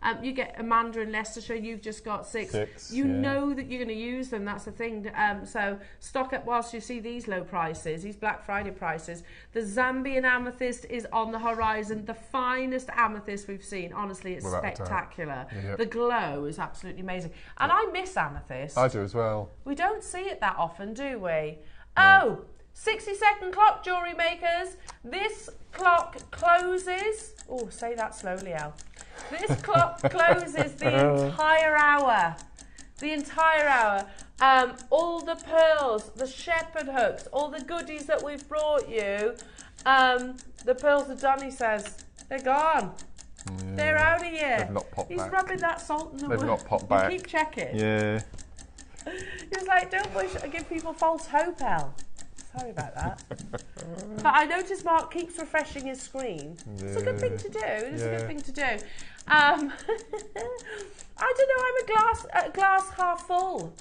4. You get Amanda in Leicestershire, you've just got 6. You know that you're going to use them, that's the thing. So stock up whilst you see these low prices, these Black Friday prices. The Zambian Amethyst is on the horizon, the finest amethyst we've seen. Honestly, it's spectacular. The glow is absolutely amazing. And I miss amethyst. I do as well. We don't see it that often, do we? Oh, 60-second clock, jewellery makers. This clock closes. Oh, say that slowly, Elle. This clock closes the entire hour. The entire hour. All the pearls, the shepherd hooks, all the goodies that we've brought you. The pearls are done, he says. They're gone. Yeah. They're out of here. They've not popped back. He's rubbing that salt in the wood. They've not popped back. You keep checking. Yeah. He's like, don't give people false hope, Elle. Sorry about that. But I noticed Mark keeps refreshing his screen. Yeah. It's a good thing to do. It's a good thing to do. I don't know, I'm a glass half full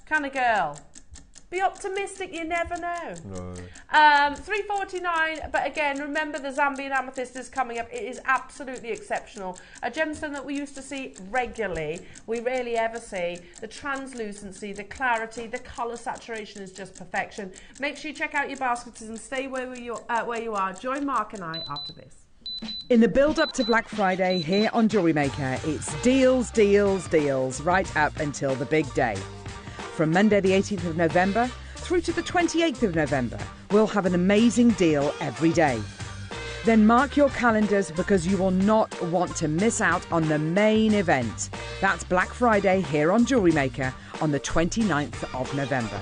kind of girl. Be optimistic, you never know. No. $3.49, but again, remember the Zambian Amethyst is coming up. It is absolutely exceptional. A gemstone that we used to see regularly, we rarely ever see. The translucency, the clarity, the colour saturation is just perfection. Make sure you check out your baskets and stay where you are. Join Mark and I after this. In the build-up to Black Friday here on JewelleryMaker, it's deals, deals, deals, right up until the big day. From Monday the 18th of November through to the 28th of November, we'll have an amazing deal every day. Then mark your calendars because you will not want to miss out on the main event. That's Black Friday here on JewelleryMaker on the 29th of November.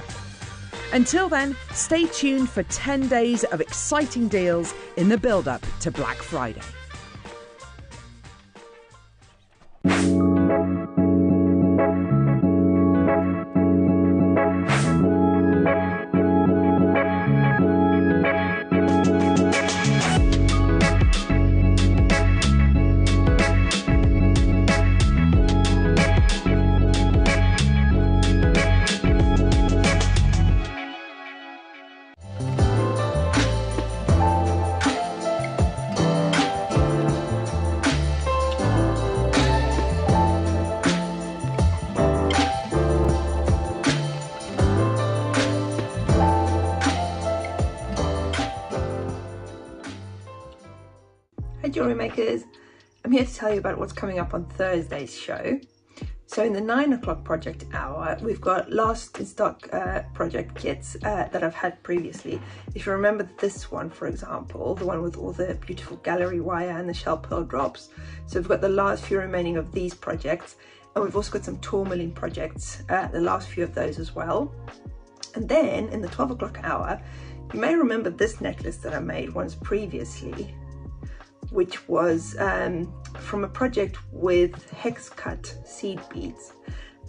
Until then, stay tuned for 10 days of exciting deals in the build-up to Black Friday. Jewellery Makers, I'm here to tell you about what's coming up on Thursday's show. So in the 9 o'clock project hour, we've got last in stock project kits that I've had previously. If you remember this one, for example, the one with all the beautiful gallery wire and the shell pearl drops. So we've got the last few remaining of these projects, and we've also got some tourmaline projects, the last few of those as well. And then in the 12 o'clock hour, you may remember this necklace that I made once previously, which was from a project with hex cut seed beads,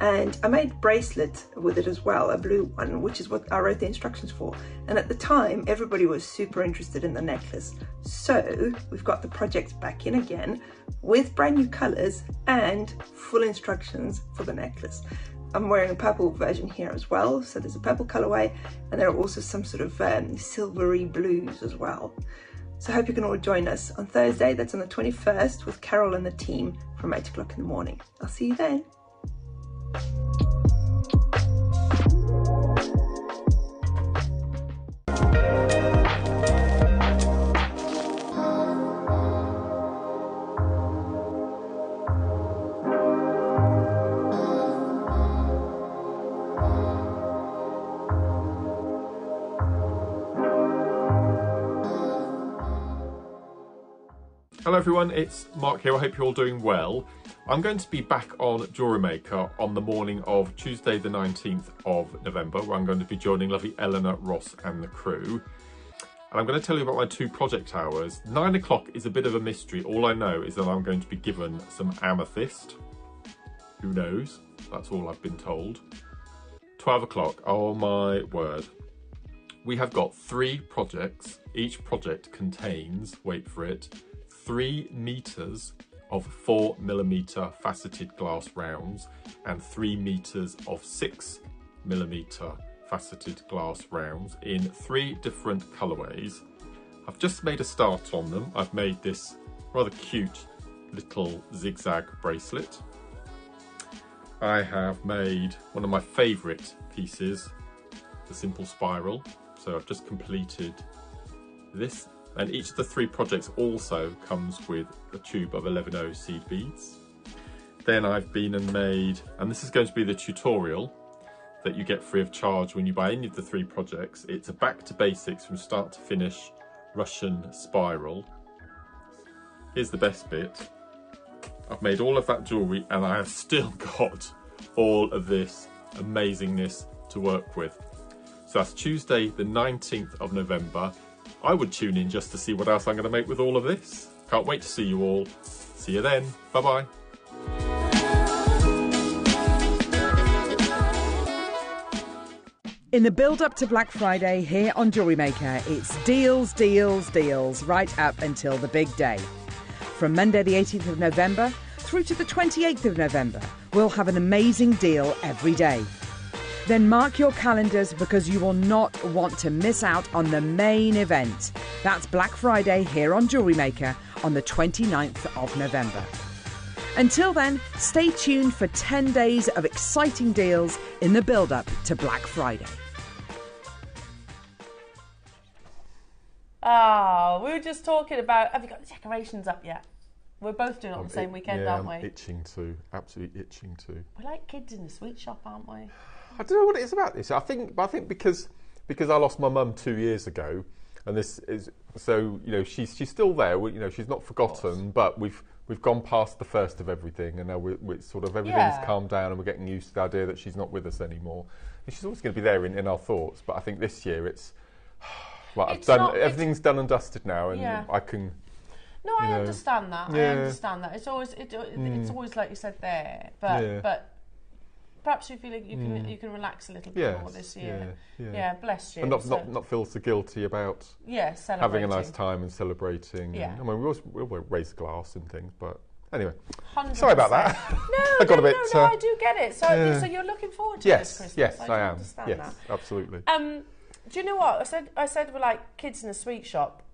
and I made a bracelet with it as well, a blue one, which is what I wrote the instructions for. And at the time everybody was super interested in the necklace, so we've got the project back in again with brand new colors and full instructions for the necklace. I'm wearing a purple version here as well, so there's a purple colorway, and there are also some sort of silvery blues as well. So I hope you can all join us on Thursday, that's on the 21st, with Carol and the team from 8 o'clock in the morning. I'll see you then. Hello everyone, it's Mark here. I hope you're all doing well. I'm going to be back on JewelleryMaker on the morning of Tuesday the 19th of November, where I'm going to be joining lovely Eleanor, Ross and the crew. And I'm going to tell you about my 2 project hours. 9 o'clock is a bit of a mystery. All I know is that I'm going to be given some amethyst. Who knows? That's all I've been told. 12 o'clock, oh my word. We have got 3 projects. Each project contains, wait for it, 3 meters of 4mm faceted glass rounds and 3 meters of 6mm faceted glass rounds in 3 different colorways. I've just made a start on them. I've made this rather cute little zigzag bracelet. I have made one of my favourite pieces, the simple spiral. So I've just completed this, and each of the 3 projects also comes with a tube of 11O seed beads. Then I've been and made, and this is going to be the tutorial that you get free of charge when you buy any of the 3 projects. It's a back to basics from start to finish Russian spiral. Here's the best bit. I've made all of that jewellery and I have still got all of this amazingness to work with. So that's Tuesday the 19th of November. I would tune in just to see what else I'm going to make with all of this. Can't wait to see you all. See you then. Bye bye. In the build-up to Black Friday here on JewelleryMaker, it's deals, deals, deals, right up until the big day. From Monday the 18th of November through to the 28th of November, we'll have an amazing deal every day. Then mark your calendars because you will not want to miss out on the main event. That's Black Friday here on JewelleryMaker on the 29th of November. Until then, stay tuned for 10 days of exciting deals in the build-up to Black Friday. Oh, we were just talking about, have you got the decorations up yet? We're both doing it on the same weekend, aren't we? I'm itching to, absolutely itching to. We're like kids in the sweet shop, aren't we? I don't know what it is about this. I think because I lost my mum 2 years ago, and this is, so, you know, she's still there. You know, she's not forgotten, but we've gone past the first of everything, and now we're sort of, everything's calmed down, and we're getting used to the idea that she's not with us anymore. And she's always going to be there in our thoughts, but I think this year it's like everything's done and dusted now, and I can. No, I understand that. I understand that. It's always it's always like you said there, but perhaps you feel like you can relax a little bit more this year. Yeah, bless you. And not feel so guilty about having a nice time and celebrating. Yeah. And, I mean, we always raise glass and things, but anyway. 100%. Sorry about that. No, I got a bit. No, I do get it. So you're looking forward to this Christmas. Yes, I am. Understand yes, that. absolutely. Do you know what I said? We're like kids in a sweet shop.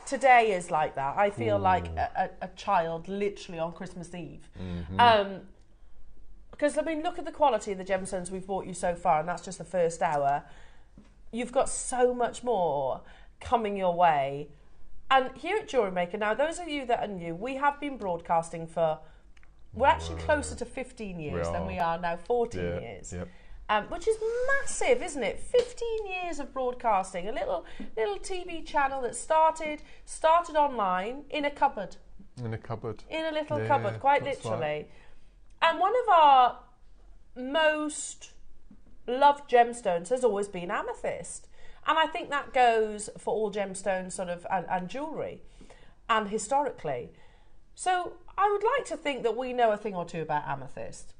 Today is like that. I feel like a child literally on Christmas Eve. Because, I mean, look at the quality of the gemstones we've bought you so far, and that's just the first hour. You've got so much more coming your way. And here at JewelleryMaker, now, those of you that are new, we have been broadcasting for, we're actually closer to 15 years than we are now 14 years. Yep. Which is massive, isn't it? 15 years of broadcasting, a little TV channel that started online in a cupboard. In a cupboard. In a little cupboard, quite literally. Right. And one of our most loved gemstones has always been amethyst. And I think that goes for all gemstones sort of and jewellery and historically. So I would like to think that we know a thing or two about amethyst.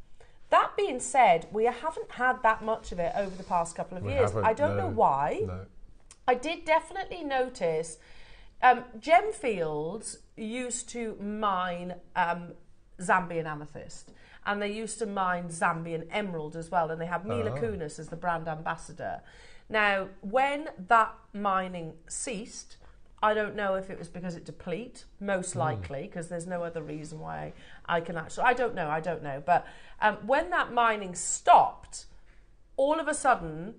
That being said, we haven't had that much of it over the past couple of years. I don't know why. No. I did definitely notice Gemfields used to mine Zambian amethyst, and they used to mine Zambian emerald as well, and they had Mila Kunis as the brand ambassador. Now, when that mining ceased, I don't know if it was because it depleted, most likely, because there's no other reason why I can actually, I don't know. But when that mining stopped, all of a sudden,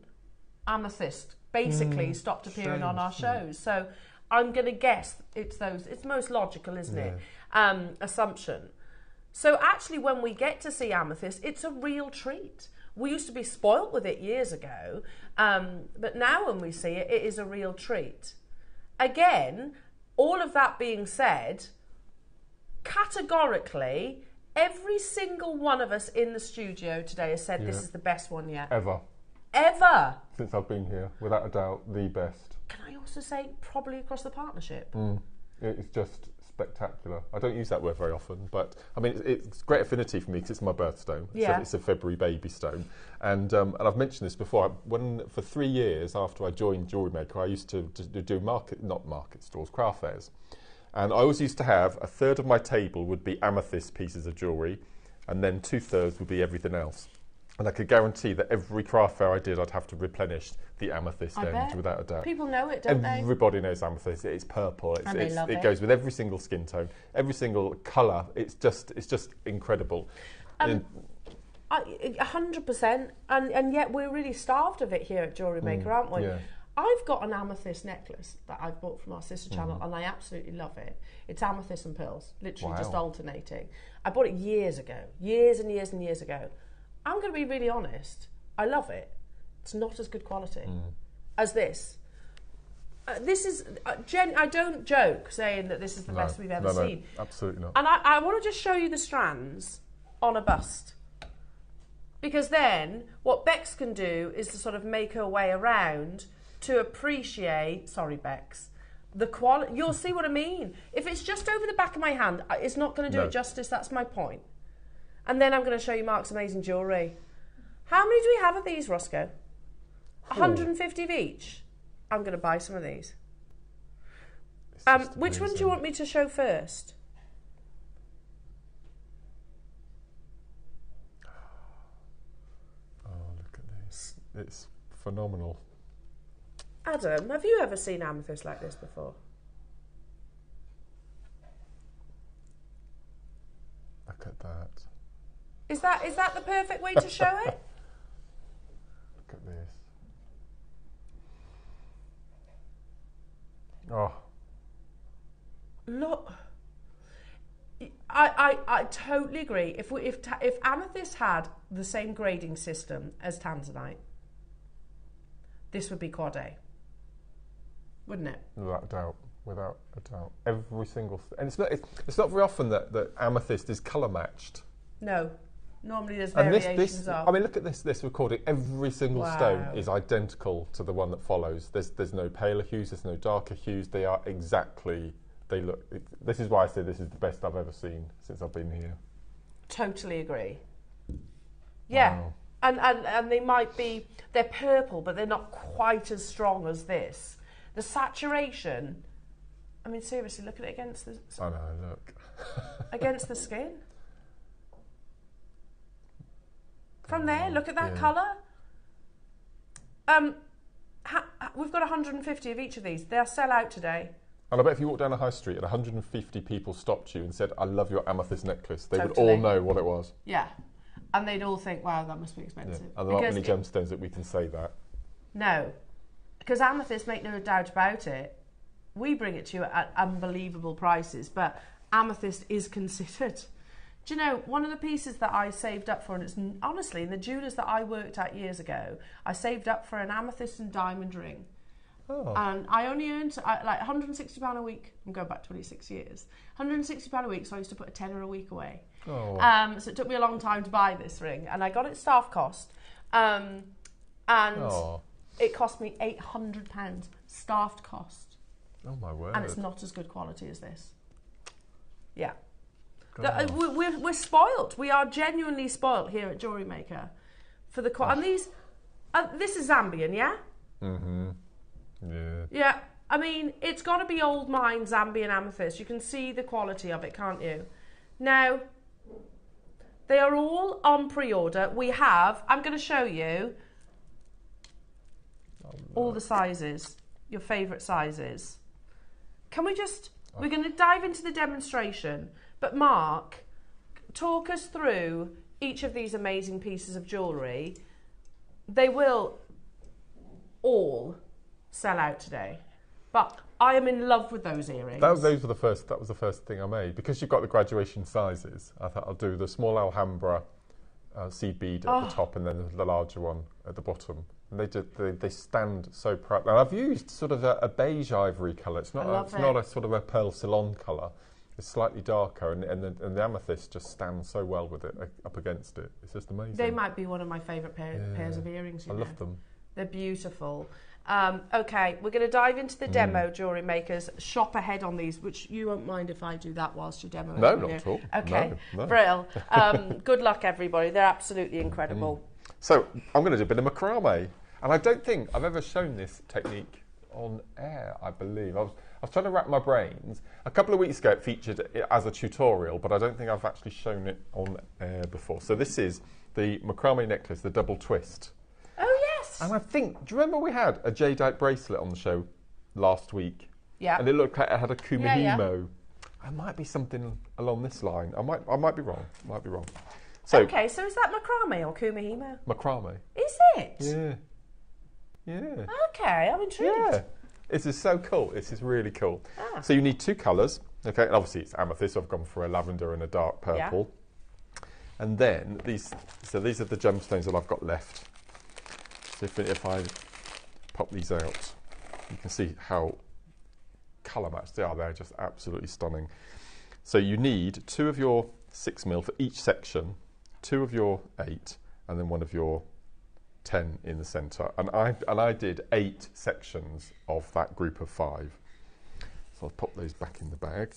amethyst basically stopped appearing on our shows. So I'm going to guess it's most logical, isn't it? Assumption. So actually, when we get to see amethyst, it's a real treat. We used to be spoilt with it years ago, but now when we see it, it is a real treat. Again, all of that being said, categorically, every single one of us in the studio today has said this is the best one yet. Ever. Since I've been here, without a doubt, the best. Can I also say probably across the partnership? It's just spectacular. I don't use that word very often, but I mean, it's great affinity for me because it's my birthstone. It's a February baby stone. And I've mentioned this before. For 3 years after I joined JewelleryMaker, I used to do craft fairs. And I always used to have a third of my table would be amethyst pieces of jewellery, and then 2/3 would be everything else. And I could guarantee that every craft fair I did, I'd have to replenish the amethyst end, without a doubt. People know it, don't they? Everybody knows amethyst. It's purple. And they love it. It goes with every single skin tone, every single colour. It's just incredible. 100%. And yet we're really starved of it here at JewelleryMaker, aren't we? Yeah. I've got an amethyst necklace that I've bought from our sister channel, and I absolutely love it. It's amethyst and pearls, literally just alternating. I bought it years ago, years and years and years ago. I'm going to be really honest. I love it. It's not as good quality as this. This is, I don't joke saying that this is the best we've ever seen. Absolutely not. And I want to just show you the strands on a bust. Because then what Bex can do is to sort of make her way around to appreciate, sorry Bex, the quality. You'll see what I mean. If it's just over the back of my hand, it's not going to do it justice. That's my point. And then I'm going to show you Mark's amazing jewellery. How many do we have of these, Roscoe? 150 of each. I'm going to buy some of these. Which one do you want me to show first? Oh, look at this. It's phenomenal. Adam, have you ever seen amethyst like this before? Look at that. Is that the perfect way to show it? Look at this. Oh. Look. I totally agree. If amethyst had the same grading system as tanzanite, this would be quad A, wouldn't it? Without a doubt. Without a doubt. Every single and it's not very often that amethyst is colour matched. No. Normally there's variations of. I mean, look at this recording. Every single stone is identical to the one that follows. There's no paler hues, there's no darker hues. They are exactly, this is why I say this is the best I've ever seen since I've been here. Totally agree. Yeah. Wow. And they might be, they're purple, but they're not quite as strong as this. The saturation, I mean, seriously, look at it against the... I know, look. Against the skin. From there, look at that colour. We've got 150 of each of these. They'll sell out today. And I bet if you walked down a high street and 150 people stopped you and said, I love your amethyst necklace, they would all know what it was. Yeah. And they'd all think, wow, that must be expensive. Yeah. And there aren't many gemstones that we can say that. No. Because amethyst, make no doubt about it, we bring it to you at unbelievable prices, but amethyst is considered. Do you know, one of the pieces that I saved up for, and it's honestly, in the jewellers that I worked at years ago, I saved up for an amethyst and diamond ring. Oh. And I only earned like £160 a week. I'm going back 26 years. £160 a week, so I used to put a tenner a week away. Oh. So it took me a long time to buy this ring, and I got it staff cost. And it cost me £800 staffed cost. Oh my word. And it's not as good quality as this. Yeah. We're spoilt. We are genuinely spoilt here at JewelleryMaker for the quality. And these, this is Zambian, yeah? Mm-hmm. Yeah. Yeah. I mean, it's got to be old mine Zambian amethyst. You can see the quality of it, can't you? Now, they are all on pre-order. We have, I'm going to show you all the sizes, your favourite sizes. Can we just, we're going to dive into the demonstration. But Mark, talk us through each of these amazing pieces of jewellery. They will all sell out today. But I am in love with those earrings. That was the first thing I made. Because you've got the graduation sizes, I thought I'll do the small Alhambra seed bead at the top and then the larger one at the bottom. And they stand so proud. And I've used sort of a beige ivory colour. It's not a sort of a pearl Ceylon colour. It's slightly darker, and the amethyst just stands so well with it up against it. It's just amazing. They might be one of my favourite pairs of earrings. I love them. They're beautiful. Okay, we're going to dive into the demo, Jewellery Makers. Shop ahead on these, which you won't mind if I do that whilst you demo. No, not at all. Okay, no. Brill. Good luck, everybody. They're absolutely incredible. So I'm going to do a bit of macrame, and I don't think I've ever shown this technique on air. I believe I was trying to wrap my brains. A couple of weeks ago it featured it as a tutorial, but I don't think I've actually shown it on air before. So this is the Mccamy necklace, the double twist. Oh, yes. And I think, do you remember we had a Jadeite bracelet on the show last week? Yeah. And it looked like it had a kumihimo. Yeah. It might be something along this line. I might be wrong. So, okay, so is that macrame or kumihimo? Macrame. Is it? Yeah. Yeah. Okay, I'm intrigued. Yeah. This is so cool. This is really cool. Ah. So you need 2 colours. Okay, and obviously it's amethyst, so I've gone for a lavender and a dark purple. Yeah. And then these are the gemstones that I've got left. So if I pop these out, you can see how colour matched they are. They're just absolutely stunning. So you need 2 of your 6mm for each section, 2 of your 8, and then 1 of your 10 in the centre. And I did 8 sections of that group of 5. So I'll pop those back in the bag.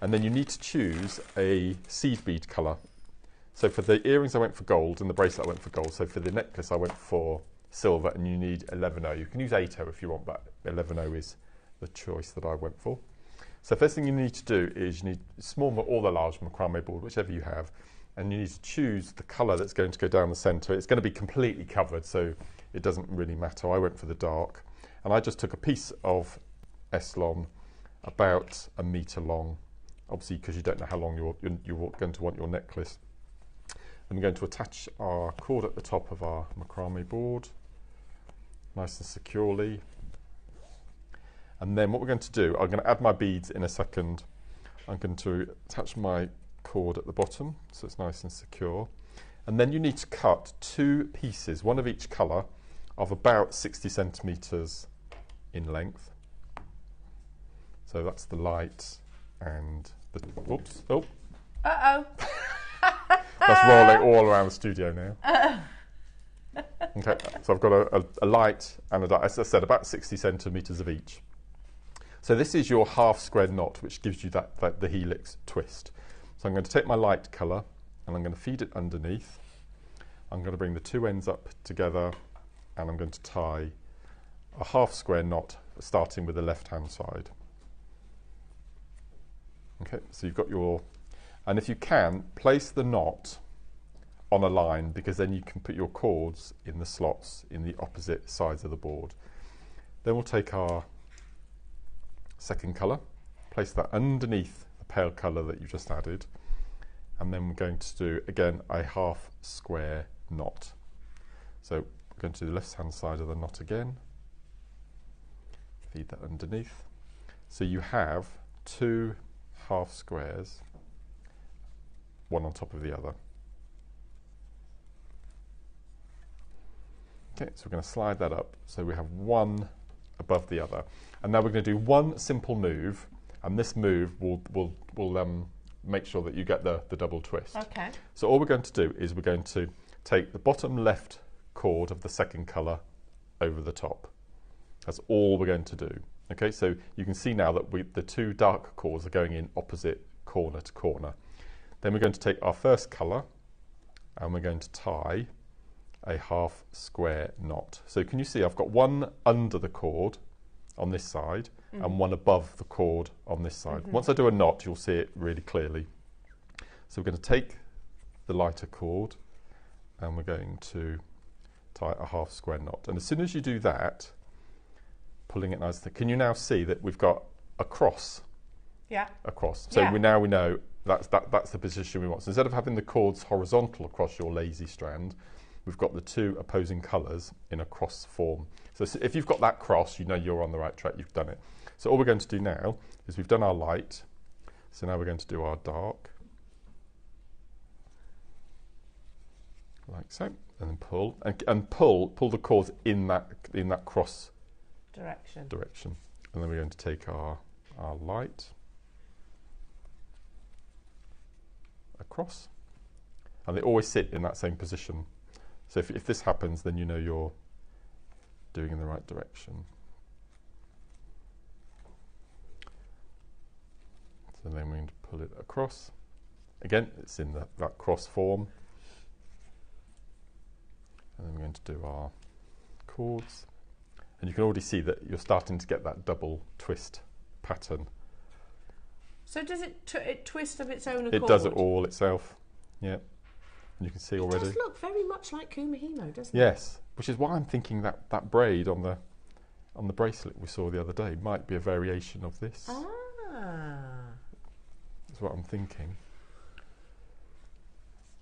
And then you need to choose a seed bead colour. So for the earrings I went for gold, and the bracelet I went for gold. So for the necklace I went for silver, and you need 11O. You can use 8O if you want, but 11O is the choice that I went for. So first thing you need to do is you need small or the large macrame board, whichever you have, and you need to choose the colour that's going to go down the centre. It's going to be completely covered, so it doesn't really matter. I went for the dark, and I just took a piece of Eslon, about 1 metre long, obviously because you don't know how long you're going to want your necklace. And we're going to attach our cord at the top of our macrame board, nice and securely. And then what we're going to do, I'm going to add my beads in a second. I'm going to attach my cord at the bottom so it's nice and secure. And then you need to cut 2 pieces, 1 of each colour, of about 60 centimetres in length. So that's the light and the, oops, oh. Uh-oh. That's rolling all around the studio now. Okay, so I've got a light and a dark, as I said, about 60 centimetres of each. So this is your half square knot, which gives you the helix twist. So I'm going to take my light colour and I'm going to feed it underneath. I'm going to bring the 2 ends up together and I'm going to tie a half square knot starting with the left hand side. Okay, so you've got your, and if you can, place the knot on a line, because then you can put your cords in the slots in the opposite sides of the board. Then we'll take our second colour, place that underneath the pale colour that you just added, and then we're going to do again a half square knot. So we're going to do the left hand side of the knot again, feed that underneath. So you have 2 half squares, one on top of the other. Okay, so we're going to slide that up so we have one above the other. And now we're going to do one simple move, and this move will make sure that you get the double twist. Okay. So all we're going to do is we're going to take the bottom left cord of the second colour over the top. That's all we're going to do. Okay, so you can see now that the 2 dark cords are going in opposite corner to corner. Then we're going to take our first colour and we're going to tie a half square knot. So can you see I've got one under the cord on this side and one above the cord on this side. Once I do a knot, you'll see it really clearly. So we're going to take the lighter cord and we're going to tie a half square knot. And as soon as you do that, pulling it nicely, can you now see that we've got a cross? Yeah. A cross. So we know that's the position we want. So instead of having the cords horizontal across your lazy strand, we've got the 2 opposing colours in a cross form. So if you've got that cross, you know you're on the right track, you've done it. So all we're going to do now is we've done our light, so now we're going to do our dark, like so, and then pull, and pull the cords in that cross direction. And then we're going to take our light across, and they always sit in that same position. So if this happens, then you know you're doing in the right direction. So then we're going to pull it across. Again, it's in that cross form. And then we're going to do our cords. And you can already see that you're starting to get that double twist pattern. So does it twist of its own accord? It does it all itself. Yeah. And you can see already. It does look very much like Kumihimo, doesn't it? Yes, which is why I'm thinking that braid on the bracelet we saw the other day might be a variation of this. Ah. That's what I'm thinking.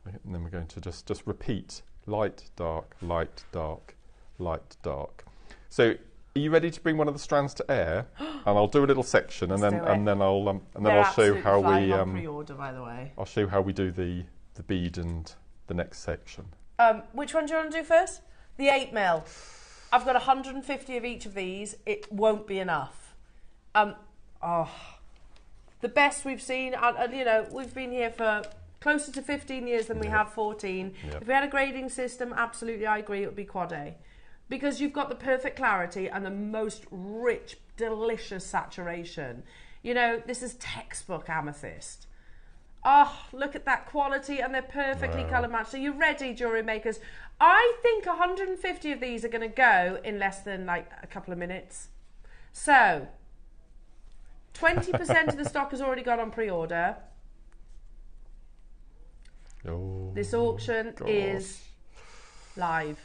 And then we're going to just repeat light, dark, light, dark, light, dark. So, are you ready to bring one of the strands to air? And I'll do a little section, and then I'll show how we pre-order, by the way. I'll show how we do the bead and the next section. Which one do you want to do first? The 8mm. I've got 150 of each of these. It won't be enough. The best we've seen, you know, we've been here for closer to 15 years than we have 14. Yep. If we had a grading system, absolutely, I agree, it would be quad A. Because you've got the perfect clarity and the most rich, delicious saturation. You know, this is textbook amethyst. Oh, look at that quality, and they're perfectly colour matched. So you're ready, jewellery makers. I think 150 of these are going to go in less than like a couple of minutes. So 20% of the stock has already gone on pre-order. Oh, this auction is live.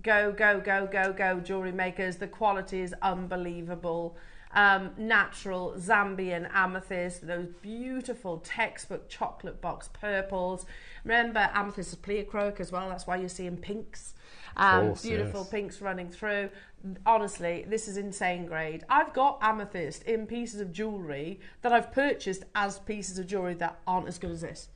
Go, go, go, go, go, jewellery makers. The quality is unbelievable. Natural Zambian amethyst, those beautiful textbook chocolate box purples. Remember, amethyst is pleochroic as well, that's why you're seeing pinks. Beautiful pinks running through. Honestly, this is insane grade. I've got amethyst in pieces of jewellery that I've purchased as pieces of jewellery that aren't as good as this.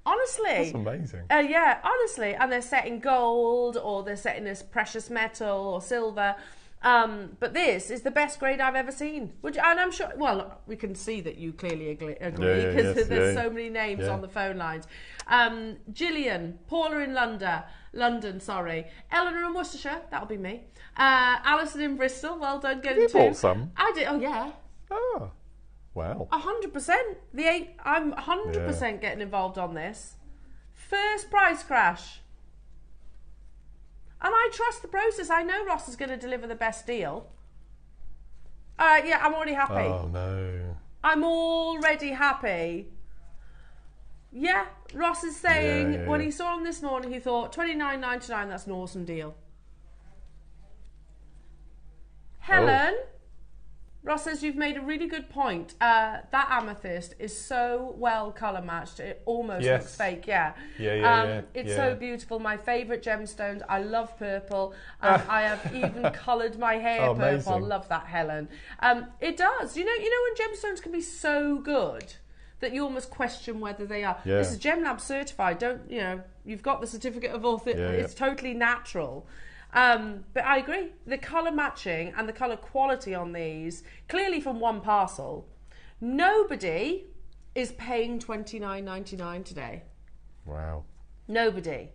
Honestly. That's amazing. Yeah, honestly. And they're set in gold, or they're set in this precious metal or silver. But this is the best grade I've ever seen. And I'm sure, well, we can see that you clearly agree because there's so many names on the phone lines. Gillian, Paula in London, Eleanor in Worcestershire, that'll be me. Alison in Bristol, well done, getting two. You bought some? I did, oh yeah. Oh, wow. 100%. I'm 100% getting involved on this. First price crash. And I trust the process. I know Ross is going to deliver the best deal. Yeah, I'm already happy. Oh, no. I'm already happy. Yeah, Ross is saying when he saw him this morning, he thought $29.99, that's an awesome deal. Helen, Ross says you've made a really good point. That amethyst is so well colour matched, it almost looks fake. It's so beautiful. My favourite gemstones. I love purple. I have even coloured my hair purple. Amazing. I love that, Helen. It does. You know when gemstones can be so good that you almost question whether they are. Yeah. This is GemLab certified. You've got the certificate of author. It's totally natural. But I agree, the colour matching and the colour quality on these, clearly from one parcel, nobody is paying $29.99 today. Wow. Nobody.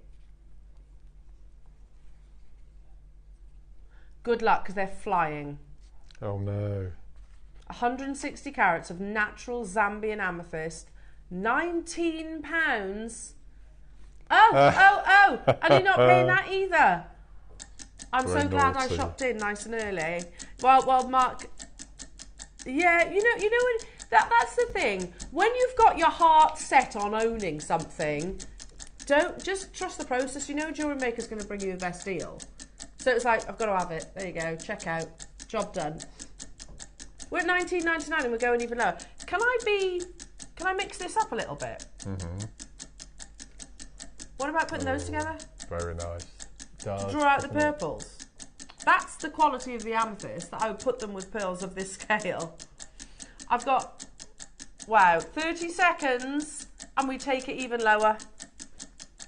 Good luck, because they're flying. Oh no. 160 carats of natural Zambian amethyst, £19. Oh, and you're not paying that either. I'm so glad I shopped in nice and early. Well, Mark. Yeah, you know when that's the thing. When you've got your heart set on owning something, don't just trust the process. You know, Jewellery Maker's going to bring you the best deal. So it's like, I've got to have it. There you go. Check out. Job done. We're at $19.99 and we're going even lower. Can I mix this up a little bit? Mm-hmm. What about putting those together? Very nice. Draw out the purples. That's the quality of the amethyst, that I would put them with pearls of this scale. I've got, 30 seconds, and we take it even lower.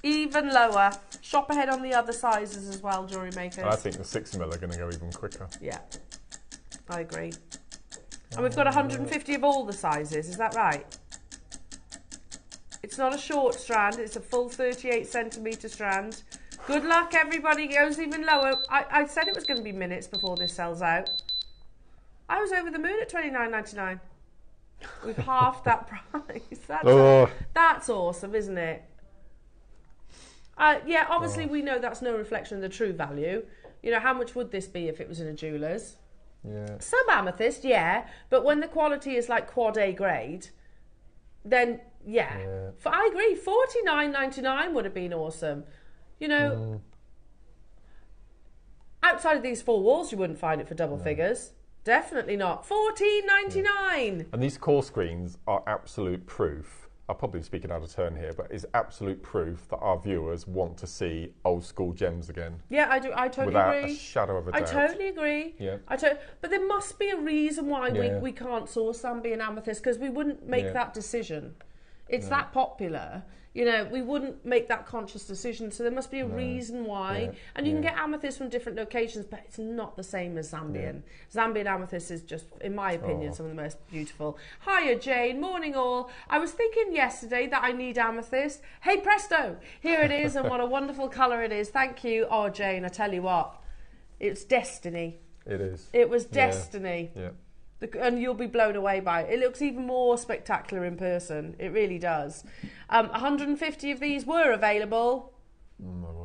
Even lower. Shop ahead on the other sizes as well, jewellery makers. I think the 6mm are going to go even quicker. Yeah, I agree. And we've got 150 of all the sizes, is that right? It's not a short strand, it's a full 38cm strand. Good luck, everybody. It goes even lower. I said it was going to be minutes before this sells out. I was over the moon at $29.99. We've halved that price. That's awesome, isn't it? Yeah, obviously we know that's no reflection of the true value. You know, how much would this be if it was in a jeweller's? Yeah. Some amethyst, yeah, but when the quality is like quad A grade, then yeah. I agree. $49.99 would have been awesome. You know, outside of these four walls, you wouldn't find it for double figures. Definitely not. $14.99. Yeah. And these core screens are absolute proof. I'll probably be speaking out of turn here, but is absolute proof that our viewers want to see old school gems again. Yeah, I do. I totally without agree. Without a shadow of a doubt. I totally agree. Yeah. But there must be a reason why we can't source Zambian and amethyst, because we wouldn't make that decision. It's that popular. You know, we wouldn't make that conscious decision, so there must be a reason why. Yeah. And you can get amethyst from different locations, but it's not the same as Zambian. Zambian amethyst is just, in my opinion, some of the most beautiful. Hiya, Jane. Morning, all. I was thinking yesterday that I need amethyst. Hey, presto! Here it is, and what a wonderful colour it is. Thank you. Oh, Jane, I tell you what, it's destiny. It is. It was destiny. Yeah. And you'll be blown away by it. It looks even more spectacular in person. It really does. 150 of these were available.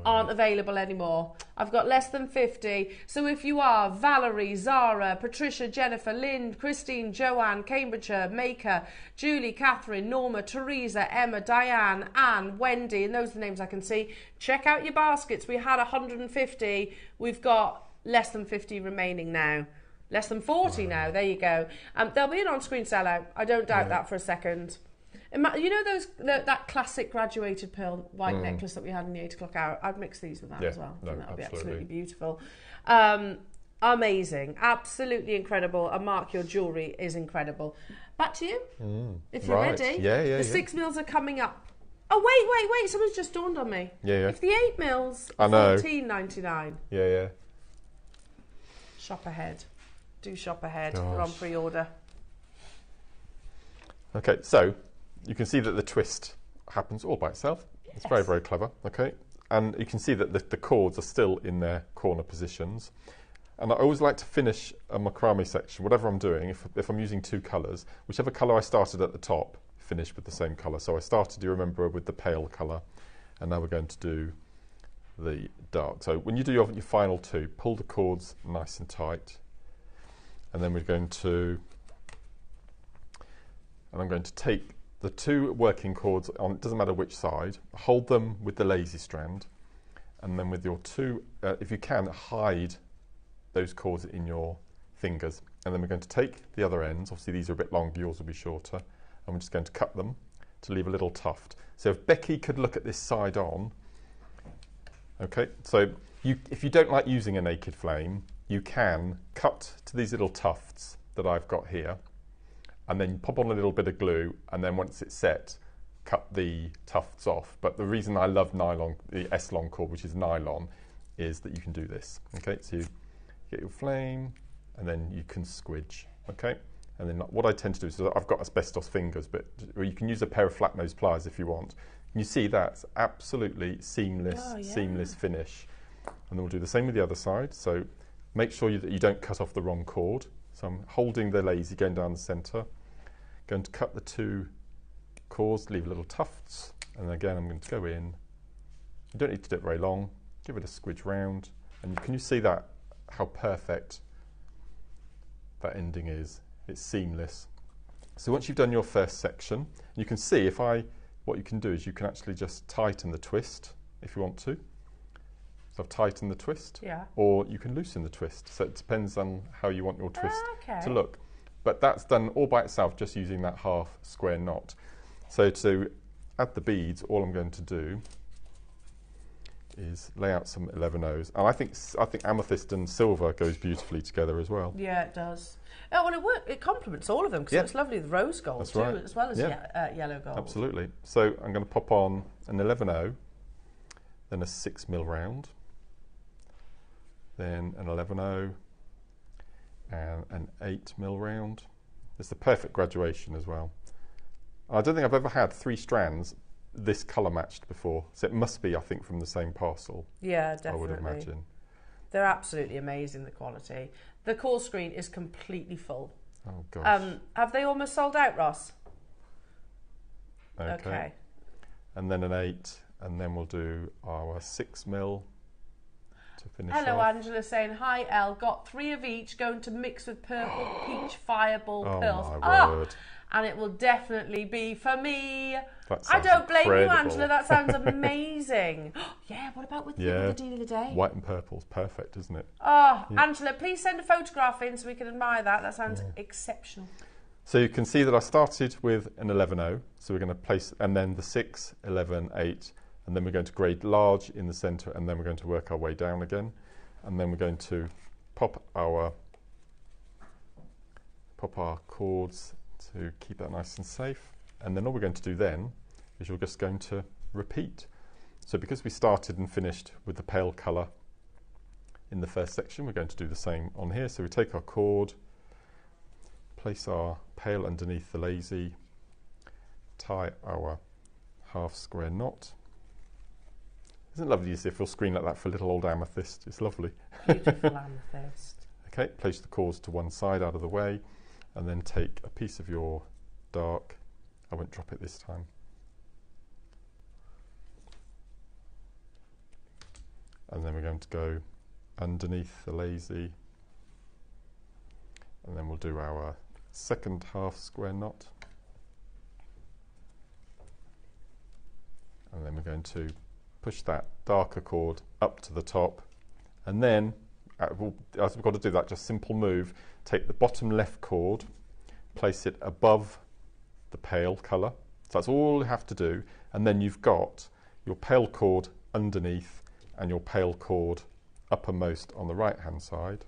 Aren't available anymore. I've got less than 50. So if you are Valerie, Zara, Patricia, Jennifer, Lynn, Christine, Joanne, Cambridgeshire, Maker, Julie, Catherine, Norma, Teresa, Emma, Diane, Anne, Wendy, and those are the names I can see. Check out your baskets. We had 150. We've got less than 50 remaining now. Less than 40 now. There you go. There'll be an on-screen sellout. I don't doubt that for a second. You know that classic graduated pearl white necklace that we had in the 8 o'clock hour? I'd mix these with that as well. No, that would be absolutely. absolutely beautiful. Amazing. Absolutely incredible. And Mark, your jewellery is incredible. Back to you. If you're ready. Yeah. The 6 mils are coming up. Oh, wait. Something's just dawned on me. Yeah. If the 8 mils, I know. $14.99. Yeah. Shop ahead. Do shop ahead. We're on pre-order. Okay, so you can see that the twist happens all by itself. It's very, very clever. Okay, and you can see that the cords are still in their corner positions. And I always like to finish a macrame section, whatever I'm doing, if I'm using 2 colours, whichever colour I started at the top, finish with the same colour. So I started, you remember, with the pale colour, and now we're going to do the dark. So when you do your final 2, pull the cords nice and tight. And then I'm going to take the 2 working cords on, it doesn't matter which side, hold them with the lazy strand, and then with your 2, if you can, hide those cords in your fingers. And then we're going to take the other ends, obviously these are a bit longer, yours will be shorter, and we're just going to cut them to leave a little tuft. So if Becky could look at this side on, okay, so if you don't like using a naked flame, you can cut to these little tufts that I've got here, and then pop on a little bit of glue, and then once it's set, cut the tufts off. But the reason I love nylon, the S-long cord, which is nylon, is that you can do this. Okay, so you get your flame, and then you can squidge. Okay, and then what I tend to do is, I've got asbestos fingers, but you can use a pair of flat nose pliers if you want. And you see that's absolutely seamless, seamless finish. And then we'll do the same with the other side. So make sure that you don't cut off the wrong cord. So I'm holding the lazy, going down the centre, going to cut the 2 cords, leave little tufts, and again I'm going to go in. You don't need to do it very long, give it a squidge round, and can you see that, how perfect that ending is? It's seamless. So once you've done your first section, you can see what you can do is you can actually just tighten the twist if you want to. So I've tightened the twist, or you can loosen the twist. So it depends on how you want your twist to look. But that's done all by itself, just using that half square knot. So to add the beads, all I'm going to do is lay out some 11/0s. And I think amethyst and silver goes beautifully together as well. Yeah, it does. Oh, and it complements all of them, because it's lovely with rose gold that's too, right. as well as yellow gold. Absolutely. So I'm going to pop on an 11/0, then a 6 mil round, then an 11/0 and an 8 mil round. It's the perfect graduation as well. I don't think I've ever had 3 strands this colour matched before, so it must be, I think, from the same parcel. Yeah, definitely. I would imagine. They're absolutely amazing, the quality. The call screen is completely full. Oh gosh. Have they almost sold out, Ross? Okay. And then an 8, and then we'll do our 6 mil to finish Hello, off. Angela saying, hi, Elle. Got 3 of each going to mix with purple peach fireball pearls. Oh, my word. And it will definitely be for me. That I sounds don't blame you, incredible. Angela. That sounds amazing. Yeah, what about with the deal of the day? White and purple's perfect, isn't it? Oh, yeah. Angela, please send a photograph in so we can admire that. That sounds exceptional. So you can see that I started with an 11-0. So we're going to place, and then the 6, 11, 8, and then we're going to grade large in the centre, and then we're going to work our way down again. And then we're going to pop our cords to keep that nice and safe. And then all we're going to do then is you're just going to repeat. So because we started and finished with the pale colour in the first section, we're going to do the same on here. So we take our cord, place our pale underneath the lazy, tie our half square knot. Isn't it lovely to see a full screen like that for little old Amethyst? It's lovely. Beautiful Amethyst. Okay, place the cords to one side out of the way, and then take a piece of your dark, I won't drop it this time, and then we're going to go underneath the lazy, and then we'll do our second half square knot, and then we're going to push that darker cord up to the top, and then as we've got to do that just simple move, take the bottom left cord, place it above the pale colour, so that's all you have to do, and then you've got your pale cord underneath and your pale cord uppermost on the right hand side,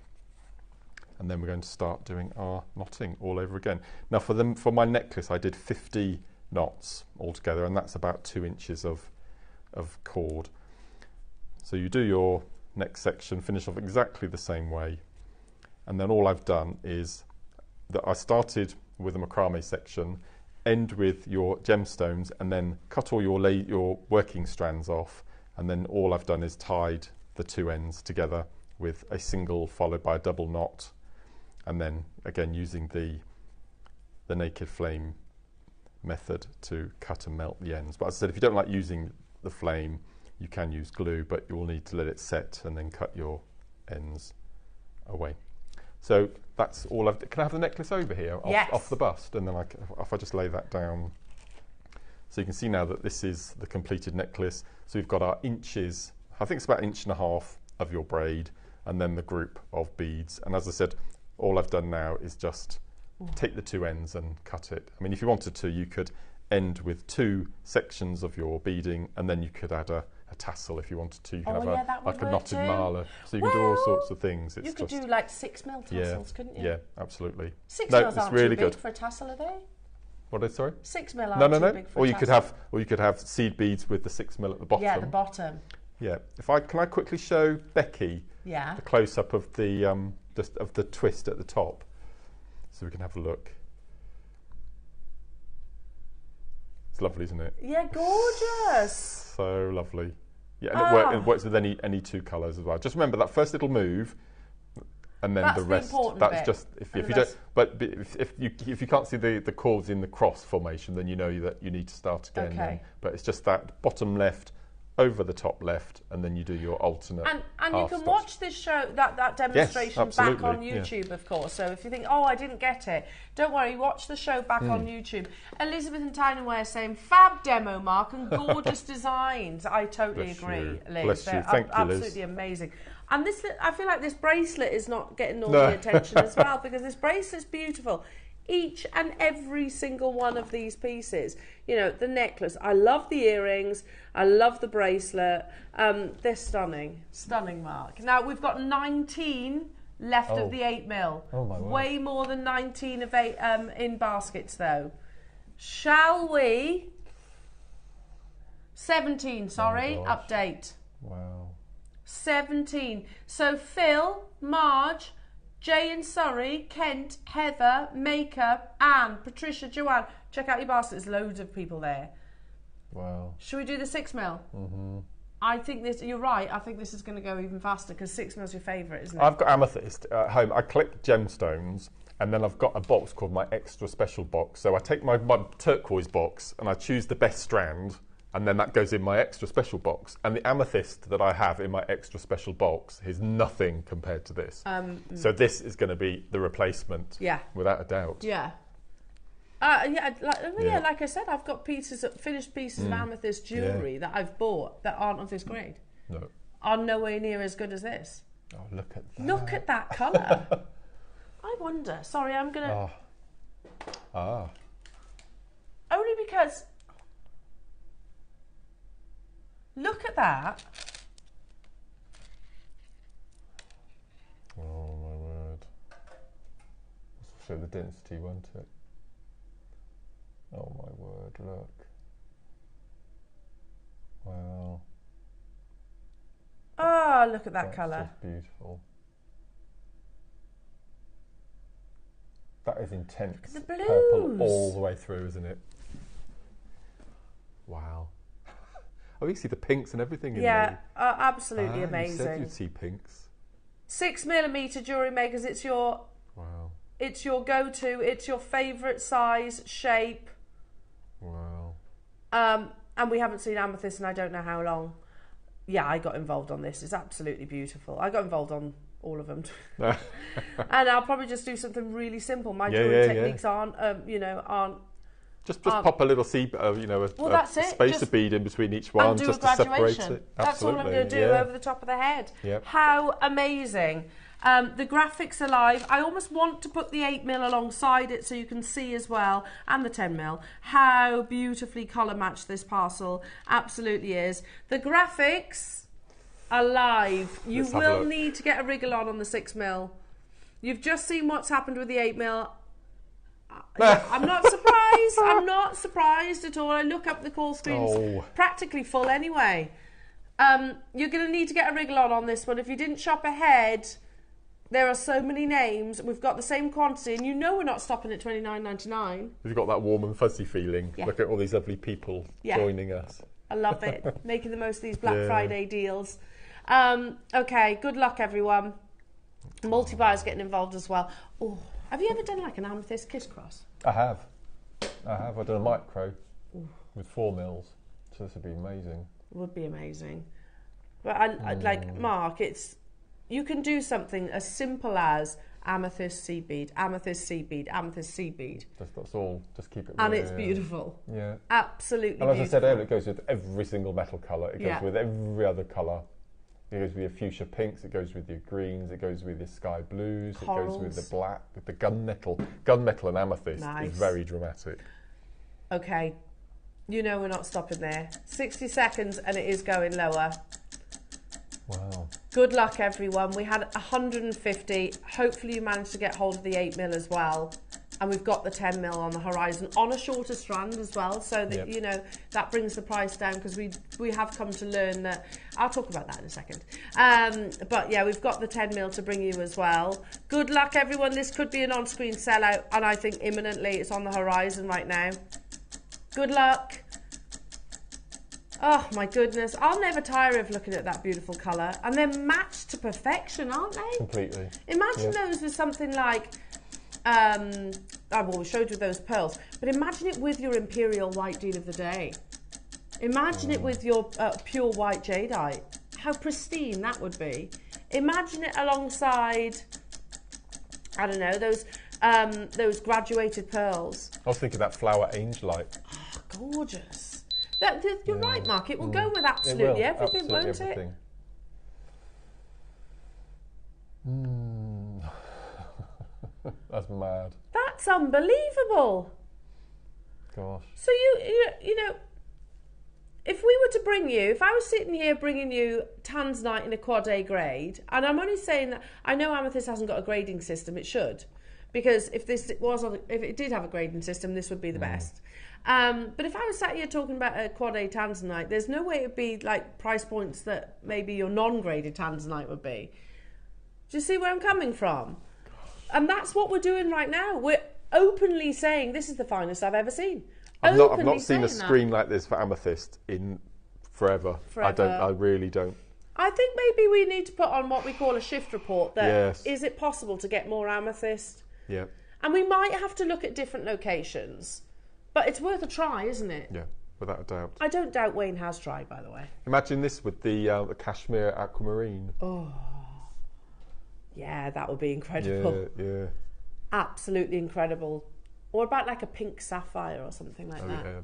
and then we're going to start doing our knotting all over again. Now for my necklace I did 50 knots altogether, and that's about 2 inches of cord. So you do your next section, finish off exactly the same way, and then all I've done is that I started with a Mccamy section, end with your gemstones, and then cut all your working strands off, and then all I've done is tied the 2 ends together with a single followed by a double knot, and then again using the naked flame method to cut and melt the ends. But as I said, if you don't like using the flame, you can use glue, but you will need to let it set and then cut your ends away. So that's all can I have the necklace over here off the bust, and then if I just lay that down, so you can see now that this is the completed necklace. So we've got our inches, I think it's about 1.5 inches of your braid, and then the group of beads. And as I said, all I've done now is just take the 2 ends and cut it. I mean, if you wanted to, you could end with 2 sections of your beading, and then you could add a tassel if you wanted to. You could have like a knotted marla, so you can do all sorts of things. You could do like 6 mil tassels, couldn't you? Yeah, absolutely. 6 mils aren't really too big for a tassel, are they? What did I say? 6 mil aren't too big for a tassel. Or you could have seed beads with the 6 mil at the bottom. Yeah, the bottom. Yeah. Can I quickly show Becky the close up of the twist at the top, so we can have a look. It's lovely, isn't it? Yeah, gorgeous. So lovely. Yeah, and it works with any 2 colours as well. Just remember that first little move, and then that's the rest. That's just if you don't. But if you can't see the cords in the cross formation, then you know that you need to start again. Okay. Then. But it's just that bottom left over the top left, and then you do your alternate. And you can watch this show, that demonstration back on YouTube, of course. So if you think, oh, I didn't get it, don't worry, watch the show back on YouTube. Elizabeth and Tynaware saying, fab demo, Mark, and gorgeous designs. I totally agree, Liz. Bless you. Thank you, Liz. Absolutely amazing. And this, I feel like this bracelet is not getting all the attention as well, because this bracelet's beautiful. Each and every single one of these pieces, you know, the necklace, I love the earrings, I love the bracelet, they're stunning, Mark. Now we've got 19 left of the 8 mil. Oh my word. Way more than 19 of 8 in baskets though. Shall we? 17, sorry, update. Wow. 17. So Phil, Marge, Jay in Surrey, Kent, Heather, Maker, Anne, Patricia, Joanne. Check out your basket. There's loads of people there. Wow. Should we do the 6 mil? Mm-hmm. I think this, you're right, I think this is going to go even faster because 6 mil's your favourite, isn't it? I've got Amethyst at home. I collect gemstones, and then I've got a box called my extra special box. So I take my turquoise box and I choose the best strand, And then that goes in my extra special box. And the amethyst that I have in my extra special box is nothing compared to this. So this is going to be the replacement, without a doubt. Yeah. Like I said, I've got finished pieces of amethyst jewellery that I've bought that aren't of this grade. No. Are nowhere near as good as this. Oh, look at that. Look at that colour. I wonder. Sorry, I'm going to... Only because... Look at that. Oh, my word. This will show the density, won't it? Oh, my word, look. Wow. Oh, look at that colour. Just beautiful. That is intense. The blues. Purple all the way through, isn't it? Wow. Oh, you see the pinks and everything in there. Yeah, absolutely amazing. You said you'd see pinks. 6mm jewellery makers. It's your It's your go-to. It's your favourite size, shape. Wow. And we haven't seen amethyst in I don't know how long. Yeah, I got involved on this. It's absolutely beautiful. I got involved on all of them. And I'll probably just do something really simple. My jewellery techniques aren't. Just pop a little spacer bead in between each one just to separate it. That's all I'm going to do over the top of the head. Yep. How amazing. The graphics are live. I almost want to put the 8mm alongside it so you can see as well, and the 10mm, how beautifully colour matched this parcel absolutely is. The graphics are live. You will need to get a wriggle on the 6mm. You've just seen what's happened with the 8mm. I'm not surprised. I'm not surprised at all. I look up the call screen's practically full anyway. You're going to need to get a wriggle on this one. If you didn't shop ahead, there are so many names. We've got the same quantity, and you know we're not stopping at $29.99. You've got that warm and fuzzy feeling. Yeah. Look at all these lovely people joining us. I love it. Making the most of these Black Friday deals. Okay, good luck, everyone. Multi-buyers getting involved as well. Oh. Have you ever done like an amethyst kiss cross? I have. I've done a micro with 4mm, so this would be amazing. Would be amazing. But I like Mark, you can do something as simple as amethyst seed bead, amethyst seed bead, amethyst seed bead. That's all. Just keep it. And it's beautiful. Yeah. Absolutely. And as beautiful. I said earlier, it goes with every single metal colour. It goes with every other colour. It goes with your fuchsia pinks, it goes with your greens, it goes with your sky blues, corals. It goes with the black, with the gunmetal. Gunmetal and amethyst is very dramatic. Okay, you know we're not stopping there. 60 seconds and it is going lower. Wow. Good luck, everyone. We had 150. Hopefully you managed to get hold of the 8mm as well. And we've got the 10mm on the horizon on a shorter strand as well, so that you know that brings the price down, because we have come to learn that. I'll talk about that in a second. But yeah, we've got the 10mm to bring you as well. Good luck, everyone. This could be an on-screen sellout, and I think imminently. It's on the horizon right now. Good luck. Oh my goodness, I'll never tire of looking at that beautiful colour, and they're matched to perfection, aren't they? Completely. Imagine those with something like. I've always showed you those pearls, but imagine it with your Imperial white deal of the day. Imagine it with your pure white Jadeite. How pristine that would be. Imagine it alongside, I don't know, those graduated pearls. I was thinking that flower angelite. Oh, gorgeous. You're right, Mark. It will go with absolutely everything, won't it? That's mad. That's unbelievable. Gosh. So you know, if we were to bring you, if I was sitting here bringing you tanzanite in a quad A grade, and I'm only saying that I know Amethyst hasn't got a grading system, it should, because if it did have a grading system, this would be the best. But if I was sat here talking about a quad A tanzanite, there's no way it'd be like price points that maybe your non-graded tanzanite would be. Do you see where I'm coming from? And that's what we're doing right now. We're openly saying this is the finest I've ever seen. I've not seen a screen like this for Amethyst in forever. I really don't. I think maybe we need to put on what we call a shift report. Is it possible to get more Amethyst? Yeah. And we might have to look at different locations, but it's worth a try, isn't it? Yeah. without a doubt. I don't doubt Wayne has tried, by the way. Imagine this with the cashmere aquamarine. Oh, yeah, that would be incredible. Yeah. Absolutely incredible. Or about like a pink sapphire or something like that. Yeah.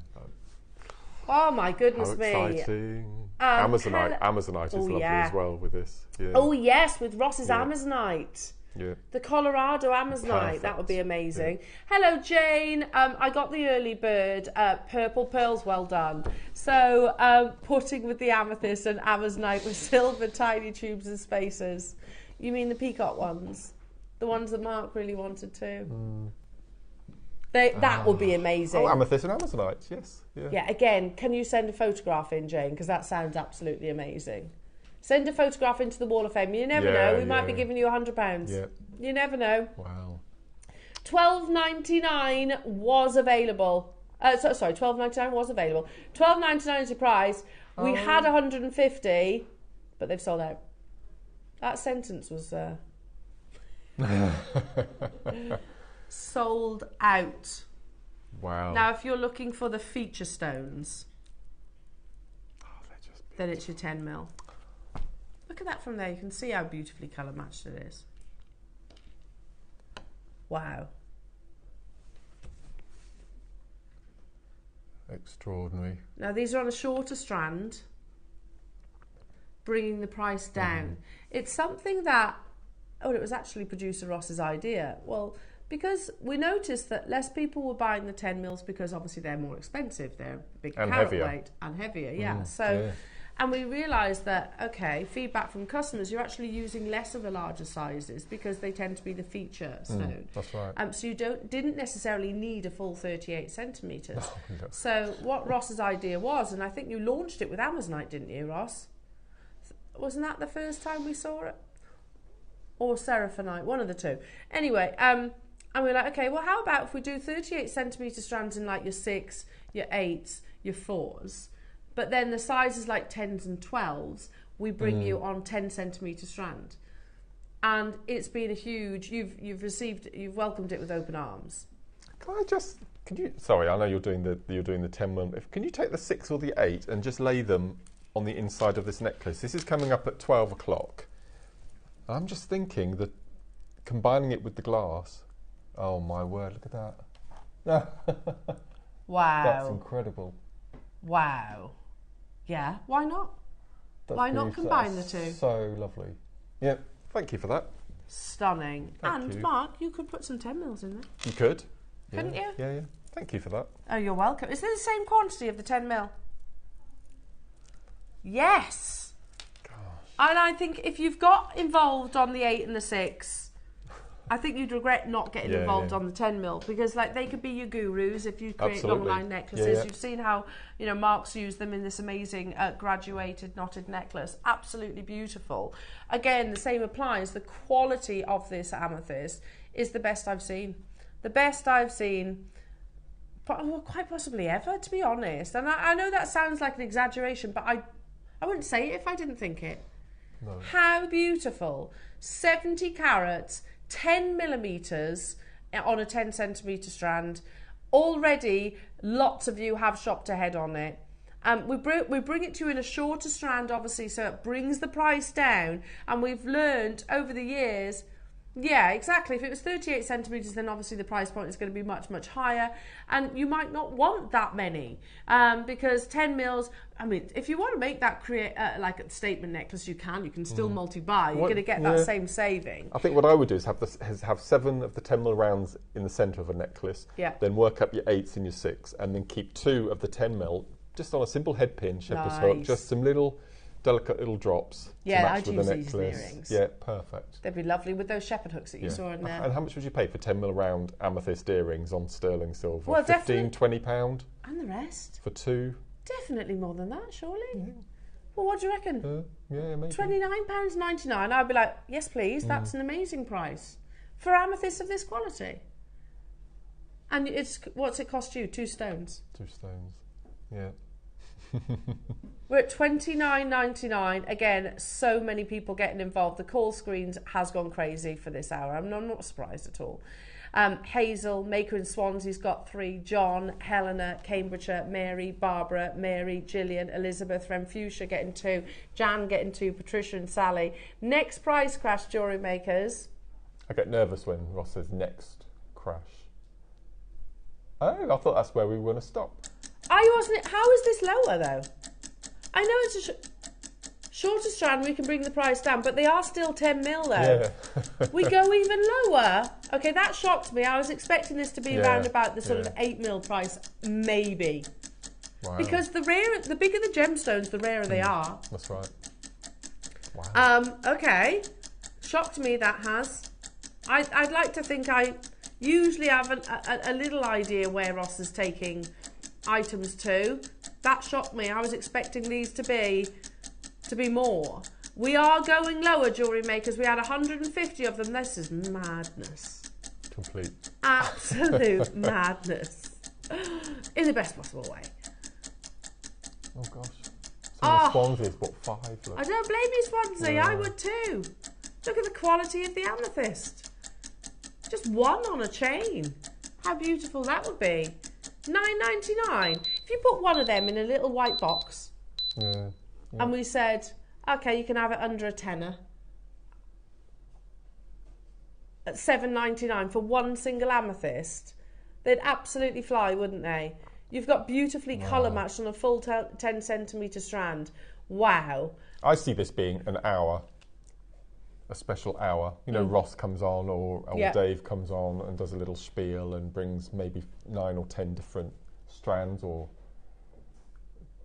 Oh my goodness How me. Exciting. Amazonite is lovely as well with this. Yeah. Oh yes, with Ross's Amazonite. Yeah. The Colorado Amazonite. Perfect. That would be amazing. Yeah. Hello Jane. I got the early bird purple pearls, well done. So putting with the amethyst and Amazonite with silver tiny tubes and spacers. You mean the peacock ones? The ones that Mark really wanted to? That would be amazing. Oh, amethyst and Amazonite, yes. Yeah, again, can you send a photograph in, Jane? Because that sounds absolutely amazing. Send a photograph into the Wall of Fame. You never know. We might be giving you £100. Yeah. You never know. Wow. $12.99 was available. Sorry, $12.99 was available. $12.99 is the price. We had 150, but they've sold out. That sentence was sold out. Wow. Now, if you're looking for the feature stones, then it's your 10mm. Look at that from there. You can see how beautifully colour matched it is. Wow. Extraordinary. Now, these are on a shorter strand, bringing the price down. It's something that, it was actually producer Ross's idea. Well, because we noticed that less people were buying the 10mm because obviously they're more expensive. They're big carat weight and heavier, and we realised that, okay, feedback from customers, you're actually using less of the larger sizes because they tend to be the feature stone. That's right. So you didn't necessarily need a full 38 centimetres. No. So what Ross's idea was, and I think you launched it with Amazonite, didn't you, Ross? Wasn't that the first time we saw it? Or Seraphonite, one of the two. Anyway, and we were like, okay, well, how about if we do 38 centimetre strands in like your 6, your 8s, your 4s, but then the sizes like 10s and 12s, we bring you on 10 centimetre strand. And it's been a huge, you've welcomed it with open arms. Sorry, I know you're doing the 10mm. Can you take the 6 or the 8 and just lay them on the inside of this necklace? This is coming up at 12 o'clock. I'm just thinking that combining it with the glass, oh my word, look at that. Wow. That's incredible. Wow. Yeah, why not? Why not combine the two? So lovely. Yeah, thank you for that. Stunning. Thank you. Mark, you could put some 10mm in there. You could. Couldn't you? Yeah. Thank you for that. Oh, you're welcome. Is there the same quantity of the 10mm? Yes. Gosh. And I think if you've got involved on the 8 and the 6, I think you'd regret not getting involved on the 10mm because like they could be your gurus if you create long line necklaces. Yeah. You've seen how Mark's used them in this amazing graduated knotted necklace. Absolutely beautiful. Again, the same applies. The quality of this amethyst is the best I've seen. The best I've seen, quite possibly ever, to be honest. And I know that sounds like an exaggeration, but I wouldn't say it if I didn't think it. No. How beautiful. 70 carats. 10mm on a 10 centimetre strand. Already lots of you have shopped ahead on it. We bring it to you in a shorter strand, obviously, so it brings the price down. And we've learned over the years, yeah, exactly. If it was 38 centimetres, then obviously the price point is going to be much, much higher. And you might not want that many because 10mm, I mean, if you want to make that like a statement necklace, you can still multi-buy. You're going to get that same saving. I think what I would do is have 7 of the 10mm rounds in the centre of a necklace, then work up your 8s and your 6, and then keep 2 of the 10mm just on a simple head pin, shepherd's hook, just some little delicate little drops to match with the necklace. Earrings. Yeah, perfect. They'd be lovely with those shepherd hooks that you saw in there. And how much would you pay for 10mm round amethyst earrings on sterling silver? Well, £15–20? And the rest? For 2? Definitely more than that, surely. Yeah. Well, what do you reckon? Yeah, maybe. £29.99. I'd be like, yes, please. That's an amazing price for amethyst of this quality. And what's it cost you? 2 stones. 2 stones. Yeah. We're at $29.99. Again, so many people getting involved. The call screens has gone crazy for this hour. I'm not surprised at all. Hazel, Maker in Swansea's got 3. John, Helena, Cambridgeshire, Mary, Barbara, Mary, Gillian, Elizabeth, Renfusia getting 2. Jan getting 2. Patricia and Sally. Next price crash, Jewellery Makers. I get nervous when Ross says next crash. Oh, I thought that's where we were going to stop. I wasn't. How is this lower though? I know it's a shorter strand. We can bring the price down, but they are still 10 mil though. Yeah. We go even lower. Okay, that shocked me. I was expecting this to be around about the sort of 8 mil price, maybe. Wow. Because the bigger the gemstones, the rarer they are. That's right. Wow. Okay. Shocked me, that has. I'd like to think I usually have a little idea where Ross is taking items to. That shocked me. I was expecting these to be more. We are going lower, Jewellery Makers. We had 150 of them. This is madness. Complete. Absolute madness. In the best possible way. Oh gosh. Some of Swansea's bought 5. Look. I don't blame you, Swansea. I would too. Look at the quality of the amethyst. Just one on a chain. How beautiful that would be. $9.99. If you put one of them in a little white box, and we said, okay, you can have it under a tenner, at $7.99 for one single amethyst, they'd absolutely fly, wouldn't they? You've got beautifully colour matched on a full 10 centimetre strand. Wow. I see this being an hour. A special hour. You know, Ross comes on or Dave comes on and does a little spiel and brings maybe 9 or 10 different strands, or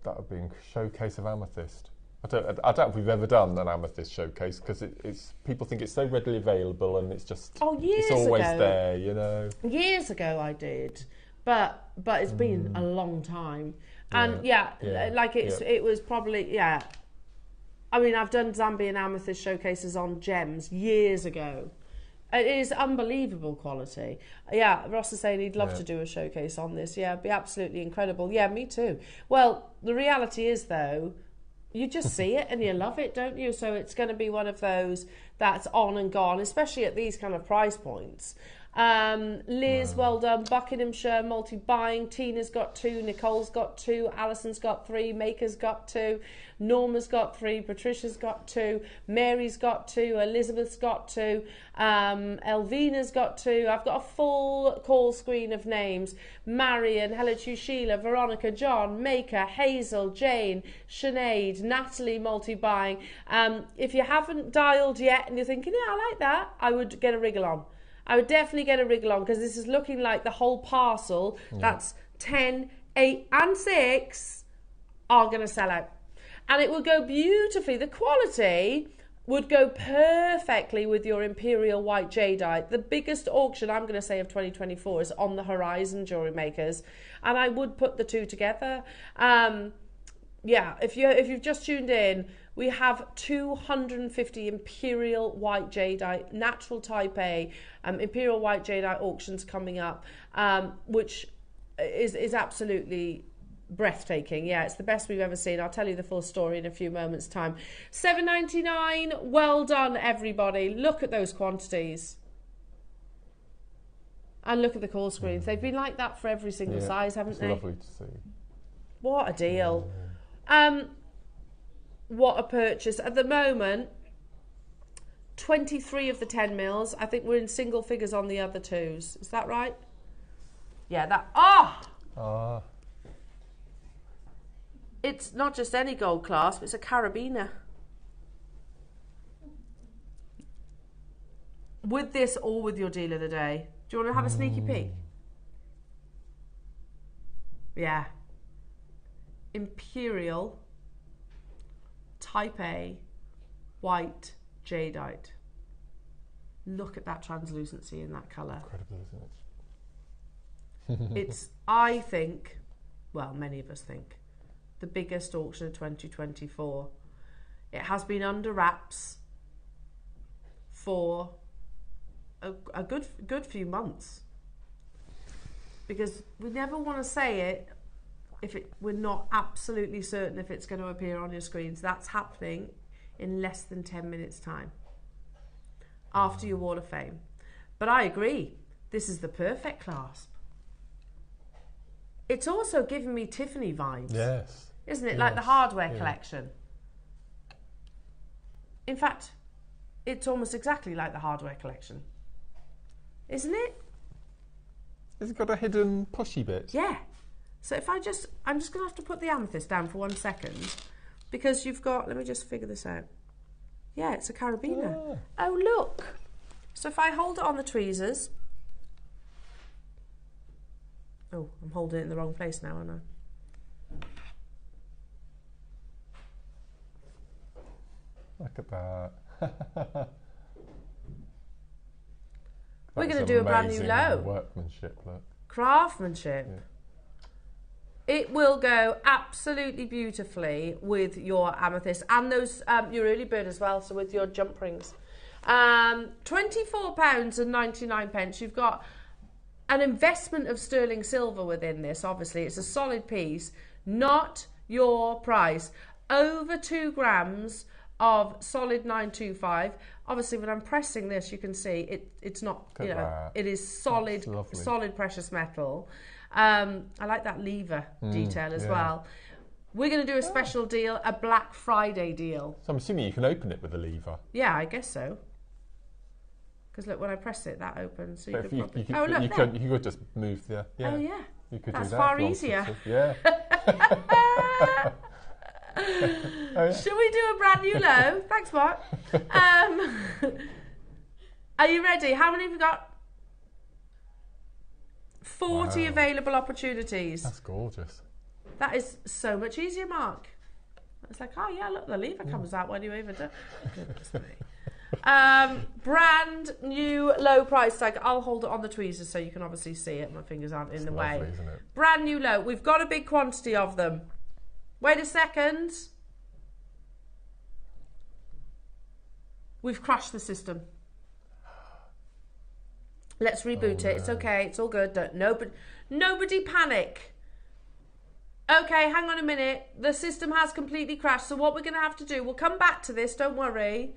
that would be a showcase of amethyst. I don't know if we've ever done an amethyst showcase, because it's people think it's so readily available and it's just it's always there, you know. Years ago I did, but it's been a long time, and it was probably I mean, I've done Zambian amethyst showcases on gems years ago. It is unbelievable quality. Yeah, Ross is saying he'd love to do a showcase on this. Yeah, it'd be absolutely incredible. Yeah, me too. Well, the reality is, though, you just see it and you love it, don't you? So it's going to be one of those that's on and gone, especially at these kind of price points. Liz, well done. Buckinghamshire, multi-buying. Tina's got 2. Nicole's got 2. Alison's got 3. Maker's got 2. Norma's got 3. Patricia's got 2. Mary's got 2. Elizabeth's got 2. Elvina's got 2. I've got a full call screen of names. Marion, hello to you, Sheila, Veronica, John, Maker, Hazel, Jane, Sinead, Natalie, multi-buying. If you haven't dialed yet and you're thinking, yeah, I like that, I would get a wriggle on. I would definitely get a wriggle on, because this is looking like the whole parcel, that's 10, 8 and 6 are going to sell out. And it will go beautifully. The quality would go perfectly with your Imperial white jadeite. The biggest auction, I'm going to say, of 2024 is on the horizon, Jewellery Makers. And I would put the two together. If you've just tuned in, we have 250 Imperial white jadeite, natural type A, Imperial white jadeite auctions coming up, which is absolutely breathtaking. Yeah, it's the best we've ever seen. I'll tell you the full story in a few moments' time. $7.99. Well done, everybody. Look at those quantities. And look at the call screens. They've been like that for every single size, haven't they? It's lovely to see. What a deal. What a purchase. At the moment, 23 of the 10 mils. I think we're in single figures on the other 2s. Is that right? Yeah, that... It's not just any gold clasp, it's a carabiner. With this or with your deal of the day. Do you want to have a sneaky peek? Yeah. Imperial type A white jadeite. Look at that translucency in that colour. Incredible, isn't it? It's, I think, well, many of us think, the biggest auction of 2024. It has been under wraps for a good few months, because we never want to say it if we're not absolutely certain if it's going to appear on your screens. That's happening in less than 10 minutes time after your Wall of Fame. But I agree, this is the perfect clasp. It's also giving me Tiffany vibes. Yes. Isn't it? Like the hardware collection. In fact, it's almost exactly like the hardware collection. Isn't it? Has it got a hidden pushy bit? Yeah. So if I'm just going to have to put the amethyst down for 1 second, because you've got, let me just figure this out. Yeah, it's a carabiner. Oh, look. So if I hold it on the tweezers. Oh, I'm holding it in the wrong place now, aren't I? Look at that. We're going to do a brand new low. Workmanship, look. Craftsmanship. Yeah. It will go absolutely beautifully with your amethyst and those your early bird as well, so with your jump rings. £24.99. You've got an investment of sterling silver within this. Obviously, it's a solid piece, not your price. Over 2 grams of solid 925. Obviously, when I'm pressing this, you can see it's not, you know, it is solid precious metal. I like that lever detail as well. We're going to do a special deal, a Black Friday deal. So I'm assuming you can open it with a lever. Yeah, I guess so. Because look, when I press it, that opens. So you could probably... you could just move the... Yeah. Oh, yeah. You could That's do that far easier. Yeah. Shall we do a brand new low? Thanks, Mark. Are you ready? How many have we got? 40 available opportunities. That's gorgeous. That is so much easier, Mark. It's like, oh yeah, look, the lever comes out when you even do. Goodness me. Brand new low price tag. I'll hold it on the tweezers so you can obviously see it. My fingers aren't in the way. Isn't it? Brand new low. We've got a big quantity of them. Wait a second. We've crashed the system. Let's reboot it. It's okay. It's all good. Nobody panic. Okay, hang on a minute. The system has completely crashed. So what we're going to have to do, we'll come back to this. Don't worry.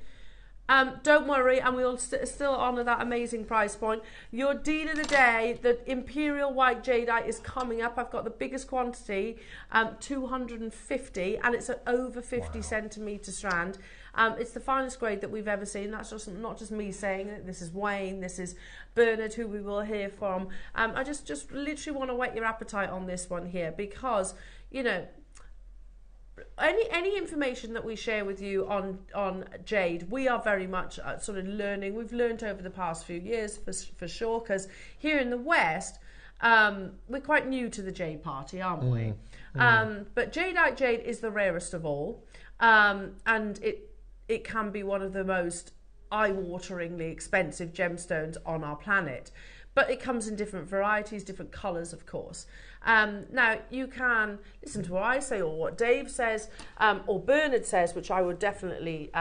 Don't worry, and we'll still honour that amazing price point. Your deal of the day, the Imperial White Jadeite is coming up. I've got the biggest quantity, 250, and it's at over 50 centimetre strand. It's the finest grade that we've ever seen. That's just not just me saying it. This is Wayne. This is Bernard, who we will hear from. I just literally want to whet your appetite on this one here because, you know, any information that we share with you on Jade, we are very much sort of learning. We've learned over the past few years for sure, because here in the West, we're quite new to the Jade party, aren't we? But Jadeite Jade is the rarest of all, and it can be one of the most eye-wateringly expensive gemstones on our planet. But it comes in different varieties, different colours, of course. Now, you can listen to what I say or what Dave says or Bernard says, which I would definitely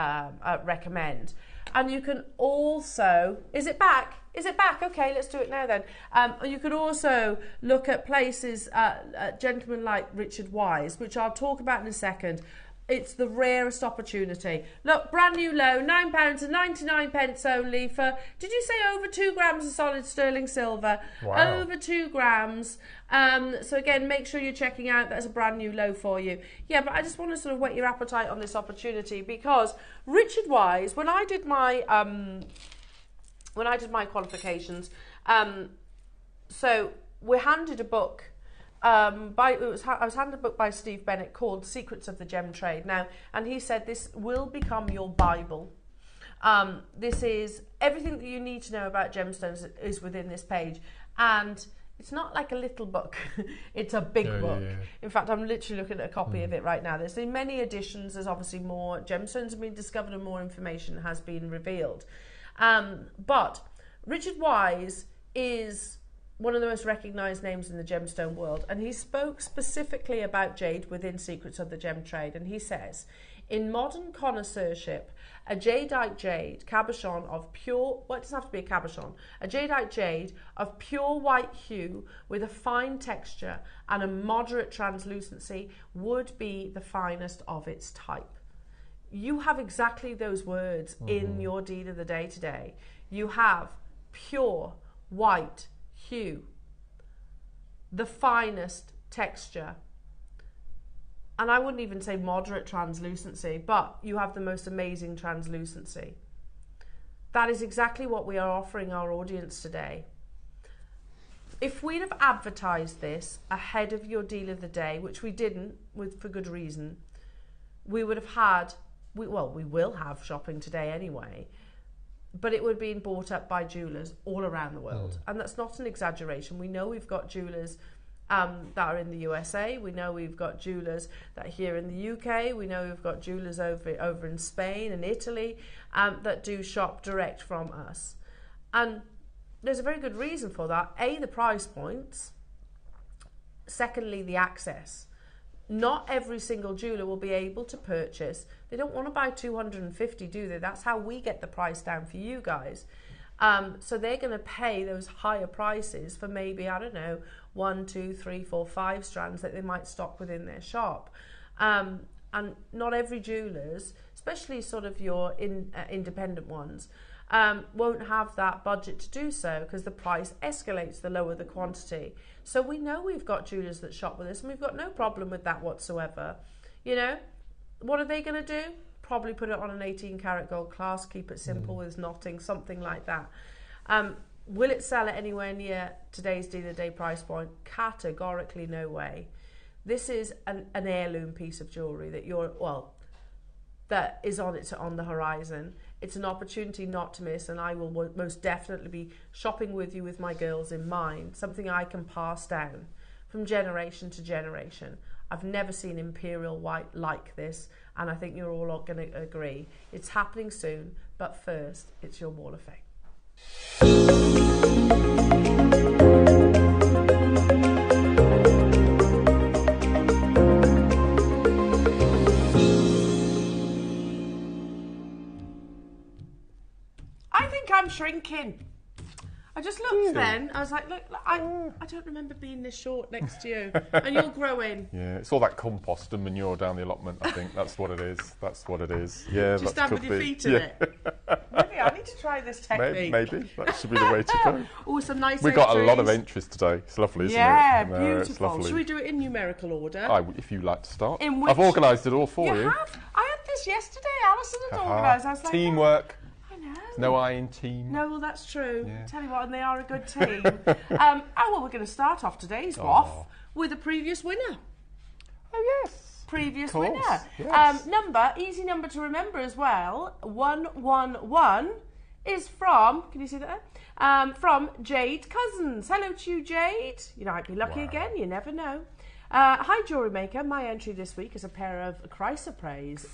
recommend. And you can also... Is it back? Is it back? Okay, let's do it now then. You could also look at places, gentlemen like Richard Wise, which I'll talk about in a second. It's the rarest opportunity. Look, brand new low, £9.99 only for, did you say over 2 grams of solid sterling silver? Wow. Over 2 grams. So again, make sure you're checking out. That's a brand new low for you. Yeah, but I just want to sort of whet your appetite on this opportunity because Richard Wise, when I did my qualifications, so we're handed a book. I was handed a book by Steve Bennett called Secrets of the Gem Trade. Now, and he said this will become your Bible. This is everything that you need to know about gemstones is within this page, and it's not like a little book; it's a big book. Yeah. In fact, I'm literally looking at a copy of it right now. There's been many editions. There's obviously more gemstones have been discovered and more information has been revealed. But Richard Wise is one of the most recognised names in the gemstone world, and he spoke specifically about jade within Secrets of the Gem Trade, and he says, in modern connoisseurship, a jadeite jade cabochon of pure, well, it doesn't have to be a cabochon, a jadeite jade of pure white hue with a fine texture and a moderate translucency would be the finest of its type. You have exactly those words in your deed of the day today. You have pure white hue, the finest texture. And I wouldn't even say moderate translucency, but you have the most amazing translucency. That is exactly what we are offering our audience today. If we'd have advertised this ahead of your deal of the day, which we didn't, for good reason, we would have had, we will have shopping today anyway, but it would have been bought up by jewellers all around the world. And that's not an exaggeration. We know we've got jewellers that are in the USA. We know we've got jewellers that are here in the UK. We know we've got jewellers over in Spain and Italy that do shop direct from us. And there's a very good reason for that. A, the price points. Secondly, the access. Not every single jeweller will be able to purchase. They don't want to buy 250, do they? That's how we get the price down for you guys. So they're going to pay those higher prices for maybe, I don't know, 1, 2, 3, 4, 5 strands that they might stock within their shop. And not every jewellers, especially sort of your independent ones, won't have that budget to do so, because the price escalates the lower the quantity. So we know we've got jewellers that shop with us, and we've got no problem with that whatsoever. You know, what are they going to do? Probably put it on an 18 karat gold clasp, keep it simple with knotting, something like that. Will it sell at anywhere near today's deal of the day price point? Categorically no way. This is an heirloom piece of jewellery that that is on the horizon. It's an opportunity not to miss, and I will most definitely be shopping with you with my girls in mind, something I can pass down from generation to generation. I've never seen Imperial white like this, and I think you're all going to agree. It's happening soon, but first, it's your Wall of Fame. I think I'm shrinking. I just looked then, I was like, look, I don't remember being this short next to you, and you're growing. Yeah, it's all that compost and manure down the allotment, I think. That's what it is. That's what it is. Yeah, just stand with your feet in it. Maybe I need to try this technique. Maybe. That should be the way to go. Oh, some nice We've got a lot of entries today. It's lovely, isn't it? Yeah, beautiful. Should we do it in numerical order? If you like to start. I've organised it all for you. You have? I had this yesterday. Alison had organised. I was like, teamwork. No. No I in team. No, well, that's true. Yeah. Tell you what, and they are a good team. We're going to start off today's WOF with a previous winner. Oh, yes. Previous winner. Yes. Easy number to remember as well. 111 is from, can you see that there? From Jade Cousins. Hello to you, Jade. You might be lucky again, you never know. Hi, JewelleryMaker. My entry this week is a pair of Chrysoprase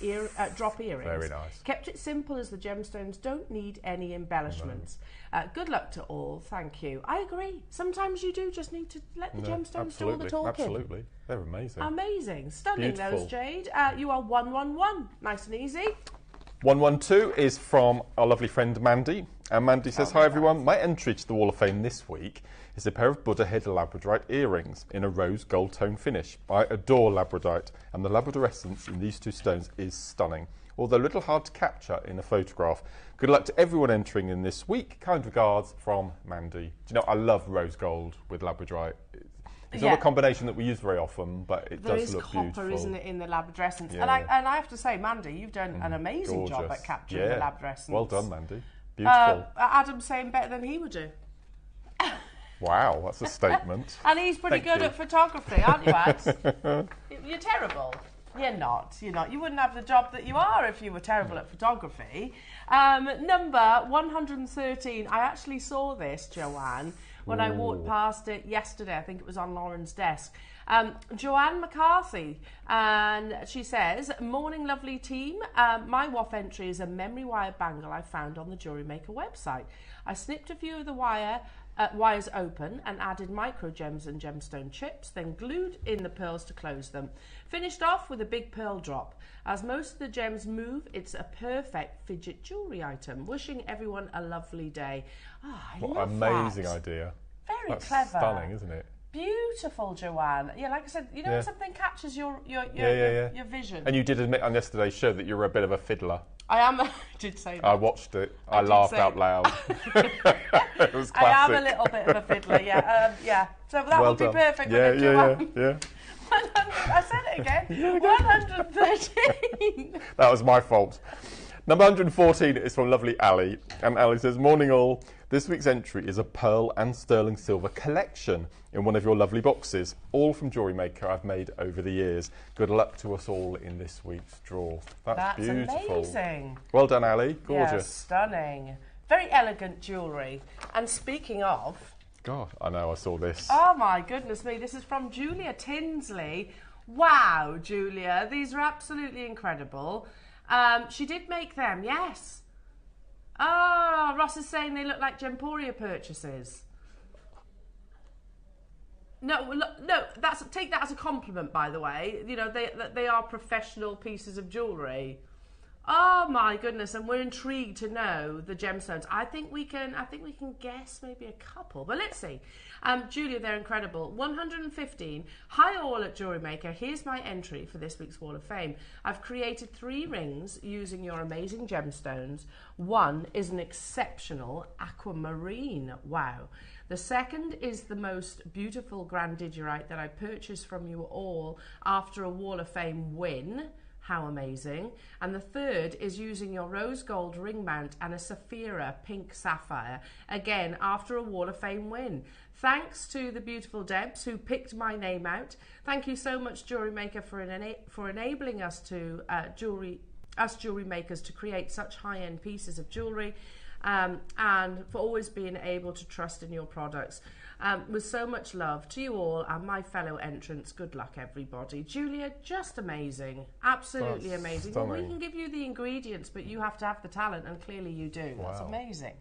drop earrings. Very nice. Kept it simple as the gemstones don't need any embellishments. Good luck to all. Thank you. I agree. Sometimes you do just need to let the gemstones do all the talking. Absolutely. They're amazing. Amazing. Stunning, Beautiful. those, Jade. You are 111. Nice and easy. 112 is from our lovely friend Mandy. And Mandy says, hi everyone, my entry to the Wall of Fame this week is a pair of Buddha head labradorite earrings in a rose gold tone finish. I adore labradorite, and the labrador essence in these two stones is stunning, although a little hard to capture in a photograph. Good luck to everyone entering in this week. Kind regards from Mandy. Do you know, I love rose gold with labradorite. It's not a combination that we use very often, but it does look beautiful. There is copper, isn't it, in the labrador essence? Yeah. And I have to say, Mandy, you've done an amazing job at capturing the labrador essence. Well done, Mandy. Beautiful. Adam's saying better than he would do. Wow, that's a statement. And he's pretty good at photography, aren't you, Ads? You're terrible. You're not. You wouldn't have the job that you are if you were terrible at photography. Number 113. I actually saw this, Joanne, when I walked past it yesterday. I think it was on Lauren's desk. Joanne McCarthy, and she says, morning lovely team, my WOF entry is a memory wire bangle I found on the JewelleryMaker website. I snipped a few of the wires open and added micro gems and gemstone chips, then glued in the pearls to close them. Finished off with a big pearl drop. As most of the gems move, it's a perfect fidget jewellery item. Wishing everyone a lovely day. What an amazing idea. Very That's clever. Stunning, isn't it? Beautiful, Joanne. Yeah, like I said, you know when something catches your vision. And you did admit on yesterday's show that you were a bit of a fiddler. I am. I did say that. I watched it. I laughed out loud. It was classic. I am a little bit of a fiddler, yeah. So that would be perfect for Joanne. Yeah. I said it again. 113. That was my fault. Number 114 is from lovely Ali. And Ali says, morning all. This week's entry is a pearl and sterling silver collection in one of your lovely boxes, all from JewelleryMaker I've made over the years. Good luck to us all in this week's draw. That's beautiful. Amazing. Well done, Ali. Gorgeous. Yeah, stunning. Very elegant jewellery. And speaking of... God, I know, I saw this. Oh my goodness me, this is from Julia Tinsley. Wow, Julia, these are absolutely incredible. She did make them, yes. Oh, Ross is saying they look like Gemporia purchases. No, take that as a compliment, by the way. You know, they are professional pieces of jewellery. Oh my goodness, and we're intrigued to know the gemstones. I think we can guess maybe a couple, but let's see. Julia, they're incredible. 115. Hi all at JewelleryMaker. Here's my entry for this week's Wall of Fame. I've created 3 rings using your amazing gemstones. One is an exceptional aquamarine. Wow. The second is the most beautiful grandidiorite that I purchased from you all after a Wall of Fame win. How amazing. And the third is using your rose gold ring mount and a Saphira pink sapphire, again after a Wall of Fame win. Thanks to the beautiful Debs who picked my name out. Thank you so much, JewelleryMaker, for enabling us to jewelry makers to create such high-end pieces of jewellery, and for always being able to trust in your products. With so much love to you all and my fellow entrants. Good luck, everybody. Julia, just amazing. Absolutely amazing. Well, we can give you the ingredients, but you have to have the talent, and clearly you do. Wow. That's amazing.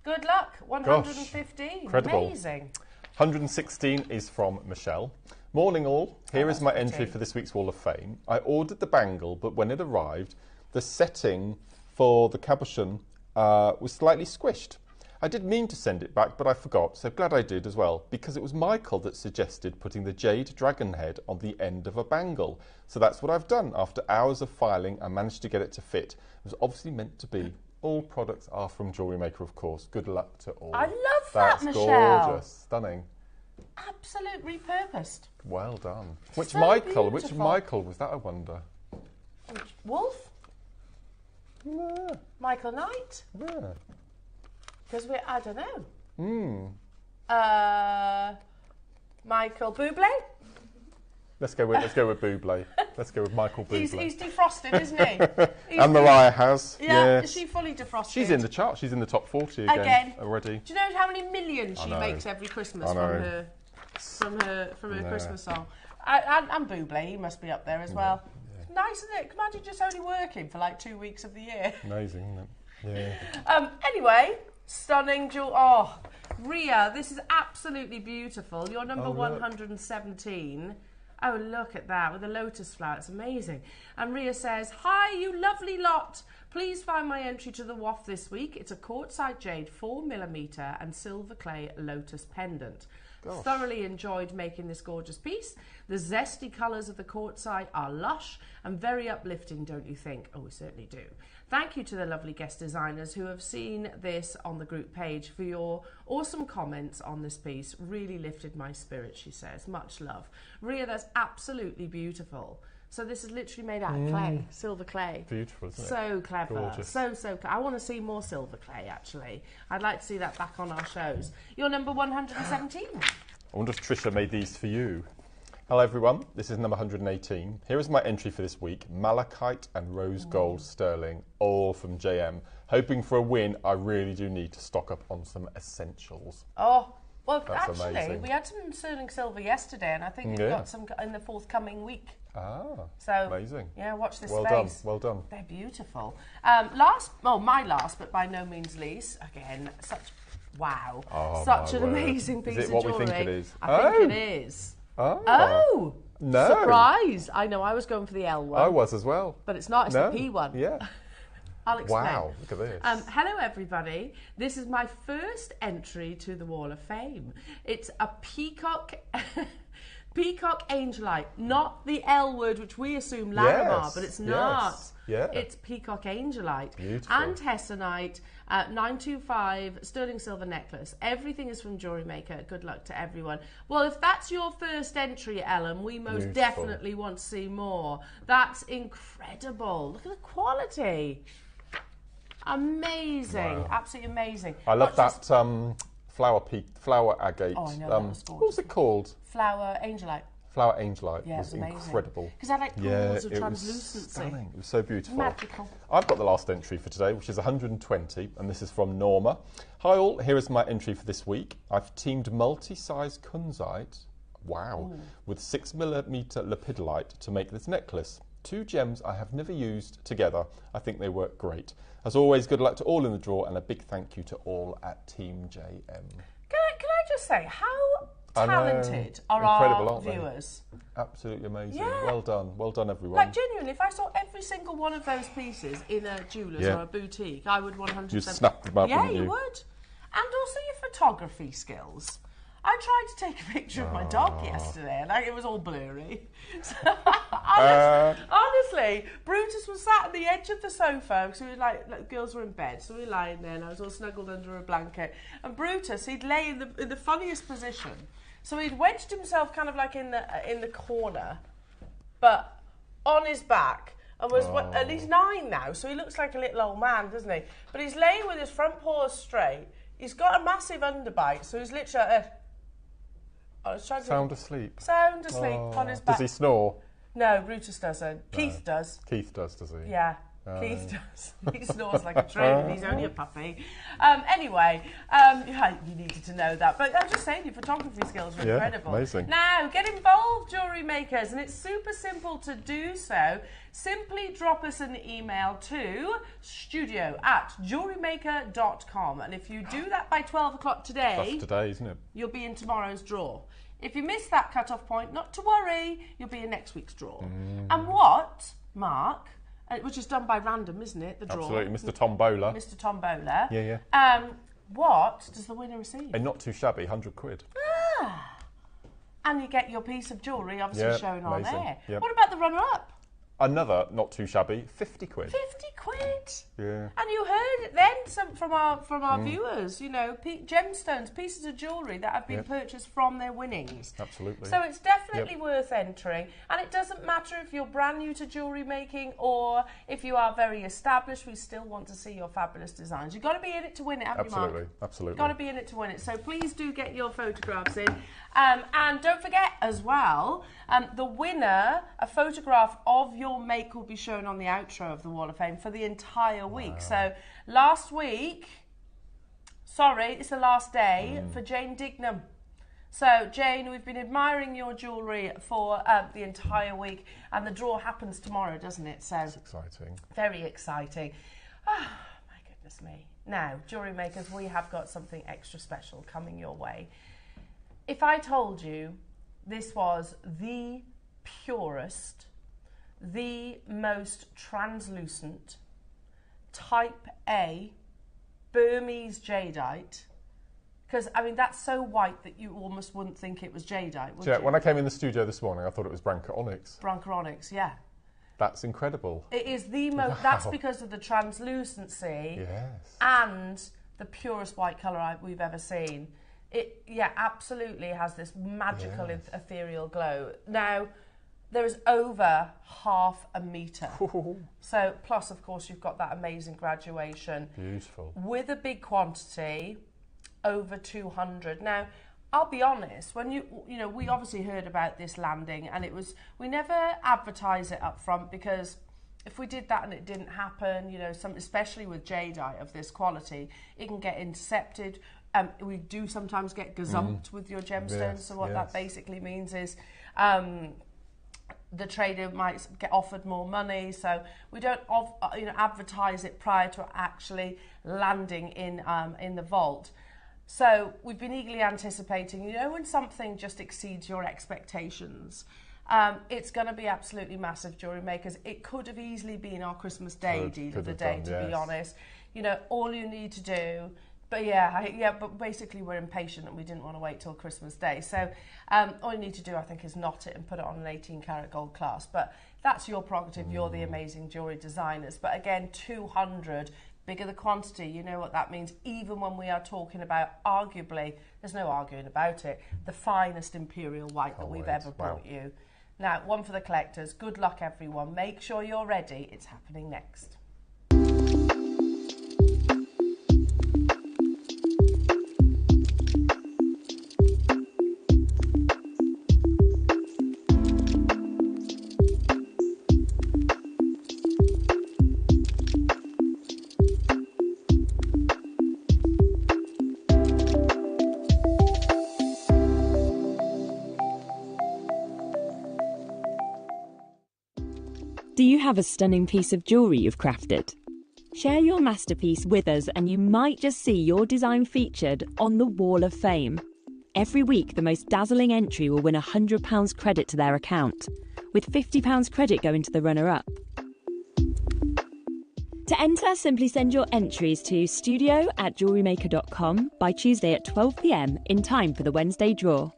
Good luck. 115. Gosh, incredible. Amazing. 116 is from Michelle. Morning all. Here is my entry for this week's Wall of Fame. I ordered the bangle, but when it arrived, the setting for the cabochon was slightly squished. I did mean to send it back, but I forgot, so glad I did as well, because it was Michael that suggested putting the jade dragon head on the end of a bangle. So that's what I've done. After hours of filing, I managed to get it to fit. It was obviously meant to be. All products are from JewelleryMaker, of course. Good luck to all. I love that, Michelle. That's gorgeous. Stunning. Absolute repurposed. Well done. Which Michael was that, I wonder? Wolf? Yeah. Michael Knight? Yeah. Because I don't know. Michael Bublé? Let's go with Bublé. Let's go with Michael Bublé. He's defrosted, isn't he? And Mariah has. Yeah, is she fully defrosted? She's in the chart. She's in the top 40 again already. Do you know how many millions she makes every Christmas from her Christmas song? And Bublé, he must be up there as well. Yeah. Nice, isn't it? Imagine just only working for like 2 weeks of the year. Amazing, isn't it? Yeah. Anyway, stunning jewel. Oh, Ria, this is absolutely beautiful. You're number 117. Oh, look at that, with a lotus flower. It's amazing. And Ria says, hi, you lovely lot. Please find my entry to the WAF this week. It's a quartzite jade 4mm and silver clay lotus pendant. Gosh. Thoroughly enjoyed making this gorgeous piece. The zesty colours of the quartzite are lush and very uplifting, don't you think? Oh, we certainly do. Thank you to the lovely guest designers who have seen this on the group page for your awesome comments on this piece. Really lifted my spirit, she says. Much love. Ria, that's absolutely beautiful. So this is literally made out of clay, silver clay. Beautiful, isn't it? So clever. Gorgeous. So I want to see more silver clay, actually. I'd like to see that back on our shows. You're number 117. I wonder if Trisha made these for you. Hello everyone, this is number 118. Here is my entry for this week, malachite and rose gold sterling, all from JM. Hoping for a win, I really do need to stock up on some essentials. Oh, well That's actually, amazing. we had some sterling silver yesterday and I think we've got some in the forthcoming week. Ah, so, amazing. Yeah, watch this space. Well done, well done. They're beautiful. My last, but by no means least, again, wow, such an amazing piece of jewellery. Is it what we think it is? I think it is. Oh, no. Surprise. I know, I was going for the L one. I was as well. But it's not, it's the P one. Yeah. I'll explain. Wow, look at this. Hello everybody. This is my first entry to the Wall of Fame. It's a peacock peacock angelite, not the L word which we assume Larimar, but it's not. Yeah. It's peacock angelite. Beautiful. And hessonite, 925 sterling silver necklace. Everything is from JewelleryMaker. Good luck to everyone. Well, if that's your first entry, Ellen, we most definitely want to see more. That's incredible. Look at the quality. Amazing. Wow. Absolutely amazing. I love that flower agate. Oh, I know, that was gorgeous. What was it called? Flower angelite. Flower angelite. Yeah, was amazing. Incredible. Because that like pools of translucency. Was stunning. It was so beautiful. Magical. I've got the last entry for today, which is 120, and this is from Norma. Hi all, here is my entry for this week. I've teamed multi-size kunzite, wow, with 6mm lepidolite to make this necklace. 2 gems I have never used together. I think they work great. As always, good luck to all in the draw, and a big thank you to all at Team JM. Can I just say, how talented are our viewers? Absolutely amazing. Yeah. Well done everyone. Like genuinely, if I saw every single one of those pieces in a jeweller's or a boutique, I would 100%. You'd snap them up, wouldn't you? You would. And also your photography skills. I tried to take a picture of my dog yesterday, and it was all blurry. So, honestly, Brutus was sat at the edge of the sofa because we were like girls were in bed, so we were lying there, and I was all snuggled under a blanket. And Brutus, he'd lay in the funniest position, so he'd wedged himself kind of like in the corner, but on his back. And and he's 9 now, so he looks like a little old man, doesn't he? But he's laying with his front paws straight. He's got a massive underbite, so he's literally. I was trying to sound asleep on his back. Does he snore? No, Brutus doesn't. No. Keith does. Keith does he? Yeah, Keith does. He snores like a train, and he's only a puppy. Anyway, you needed to know that. But I'm just saying, your photography skills are incredible. Amazing. Now, get involved, jewellery makers, and it's super simple to do so. Simply drop us an email to studio@jewellerymaker.com, and if you do that by 12 o'clock today, that's today, isn't it? You'll be in tomorrow's draw. If you miss that cut-off point, not to worry, you'll be in next week's draw. And what, Mark, which is done by random, isn't it, the draw? Absolutely, Mr. Tombola. Mr. Tombola. Yeah. What does the winner receive? A not too shabby £100. And you get your piece of jewellery, obviously, shown on there. Yep. What about the runner-up? Another not too shabby £50. 50 quid. Yeah. And you heard it then from our viewers, you know, gemstones, pieces of jewellery that have been purchased from their winnings. Absolutely. So it's definitely worth entering. And it doesn't matter if you're brand new to jewellery making or if you are very established, we still want to see your fabulous designs. You've got to be in it to win it, haven't you, Mark? Absolutely. Got to be in it to win it. So please do get your photographs in. And don't forget as well, the winner, a photograph of your make will be shown on the outro of the Wall of Fame for the entire week. Wow. So last week, it's the last day for Jane Dignam. So Jane, we've been admiring your jewellery for the entire week, and the draw happens tomorrow, doesn't it? So it's exciting. Very exciting. Oh, my goodness me. Now, jewellery makers, we have got something extra special coming your way. If I told you this was the purest, the most translucent, type A, Burmese jadeite, because, I mean, that's so white that you almost wouldn't think it was jadeite, would you? When I came in the studio this morning, I thought it was Branca Onyx. Branca Onyx, yeah. That's incredible. It is the most, that's because of the translucency and the purest white colour we've ever seen. It, absolutely has this magical ethereal glow. Now, there is over ½ a metre. So, plus, of course, you've got that amazing graduation. Beautiful. With a big quantity, over 200. Now, I'll be honest, when you know, we obviously heard about this landing, and we never advertise it up front, because if we did that and it didn't happen, you know, especially with jadeite of this quality, it can get intercepted. We do sometimes get gazumped with your gemstones. So what that basically means is the trader might get offered more money. So we don't advertise it prior to actually landing in the vault. So we've been eagerly anticipating, you know, when something just exceeds your expectations. It's going to be absolutely massive, Jewellery Makers. It could have easily been our Christmas Day deal of the day, to be honest. You know, all you need to do. But but basically we're impatient and we didn't want to wait till Christmas Day. So all you need to do, I think, is knot it and put it on an 18 karat gold clasp. But that's your prerogative. You're the amazing jewellery designers. But again, 200, bigger the quantity, you know what that means. Even when we are talking about, arguably, there's no arguing about it, the finest Imperial white that we've ever brought you. Now, one for the collectors. Good luck, everyone. Make sure you're ready. It's happening next. Do you have a stunning piece of jewellery you've crafted? Share your masterpiece with us and you might just see your design featured on the Wall of Fame. Every week, the most dazzling entry will win £100 credit to their account, with £50 credit going to the runner-up. To enter, simply send your entries to studio@jewellerymaker.com by Tuesday at 12 p.m. in time for the Wednesday draw.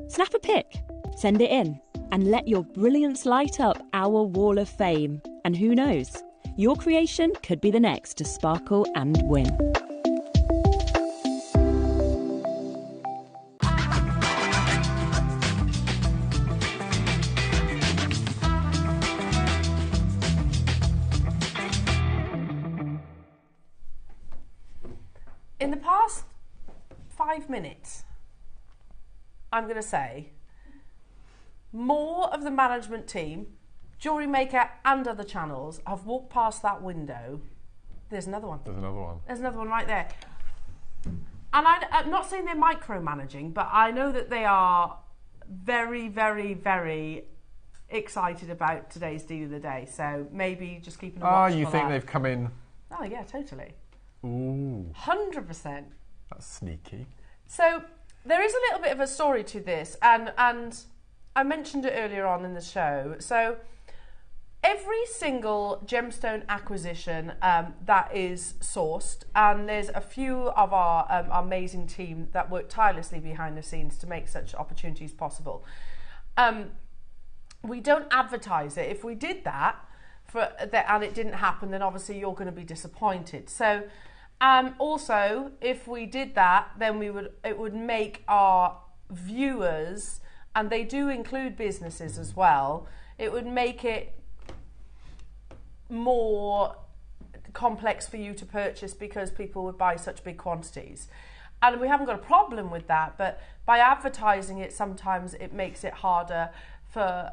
Snap a pic, send it in, and let your brilliance light up our Wall of Fame. And who knows, your creation could be the next to sparkle and win. In the past 5 minutes, I'm going to say, more of the management team, Jewellery Maker and other channels have walked past that window. There's another one. There's another one. There's another one right there. And I'm not saying they're micromanaging, but I know that they are very, very, very excited about today's deal of the day. So maybe just keeping a watch for you think that. they've come in? Oh yeah, totally. Ooh. 100%. That's sneaky. So there is a little bit of a story to this, and I mentioned it earlier on in the show. So every single gemstone acquisition that is sourced, and there's a few of our amazing team that work tirelessly behind the scenes to make such opportunities possible. We don't advertise it. If we did that and it didn't happen, then obviously you're going to be disappointed. So also, if we did that, then it would make our viewers, and they do include businesses as well, it would make it more complex for you to purchase because people would buy such big quantities. And we haven't got a problem with that, but by advertising it, sometimes it makes it harder for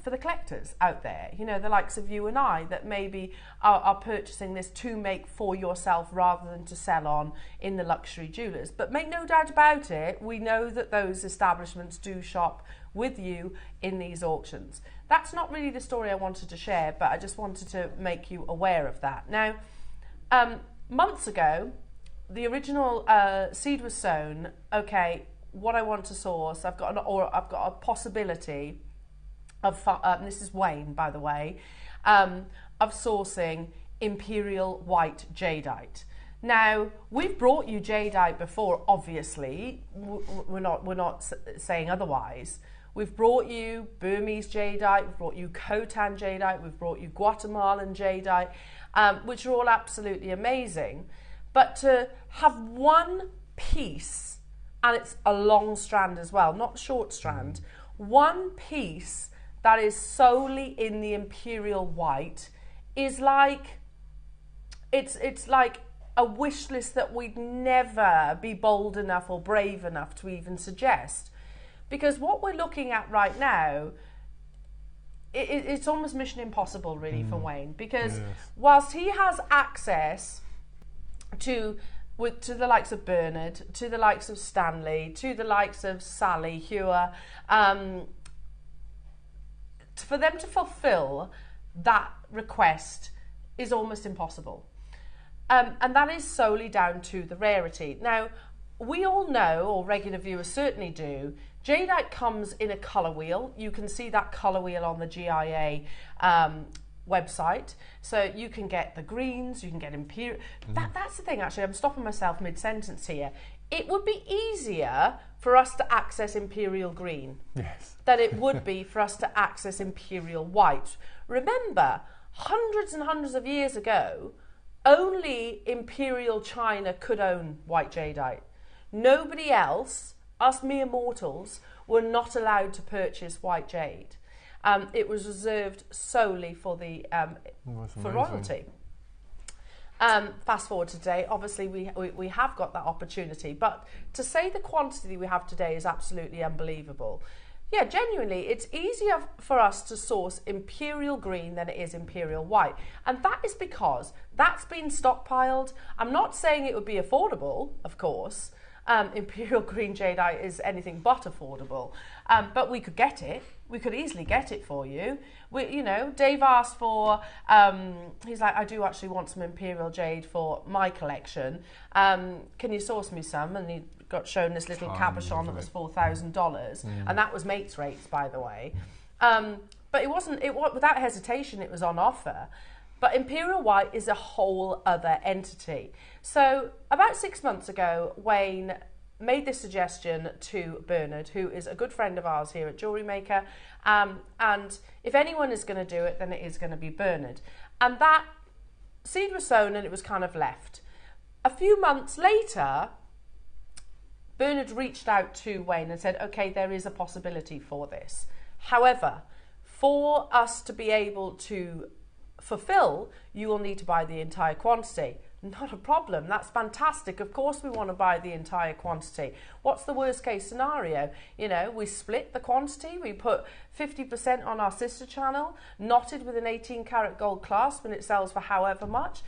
the collectors out there, you know, the likes of you and I, that maybe are purchasing this to make for yourself rather than to sell on in the luxury jewellers. But make no doubt about it, we know that those establishments do shop with you in these auctions. That's not really the story I wanted to share, but I just wanted to make you aware of that. Now, months ago, the original seed was sown. Okay, what I want to source, I've got a possibility of, this is Wayne, by the way, of sourcing Imperial white Jadeite. Now, we've brought you Jadeite before, obviously. We're not saying otherwise. We've brought you Burmese Jadeite, we've brought you Khotan Jadeite, we've brought you Guatemalan Jadeite, which are all absolutely amazing. But to have one piece, and it's a long strand as well, not short strand, one piece that is solely in the Imperial white is like, it's like a wish list that we'd never be bold enough or brave enough to even suggest. Because what we're looking at right now, it's almost mission impossible really for Wayne, because whilst he has access to the likes of Bernard, to the likes of Stanley, to the likes of Sally, Hewer, for them to fulfill that request is almost impossible. And that is solely down to the rarity. Now, we all know, or regular viewers certainly do, Jadeite comes in a colour wheel. You can see that colour wheel on the GIA website. So you can get the greens, you can get Imperial. That's the thing, actually. I'm stopping myself mid-sentence here. It would be easier for us to access Imperial green than it would be for us to access Imperial white. Remember, hundreds and hundreds of years ago, only Imperial China could own white jadeite. Nobody else, us mere mortals, were not allowed to purchase white jade. It was reserved solely for the for royalty. Fast forward to today, obviously we have got that opportunity, but to say the quantity we have today is absolutely unbelievable. Yeah, genuinely, it's easier for us to source Imperial green than it is Imperial white. And that is because that's been stockpiled. I'm not saying it would be affordable, of course. Imperial green jadeite is anything but affordable. But we could get it. We could easily get it for you. You know, Dave asked for, he's like, I do actually want some Imperial jade for my collection. Can you source me some? And he got shown this little cabochon that was $4,000, and that was mates rates, by the way. But it wasn't. Without hesitation, it was on offer. But Imperial white is a whole other entity. So about 6 months ago, Wayne made this suggestion to Bernard, who is a good friend of ours here at JewelleryMaker. And if anyone is going to do it, then it is going to be Bernard. And that seed was sown and it was kind of left. A few months later, Bernard reached out to Wayne and said, okay, there is a possibility for this. However, for us to be able to fulfill, you will need to buy the entire quantity. Not a problem, that's fantastic. Of course we want to buy the entire quantity. What's the worst case scenario? You know, we split the quantity, we put 50% on our sister channel, knotted with an 18 karat gold clasp, and it sells for however much.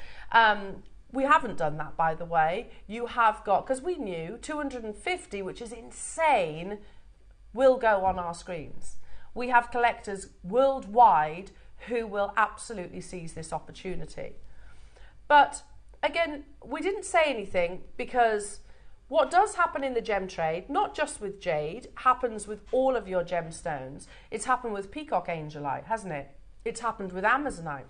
We haven't done that, by the way. You have got, because we knew 250, which is insane, will go on our screens. We have collectors worldwide who will absolutely seize this opportunity. But again, we didn't say anything because what does happen in the gem trade, not just with jade, happens with all of your gemstones. It's happened with peacock angelite, hasn't it? It's happened with amazonite.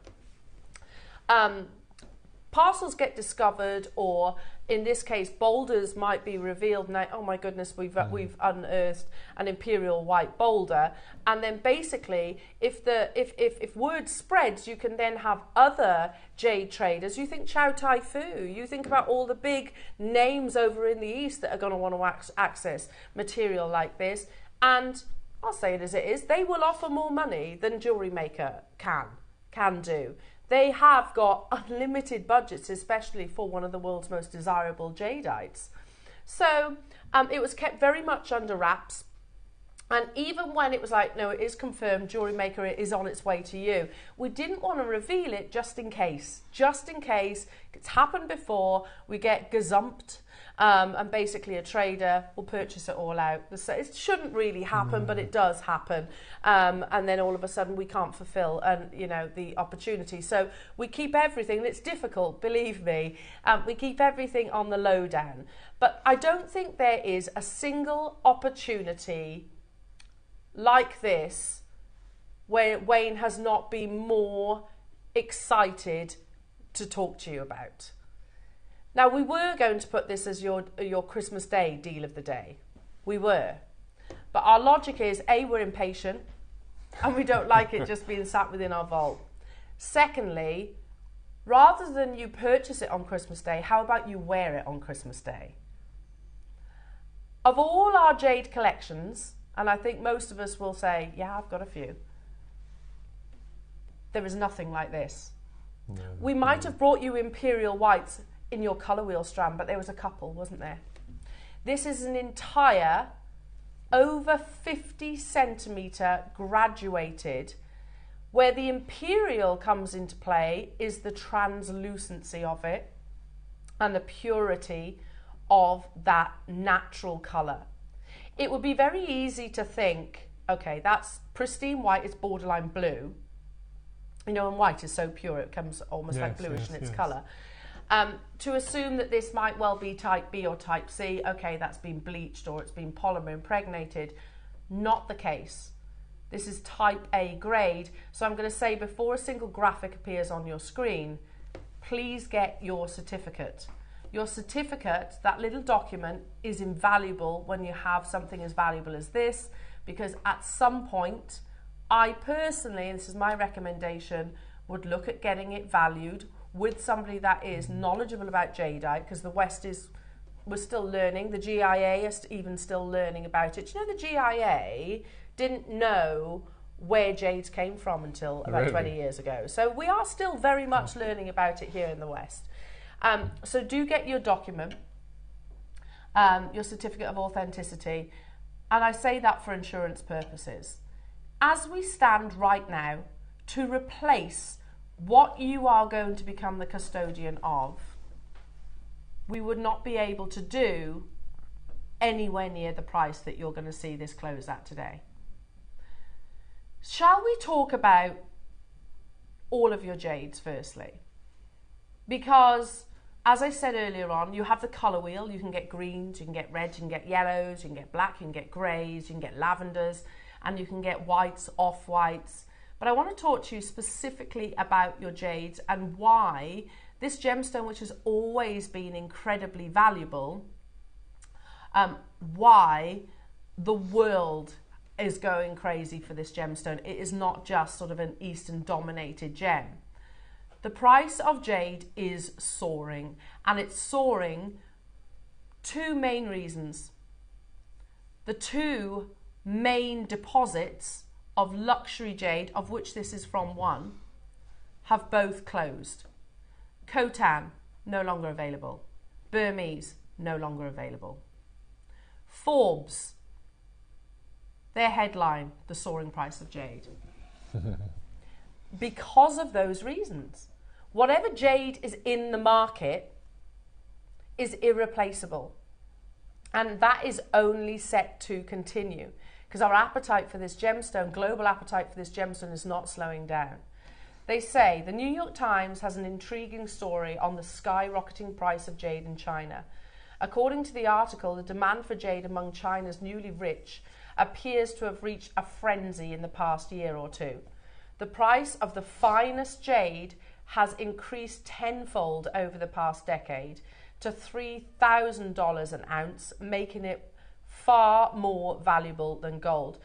Parcels get discovered, or in this case, boulders might be revealed. Now, oh my goodness, we've unearthed an Imperial white boulder, and then basically, if word spreads, you can then have other jade traders. You think Chow Tai Fu, you think about all the big names over in the east that are going to want to access material like this, and I'll say it as it is, they will offer more money than JewelleryMaker can do. They have got unlimited budgets, especially for one of the world's most desirable jadeites. So it was kept very much under wraps. And even when it was like, no, it is confirmed, JewelleryMaker is on its way to you, we didn't want to reveal it just in case. Just in case it's happened before, we get gazumped, and basically a trader will purchase it all out. So it shouldn't really happen, but it does happen. And then all of a sudden we can't fulfill the opportunity. So we keep everything, and it's difficult, believe me, we keep everything on the lowdown. But I don't think there is a single opportunity like this where Wayne has not been more excited to talk to you about. Now, we were going to put this as your Christmas Day deal of the day. We were. But our logic is, A, we're impatient and we don't like it just being sat within our vault. Secondly, rather than you purchase it on Christmas Day, how about you wear it on Christmas Day? Of all our jade collections, and I think most of us will say, yeah, I've got a few, there is nothing like this. No, we might have brought you Imperial whites in your colour wheel strand, but there was a couple, wasn't there? This is an entire over 50 centimetre graduated. Where the Imperial comes into play is the translucency of it and the purity of that natural colour. It would be very easy to think, okay, that's pristine white, it's borderline blue. You know, and white is so pure, it comes almost like bluish in its colour. To assume that this might well be type B or type C, okay, that's been bleached or it's been polymer impregnated. Not the case. This is type A grade. So I'm going to say before a single graphic appears on your screen, please get your certificate. Your certificate, that little document, is invaluable when you have something as valuable as this, because at some point, I personally, and this is my recommendation, would look at getting it valued with somebody that is knowledgeable about jadeite, because the West we're still learning. The GIA is even still learning about it. Do you know the GIA didn't know where jades came from until about 20 years ago? So we are still very much learning about it here in the West. So do get your document, your certificate of authenticity, and I say that for insurance purposes. As we stand right now, to replace what you are going to become the custodian of, we would not be able to do anywhere near the price that you're going to see this close at today. Shall we talk about all of your jades firstly? Because, as I said earlier on, you have the colour wheel. You can get greens, you can get reds, you can get yellows, you can get black, you can get greys, you can get lavenders, and you can get whites, off-whites. But I want to talk to you specifically about your jades and why this gemstone, which has always been incredibly valuable, why the world is going crazy for this gemstone. It is not just sort of an Eastern dominated gem. The price of jade is soaring, and it's soaring two main reasons. The two main deposits of luxury jade, of which this is from one, have both closed. Khotan, no longer available. Burmese, no longer available. Forbes, their headline, the soaring price of jade. Because of those reasons. Whatever jade is in the market is irreplaceable. And that is only set to continue, because our appetite for this gemstone, global appetite for this gemstone, is not slowing down. They say the New York Times has an intriguing story on the skyrocketing price of jade in China. According to the article, the demand for jade among China's newly rich appears to have reached a frenzy in the past year or two. The price of the finest jade has increased tenfold over the past decade to $3,000 an ounce, making it far more valuable than gold.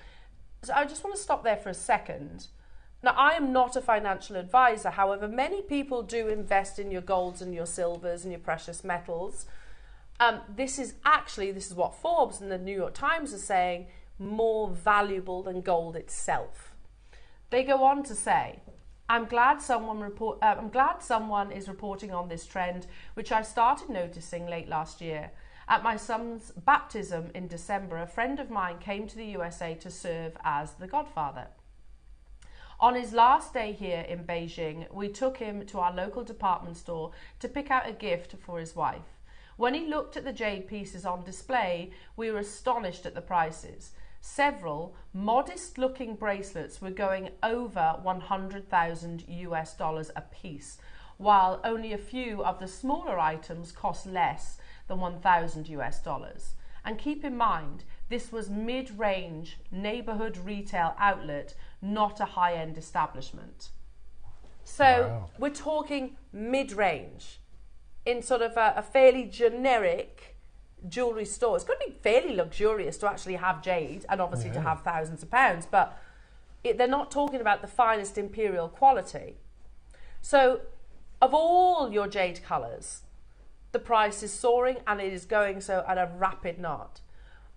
So I just want to stop there for a second. Now, I am not a financial advisor. However, many people do invest in your golds and your silvers and your precious metals. This is what Forbes and the New York Times are saying, more valuable than gold itself. They go on to say, I'm glad someone is reporting on this trend, which I started noticing late last year. At my son's baptism in December, a friend of mine came to the USA to serve as the godfather. On his last day here in Beijing, we took him to our local department store to pick out a gift for his wife. When he looked at the jade pieces on display, we were astonished at the prices. Several modest-looking bracelets were going over $100,000 a piece, while only a few of the smaller items cost less than $1,000. And keep in mind, this was mid-range neighborhood retail outlet, not a high-end establishment. So We're talking mid-range in sort of a fairly generic jewellery store. It's going to be fairly luxurious to actually have jade and obviously to have thousands of pounds, but they're not talking about the finest imperial quality. So of all your jade colours, the price is soaring, and it is going so at a rapid knot.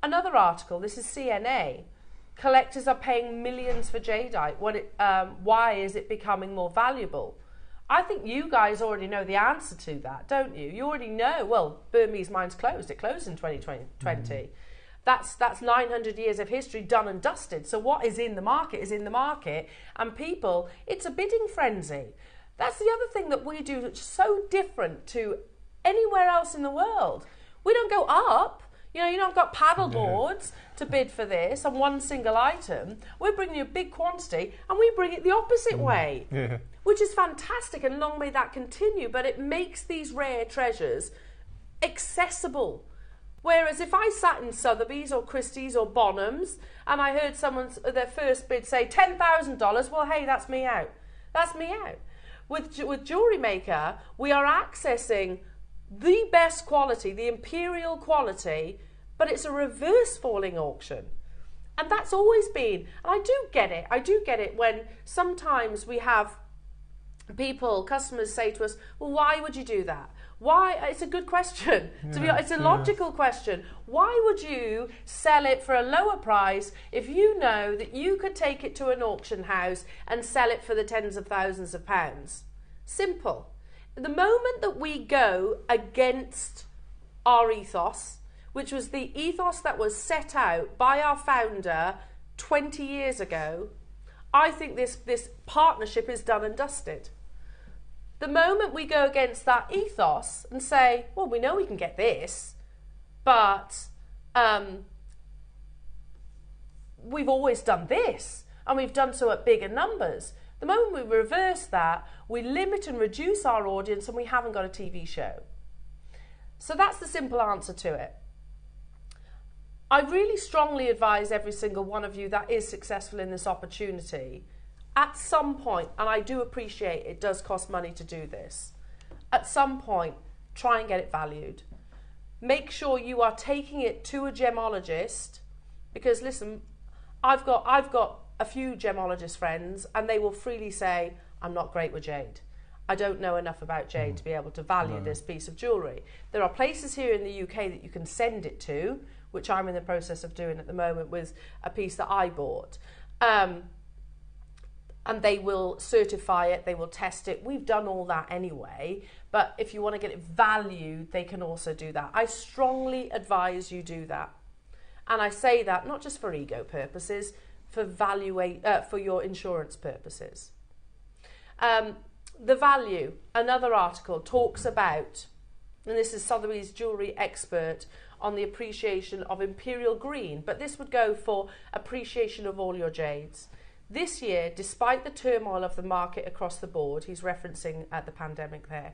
Another article, this is CNA, collectors are paying millions for jadeite. Why is it becoming more valuable? I think you guys already know the answer to that, don't you? You already know, well, Burmese mine's closed. It closed in 2020. That's 900 years of history done and dusted. So what is in the market is in the market. And people, it's a bidding frenzy. That's the other thing that we do that's so different to anywhere else in the world. We don't go up. You know, you've got paddle boards to bid for this on one single item. We're bringing you a big quantity, and we bring it the opposite way, which is fantastic, and long may that continue. But it makes these rare treasures accessible. Whereas if I sat in Sotheby's or Christie's or Bonhams and I heard someone's their first bid say $10,000, well, hey, that's me out. That's me out. With JewelleryMaker, we are accessing the best quality, the Imperial quality, but it's a reverse falling auction. And that's always been, and I do get it when sometimes we have customers say to us, well, why would you do that? Why? It's a good question. To be honest, it's a logical question. Why would you sell it for a lower price if you know that you could take it to an auction house and sell it for the tens of thousands of pounds? Simple. The moment that we go against our ethos, which was the ethos that was set out by our founder 20 years ago, I think this partnership is done and dusted. The moment we go against that ethos and say, well, we know we can get this, but we've always done this, and we've done so at bigger numbers. The moment we reverse that, we limit and reduce our audience, and we haven't got a TV show. So that's the simple answer to it. I really strongly advise every single one of you that is successful in this opportunity, at some point, and I do appreciate it does cost money to do this, at some point, try and get it valued. Make sure you are taking it to a gemologist, because listen, I've got a few gemologist friends, and they will freely say, I'm not great with jade. I don't know enough about jade to be able to value this piece of jewellery. There are places here in the UK that you can send it to, which I'm in the process of doing at the moment with a piece that I bought. And they will certify it, they will test it. We've done all that anyway, but if you want to get it valued, they can also do that. I strongly advise you do that. And I say that not just for ego purposes, for your insurance purposes. The value, another article talks about, and this is Sotheby's jewellery expert on the appreciation of Imperial green, but this would go for appreciation of all your jades. This year, despite the turmoil of the market across the board, he's referencing the pandemic there,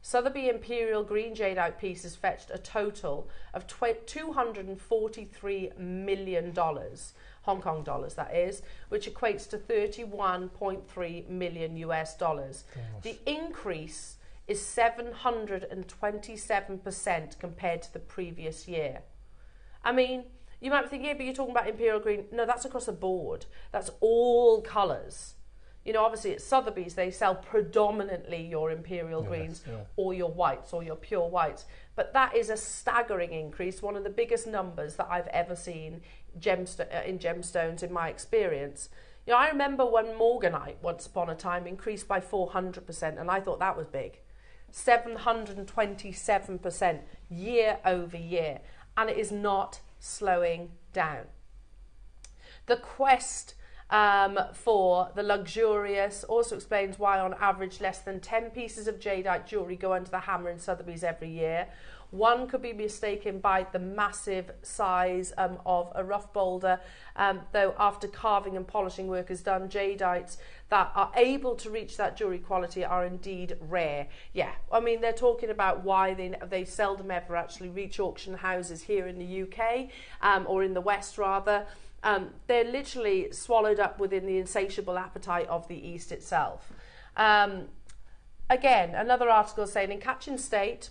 Sotheby Imperial green jadeite pieces fetched a total of $243 million, Hong Kong dollars that is, which equates to 31.3 million US dollars. Gosh. The increase is 727% compared to the previous year. I mean, you might be thinking, yeah, but you're talking about Imperial green. No, that's across the board. That's all colours. You know, obviously at Sotheby's, they sell predominantly your Imperial greens or your whites or your pure whites. But that is a staggering increase, one of the biggest numbers that I've ever seen in gemstones in my experience. You know, I remember when Morganite, once upon a time, increased by 400%, and I thought that was big. 727% year over year. And it is not slowing down. The quest for the luxurious also explains why on average less than 10 pieces of jadeite jewellery go under the hammer in Sotheby's every year. One could be mistaken by the massive size of a rough boulder, though after carving and polishing work is done, jadeites that are able to reach that jewellery quality are indeed rare. Yeah, I mean, they're talking about why they seldom ever actually reach auction houses here in the UK, or in the West rather. They're literally swallowed up within the insatiable appetite of the East itself. Again, another article saying in Kachin State,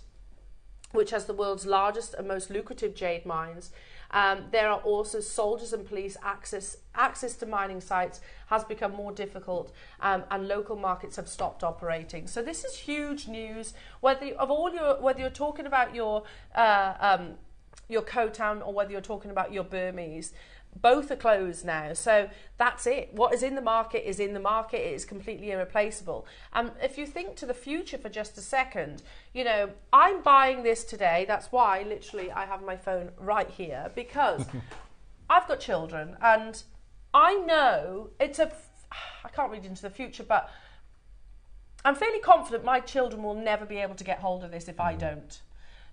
which has the world's largest and most lucrative jade mines, there are also soldiers and police access to mining sites has become more difficult, and local markets have stopped operating. So this is huge news. Whether you're talking about your Khotan or whether you're talking about your Burmese, both are closed now. So that's it. What is in the market is in the market. It is completely irreplaceable. And if you think to the future for just a second, you know, I'm buying this today. That's why literally I have my phone right here, because I've got children and I know I can't read into the future, but I'm fairly confident my children will never be able to get hold of this if I don't.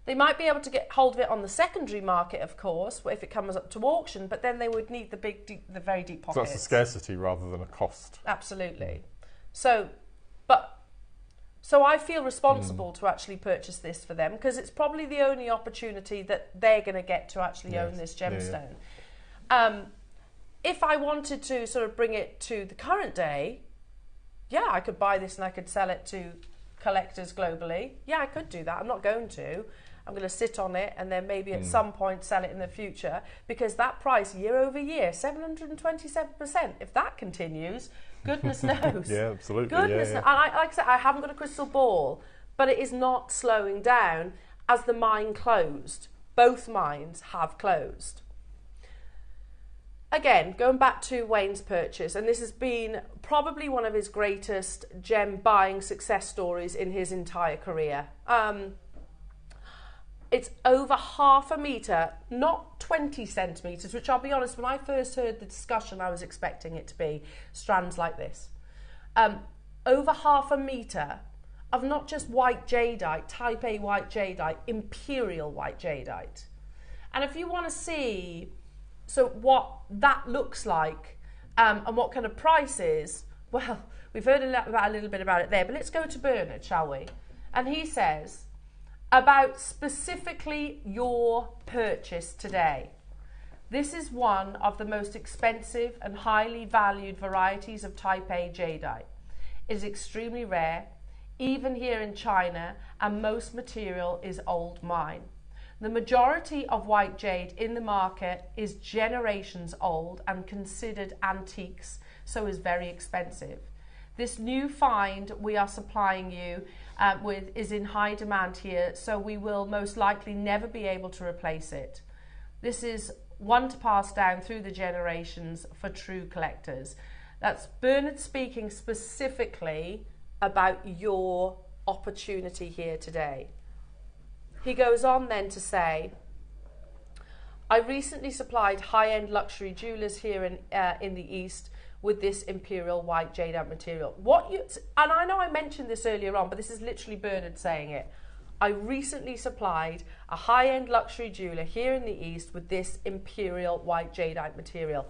They might be able to get hold of it on the secondary market, of course, if it comes up to auction, but then they would need the very deep pockets. So that's a scarcity rather than a cost. Absolutely. So I feel responsible to actually purchase this for them, because it's probably the only opportunity that they're going to get to actually own this gemstone. If I wanted to sort of bring it to the current day, yeah, I could buy this and I could sell it to collectors globally. Yeah, I could do that. I'm not going to. I'm going to sit on it and then maybe at some point sell it in the future, because that price year over year, 727%, if that continues, goodness knows. Yeah, absolutely. Goodness knows. And like I said, I haven't got a crystal ball, but it is not slowing down as the mine closed. Both mines have closed. Again, going back to Wayne's purchase, and this has been probably one of his greatest gem buying success stories in his entire career. It's over 1/2 metre, not 20 centimetres, which I'll be honest, when I first heard the discussion, I was expecting it to be strands like this. Over 1/2 metre of not just white jadeite, type A white jadeite, imperial white jadeite. And if you want to see what that looks like and what kind of price is, well, we've heard a little bit about it there, but let's go to Bernard, shall we? And he says about specifically your purchase today. This is one of the most expensive and highly valued varieties of type A jadeite. It is extremely rare, even here in China, and most material is old mine. The majority of white jade in the market is generations old and considered antiques, so is very expensive. This new find we are supplying you with is in high demand here, so we will most likely never be able to replace it. This is one to pass down through the generations for true collectors. That's Bernard speaking specifically about your opportunity here today. He goes on then to say, I recently supplied high-end luxury jewelers here in the East with this imperial white jadeite material. And I know I mentioned this earlier on, but this is literally Bernard saying it. I recently supplied a high-end luxury jeweler here in the East with this imperial white jadeite material.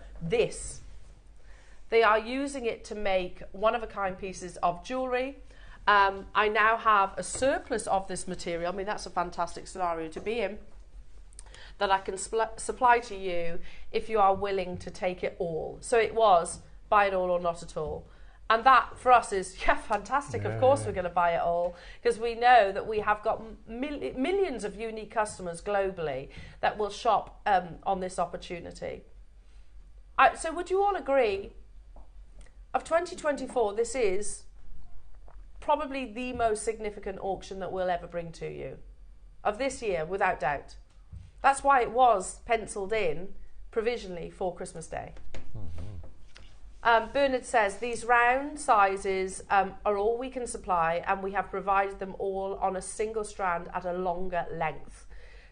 They are using it to make one-of-a-kind pieces of jewellery. I now have a surplus of this material. I mean, that's a fantastic scenario to be in, that I can supply to you if you are willing to take it all. So it was buy it all or not at all. And that for us is, yeah, fantastic. Of course we're going to buy it all, because we know that we have got millions of unique customers globally that will shop on this opportunity. So would you all agree, of 2024, this is probably the most significant auction that we'll ever bring to you of this year, without doubt. That's why it was penciled in provisionally for Christmas Day. Bernard says these round sizes are all we can supply, and we have provided them all on a single strand at a longer length.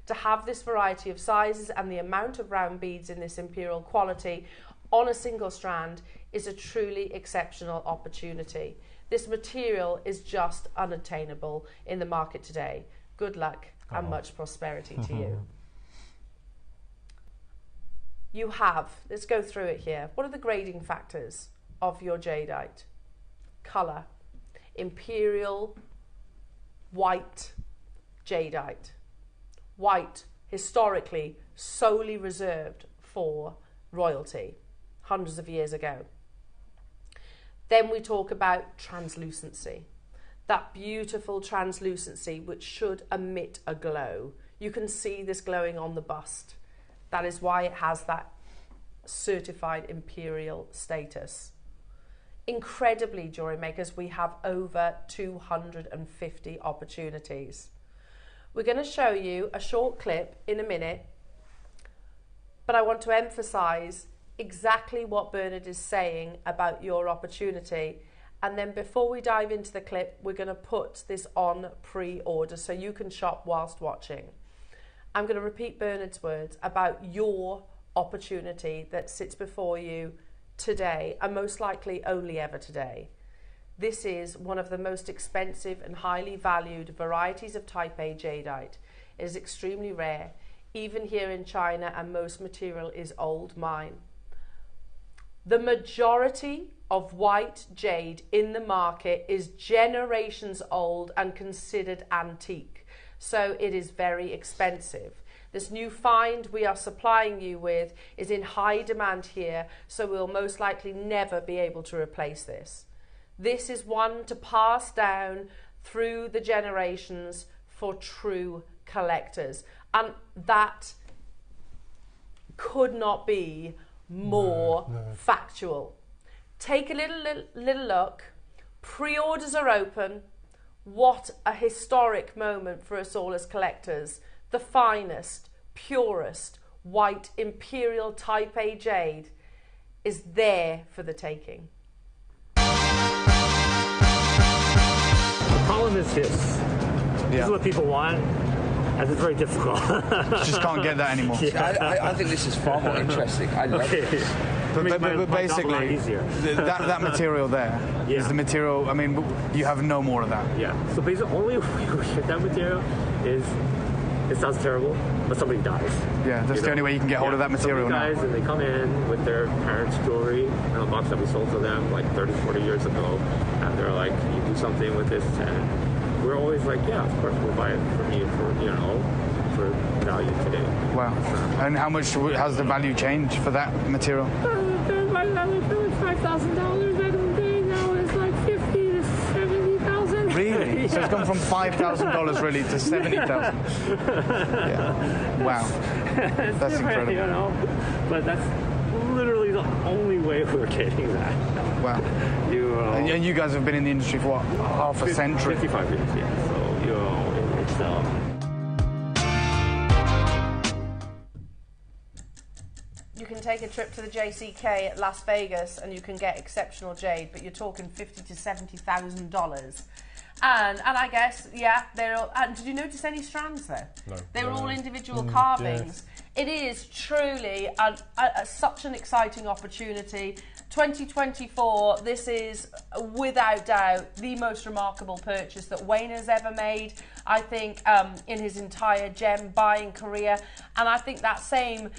To have this variety of sizes and the amount of round beads in this imperial quality on a single strand is a truly exceptional opportunity. This material is just unattainable in the market today. Good luck and much prosperity to you. You have, let's go through it here. What are the grading factors of your jadeite? Colour, imperial white jadeite. White, historically, solely reserved for royalty, hundreds of years ago. Then we talk about translucency, that beautiful translucency which should emit a glow. You can see this glowing on the bust. That is why it has that certified imperial status. Incredibly, jewellery makers, we have over 250 opportunities. We're going to show you a short clip in a minute, but I want to emphasise exactly what Bernard is saying about your opportunity. And then before we dive into the clip, we're going to put this on pre-order so you can shop whilst watching. I'm going to repeat Bernard's words about your opportunity that sits before you today, and most likely only ever today. This is one of the most expensive and highly valued varieties of type A jadeite. It is extremely rare, even here in China, and most material is old mine. The majority of white jade in the market is generations old and considered antique. So it is very expensive. This new find we are supplying you with is in high demand here, so we'll most likely never be able to replace this. This is one to pass down through the generations for true collectors. And that could not be more factual. Take a little look. Pre-orders are open. What a historic moment for us all as collectors. The finest, purest, white Imperial Type A jade is there for the taking. The problem is this. This is what people want, and it's very difficult. You just can't get that anymore. Yeah. I think this is far more interesting. I love this. But basically, that material there is the material. I mean, you have no more of that. Yeah. So basically, only way we get that material is, it sounds terrible, but somebody dies. Yeah, that's the only way you can get hold of that material now. Somebody dies and they come in with their parents' jewelry in a box that we sold to them like 30, 40 years ago, and they're like, "Can you do something with this?" And we're always like, "Yeah, of course, we'll buy it from you for value today." Wow. And how much has the value changed for that material? $5,000 back in the day. Now it's like $50,000 to $70,000. Really? Yeah. So it's gone from $5,000 really to $70,000. Yeah. Wow. That's incredible. You know, but that's literally the only way we're getting that. Wow. And you guys have been in the industry for what, half a century? 55 years. Yeah. So it's You can take a trip to the JCK at Las Vegas and you can get exceptional jade, but you're talking $50,000 to $70,000. And I guess, yeah, they're all, and did you notice any strands there? No. They were all individual carvings. Yeah. It is truly such an exciting opportunity. 2024, this is without doubt the most remarkable purchase that Wayne has ever made, I think, in his entire gem buying career. And I think that same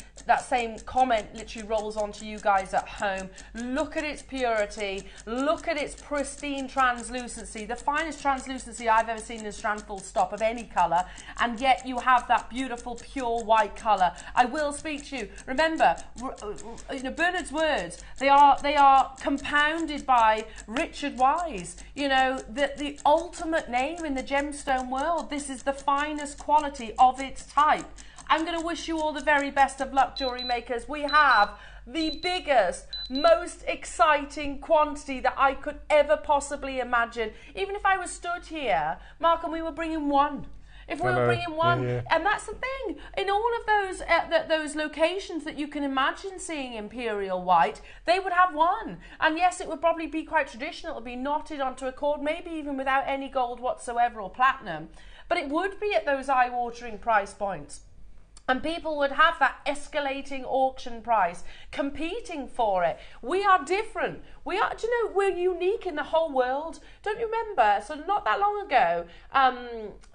comment literally rolls onto you guys at home. Look at its purity, look at its pristine translucency, the finest translucency I've ever seen in a strand full stop of any colour, and yet you have that beautiful pure white colour. I will speak to you. Remember, Bernard's words, they are compounded by Richard Wise, the ultimate name in the gemstone world. This is the finest quality of its type. I'm going to wish you all the very best of luck, jewellery makers. We have the biggest, most exciting quantity that I could ever possibly imagine. Even if I was stood here, Mark, and we were bringing one. If we were bringing one, and that's the thing, in all of those locations that you can imagine seeing Imperial white, they would have one. And yes, it would probably be quite traditional. It would be knotted onto a cord, maybe even without any gold whatsoever or platinum. But it would be at those eye-watering price points. And people would have that escalating auction price, competing for it. We are different. We're unique in the whole world. Don't you remember? So not that long ago,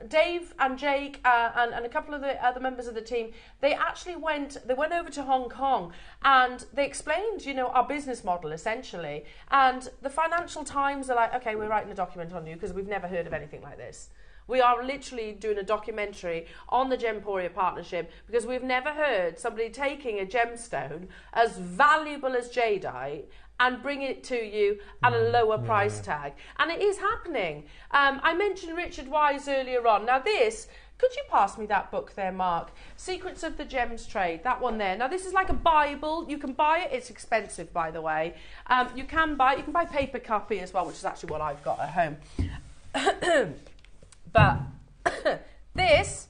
Dave and Jake and a couple of the other members of the team, they went over to Hong Kong and they explained, our business model essentially. And the Financial Times are like, okay, we're writing a document on you because we've never heard of anything like this. We are literally doing a documentary on the Gemporia partnership because we've never heard somebody taking a gemstone as valuable as Jadeite and bring it to you at a lower price tag. And it is happening. I mentioned Richard Wise earlier on. Now this, could you pass me that book there, Mark? Secrets of the Gems Trade, that one there. Now this is like a Bible. You can buy it. It's expensive, by the way. You can buy paper copy as well, which is actually what I've got at home. But this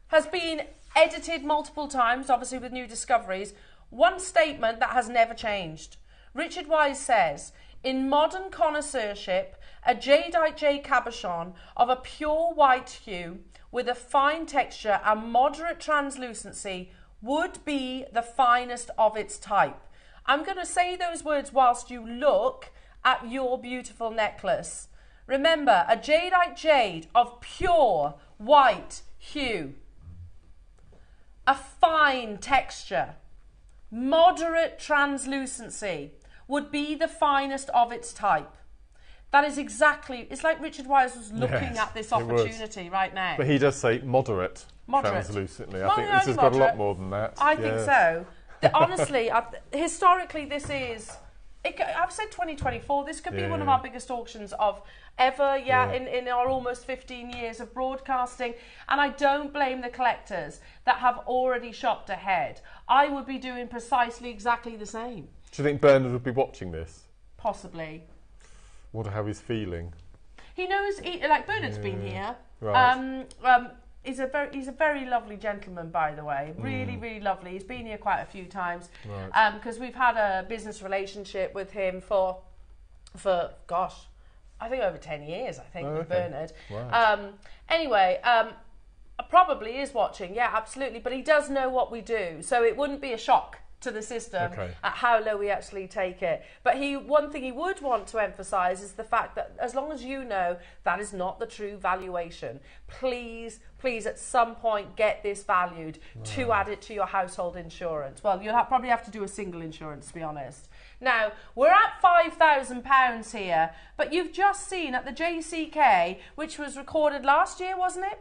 has been edited multiple times, obviously with new discoveries. One statement that has never changed. Richard Wise says, in modern connoisseurship, a Jadeite jade cabochon of a pure white hue with a fine texture and moderate translucency would be the finest of its type. I'm going to say those words whilst you look at your beautiful necklace. Remember, a Jadeite jade of pure white hue, a fine texture, moderate translucency, would be the finest of its type. That is exactly, it's like Richard Wise was looking at this opportunity right now. But he does say moderate. Translucently. I think this has got a lot more than that. I think so. Honestly, historically, this is... I've said 2024. This could be one of our biggest auctions of ever. In our almost 15 years of broadcasting, and I don't blame the collectors that have already shopped ahead. I would be doing precisely exactly the same. Do you think Bernard would be watching this? Possibly. Wonder how he's feeling. He knows. Like Bernard's been here. Right. He's a very lovely gentleman, by the way. Really, really lovely. He's been here quite a few times. Right. Because we've had a business relationship with him for gosh, I think over 10 years. I think with Bernard. Wow. Anyway, probably is watching. Yeah, absolutely. But he does know what we do, so it wouldn't be a shock to the system at how low we actually take it. But one thing he would want to emphasise is the fact that as long as you know that is not the true valuation, please at some point get this valued to add it to your household insurance. Well, you'll probably have to do a single insurance, to be honest. Now, we're at £5,000 here, but you've just seen at the JCK, which was recorded last year, wasn't it?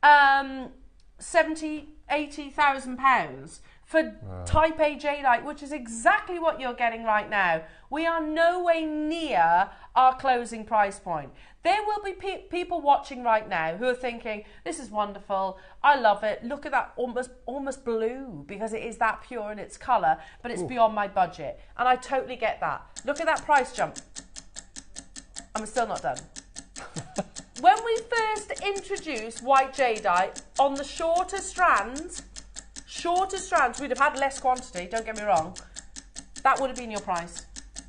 £80,000 for Type A Jadeite, which is exactly what you're getting right now. We are nowhere near our closing price point. There will be people watching right now who are thinking, this is wonderful, I love it, look at that almost blue, because it is that pure in its colour, but it's beyond my budget. And I totally get that. Look at that price jump. I'm still not done. When we first introduced white jadeite on the shorter strands, we'd have had less quantity, don't get me wrong. That would have been your price.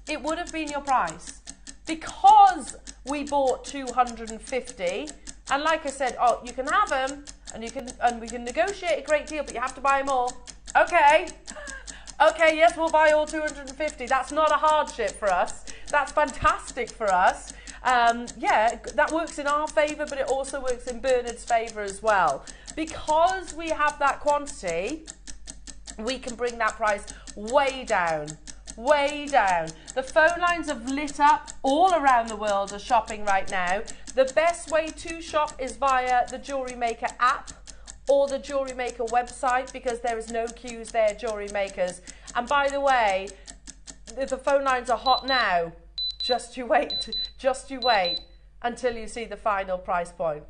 It would have been your price. Because we bought 250, and like I said, you can have them, and we can negotiate a great deal, but you have to buy them all. Okay. Okay, yes, we'll buy all 250. That's not a hardship for us. That's fantastic for us. Yeah, that works in our favour, but it also works in Bernard's favour as well. Because we have that quantity, we can bring that price way down. Way down. The phone lines have lit up all around the world are shopping right now. The best way to shop is via the JewelleryMaker app or the JewelleryMaker website, because there is no queues there, Jewellery Makers. And by the way, the phone lines are hot now. Just you wait until you see the final price point.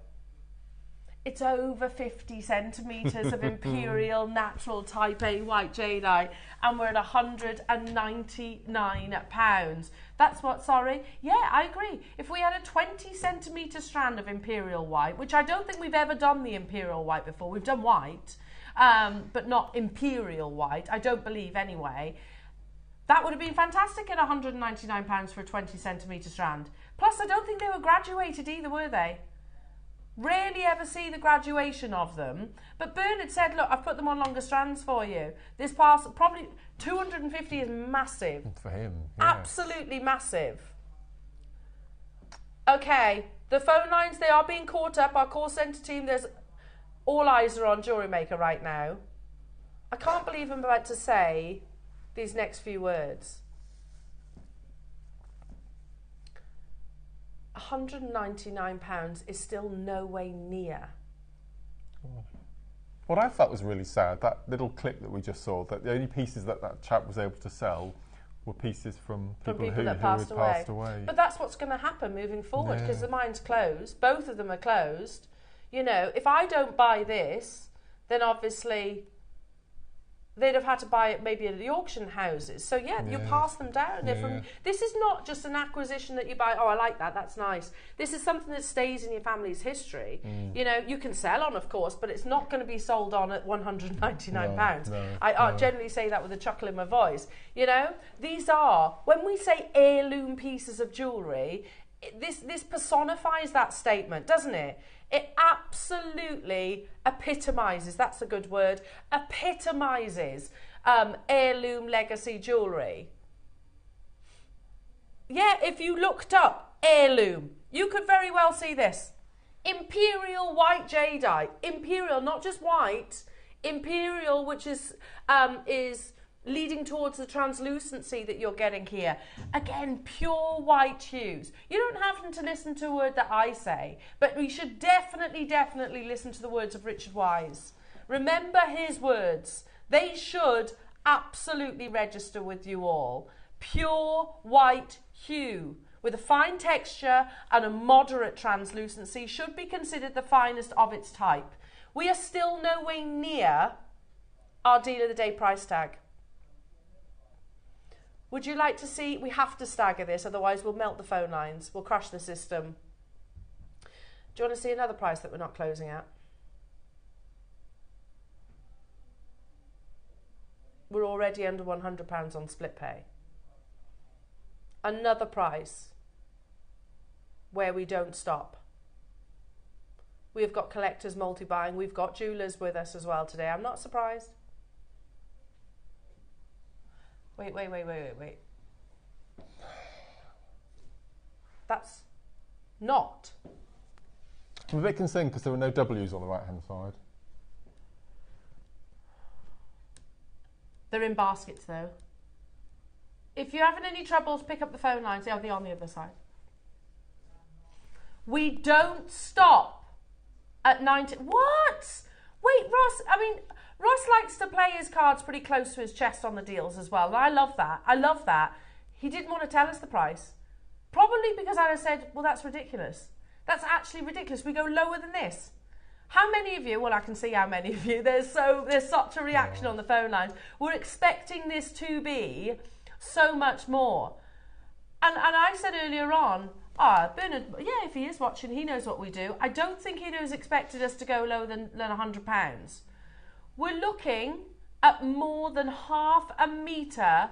It's over 50 centimetres of Imperial natural Type A white jadeite, and we're at £199. That's what, sorry? Yeah, I agree. If we had a 20 centimetre strand of Imperial white, which I don't think we've ever done the Imperial white before, we've done white, but not Imperial white, I don't believe anyway. That would have been fantastic at £199 for a 20 centimetre strand. Plus, I don't think they were graduated either, were they? Rarely ever see the graduation of them. But Bernard said, look, I've put them on longer strands for you. This parcel, probably 250 is massive. For him. Yeah. Absolutely massive. Okay, the phone lines, they are being caught up. Our call centre team, all eyes are on JewelleryMaker right now. I can't believe I'm about to say these next few words. £199 is still no way near. What I thought was really sad, that little clip that we just saw, that the only pieces that chap was able to sell were pieces from people who had passed away. But that's what's going to happen moving forward, because the mine's closed. Both of them are closed. You know, if I don't buy this, then obviously they'd have had to buy it maybe at the auction houses. So yeah, you pass them down. This is not just an acquisition that you buy, oh, I like that, that's nice. This is something that stays in your family's history. You know, you can sell on, of course, but it's not going to be sold on at £199. I generally say that with a chuckle in my voice. You know, these are, when we say heirloom pieces of jewellery, this personifies that statement, doesn't it? It absolutely epitomises, that's a good word, epitomises heirloom legacy jewellery. Yeah, if you looked up heirloom, you could very well see this. Imperial white jadeite. Imperial, not just white. Imperial, which is leading towards the translucency that you're getting here. Again, pure white hues. You don't have to listen to a word that I say, but we should definitely listen to the words of Richard Wise. Remember his words. They should absolutely register with you all. Pure white hue with a fine texture and a moderate translucency should be considered the finest of its type. We are still nowhere near our deal of the day price tag. Would you like to see? We have to stagger this, otherwise we'll melt the phone lines. We'll crush the system. Do you want to see another price that we're not closing at? We're already under £100 on split pay. Another price where we don't stop. We've got collectors multi-buying. We've got jewellers with us as well today. I'm not surprised. Wait. That's not. I'm a bit concerned because there were no W's on the right-hand side. They're in baskets though. If you're having any troubles, pick up the phone lines. They're on the other side. We don't stop at 90. What? Wait, Ross. I mean, Ross likes to play his cards pretty close to his chest on the deals as well. And I love that. I love that. He didn't want to tell us the price. Probably because I said, well, that's ridiculous. That's actually ridiculous. We go lower than this. How many of you, well, I can see how many of you, there's such a reaction on the phone lines. We're expecting this to be so much more. And I said earlier on, Bernard, yeah, if he is watching, he knows what we do. I don't think he knows expected us to go lower than £100. We're looking at more than half a metre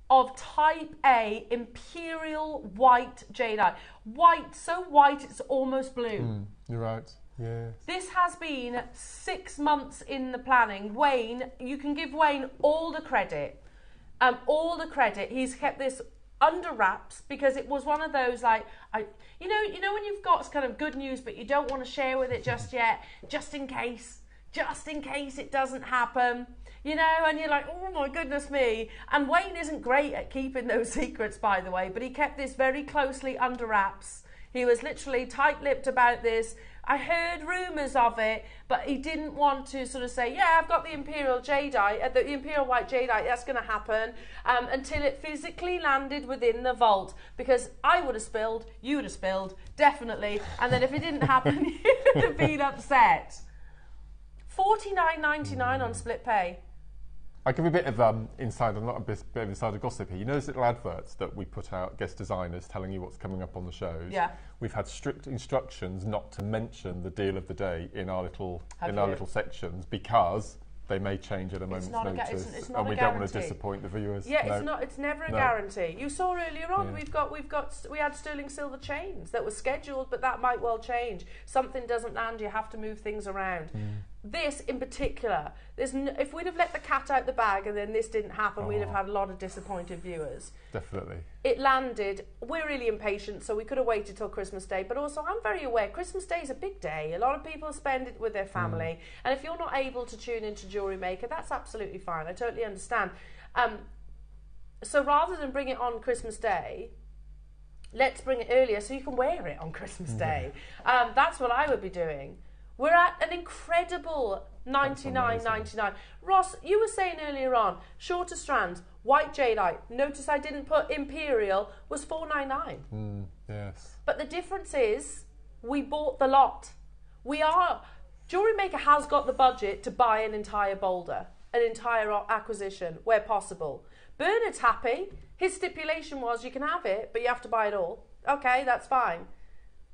of type A Imperial white jadeite. White, so white it's almost blue. You're right. Yeah. This has been 6 months in the planning. Wayne, you can give Wayne all the credit. All the credit. He's kept this under wraps because it was one of those you know when you've got kind of good news but you don't want to share with it just yet, just in case it doesn't happen, you know, and you're like, oh my goodness me. And Wayne isn't great at keeping those secrets, by the way, but he kept this very closely under wraps. He was literally tight-lipped about this. I heard rumours of it, but he didn't want to sort of say, yeah, I've got the Imperial Jadeite, the Imperial White Jadeite, that's going to happen, until it physically landed within the vault. Because I would have spilled, you would have spilled, definitely. And then if it didn't happen, you would have been upset. $49.99 on split pay. I'll give you a bit of insider, not a bit of insider gossip here. You know those little adverts that we put out, guest designers telling you what's coming up on the shows? Yeah. We've had strict instructions not to mention the deal of the day in our little sections because they may change at a moment's notice, it's not and we don't want to disappoint the viewers. Yeah, it's never a guarantee. You saw earlier on, we had sterling silver chains that were scheduled, but that might well change. Something doesn't land, you have to move things around. This in particular, if we'd have let the cat out the bag and then this didn't happen, we'd have had a lot of disappointed viewers. Definitely. It landed. We're really impatient, so we could have waited till Christmas Day. But also, I'm very aware Christmas Day is a big day. A lot of people spend it with their family. And if you're not able to tune into Jewellery Maker, that's absolutely fine. I totally understand. So rather than bring it on Christmas Day, let's bring it earlier so you can wear it on Christmas Day. That's what I would be doing. We're at an incredible $99.99. Ross, you were saying earlier on, shorter strands, white jadeite. Notice I didn't put Imperial, was $4.99. Yes. But the difference is, we bought the lot. Jewellery Maker has got the budget to buy an entire boulder, an entire acquisition, where possible. Bernard's happy. His stipulation was, you can have it, but you have to buy it all. Okay, that's fine.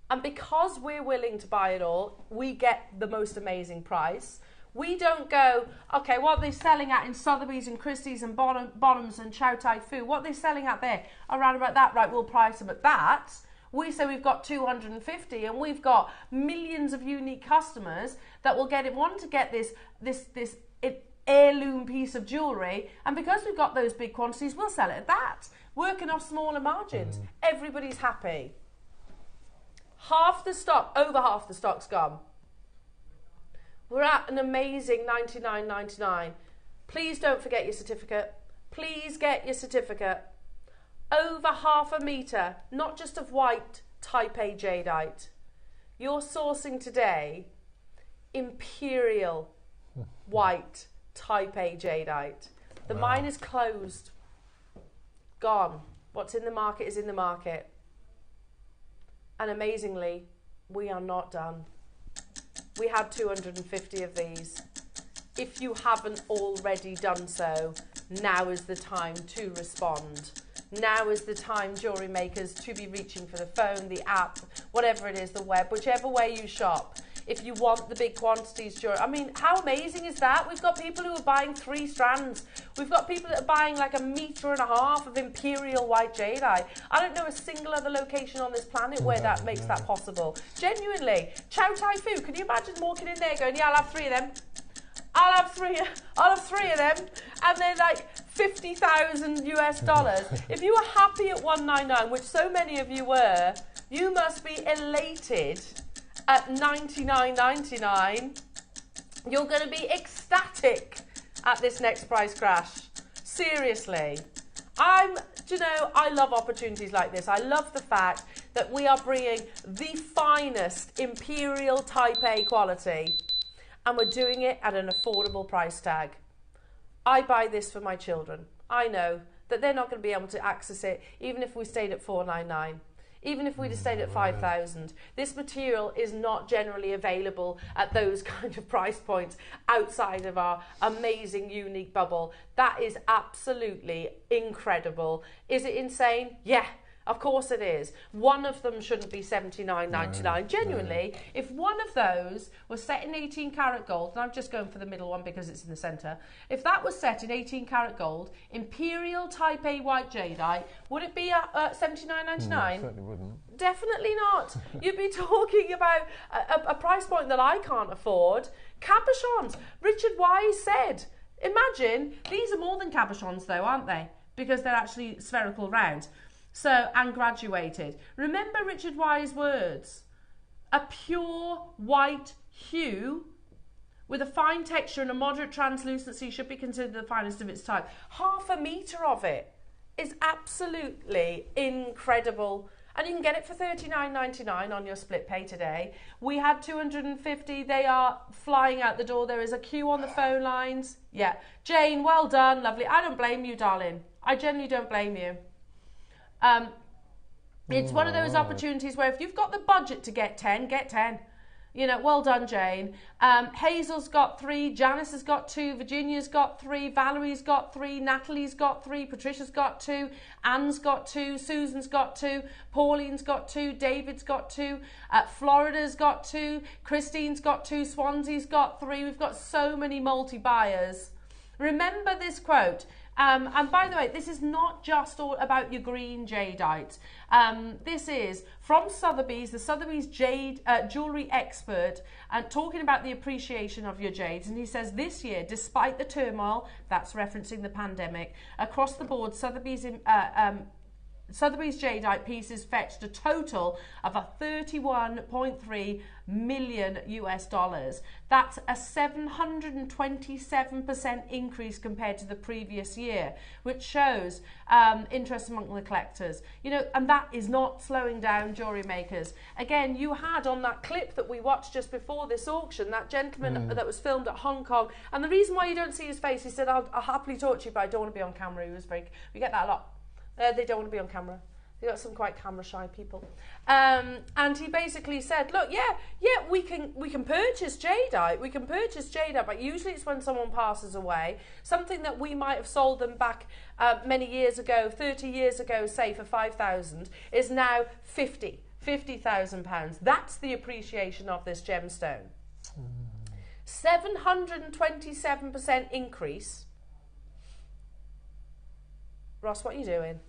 And because we're willing to buy it all, we get the most amazing price. We don't go, okay, what are they selling at in Sotheby's and Christie's and Bonhams and Chow Tai Fu? What are they selling at there? Around about that, right, we'll price them at that. We say we've got 250 and we've got millions of unique customers that will want to get this heirloom piece of jewellery. And because we've got those big quantities, we'll sell it at that. Working off smaller margins. Everybody's happy. Over half the stock's gone. We're at an amazing $99.99. Please don't forget your certificate. please get your certificate. Over 1/2 metre, not just of white type A jadeite. You're sourcing today Imperial white type A jadeite. The mine is closed. Gone. What's in the market is in the market. And amazingly, we are not done. We had 250 of these. If you haven't already done so, now is the time to respond. Now is the time, jewellery makers, to be reaching for the phone, the app, whatever it is, the web, whichever way you shop. If you want the big quantities, I mean, how amazing is that? We've got people who are buying 3 strands. We've got people that are buying like 1.5 meters of Imperial white jadeite. I don't know a single other location on this planet where that makes that possible. Genuinely. Chow Tai Fu, can you imagine walking in there going, yeah, I'll have 3 of them. I'll have three of them, and they're like $50,000 US. If you were happy at $199, which so many of you were, you must be elated at $99.99. You're going to be ecstatic at this next price crash. Seriously. I love opportunities like this. I love the fact that we are bringing the finest Imperial Type A quality, and we're doing it at an affordable price tag. I buy this for my children. I know that they're not going to be able to access it even if we stayed at $499. Even if we'd have stayed at $5,000. This material is not generally available at those kind of price points outside of our amazing, unique bubble. That is absolutely incredible. Is it insane? Yeah. Of course it is. One of them shouldn't be $79.99. Genuinely, if one of those was set in 18 karat gold, and I'm just going for the middle one because it's in the centre, if that was set in 18 karat gold, Imperial Type A white jadeite, would it be $79.99? No, certainly wouldn't. Definitely not. You'd be talking about a price point that I can't afford. Cabochons. Richard Wise said, imagine, these are more than cabochons though, aren't they? Because they're actually spherical round. So, and graduated. Remember Richard Wise's words. A pure white hue with a fine texture and a moderate translucency should be considered the finest of its type. 1/2 meter of it is absolutely incredible. And you can get it for $39.99 on your split pay today. We had 250. They are flying out the door. There is a queue on the phone lines. Yeah. Jane, well done. Lovely. I don't blame you, darling. I genuinely don't blame you. It's one of those opportunities where if you've got the budget to get 10, get 10. You know, well done, Jane. Hazel's got 3, Janice has got 2, Virginia's got 3, Valerie's got 3, Natalie's got 3, Patricia's got 2, Anne's got 2, Susan's got 2, Pauline's got 2, David's got 2, Florida's got 2, Christine's got 2, Swansea's got 3. We've got so many multi-buyers. Remember this quote. And by the way, this is not just all about your green jadeite. This is from Sotheby's, the Sotheby's Jade jewellery expert, and talking about the appreciation of your jades. And he says this year, despite the turmoil, that's referencing the pandemic, across the board, Sotheby's jadeite pieces fetched a total of a $31.3 million US. That's a 727% increase compared to the previous year, which shows interest among the collectors. You know, and that is not slowing down, jewellery makers. Again, you had on that clip that we watched just before this auction, that gentleman that was filmed at Hong Kong, and the reason why you don't see his face, he said, I'll happily talk to you, but I don't want to be on camera. He was we get that a lot. They don't want to be on camera. They've got some quite camera shy people. And he basically said, look, yeah, we can purchase jadeite. We can purchase jadeite, but usually it's when someone passes away. Something that we might have sold them back many years ago, 30 years ago, say for 5,000, is now 50,000 pounds. That's the appreciation of this gemstone. 727% increase. Ross, what are you doing?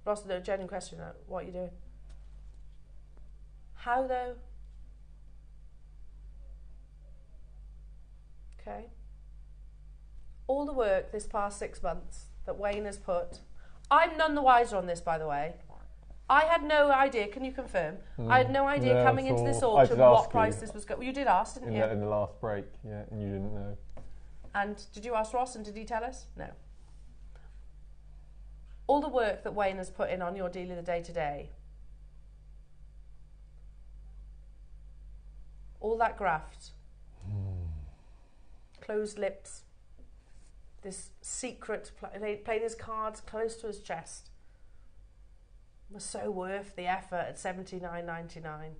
Ross, no, genuine question. What are you doing? How though? Okay. All the work this past 6 months that Wayne has put. I'm none the wiser on this, by the way. I had no idea. Can you confirm? I had no idea coming into this auction what price this was going. Well, you did ask, didn't you? In the last break, yeah, and you didn't know. And did you ask Ross and did he tell us? No. All the work that Wayne has put in on your deal of the day today, all that graft, closed lips, this secret, playing his cards close to his chest, was so worth the effort at $79.99.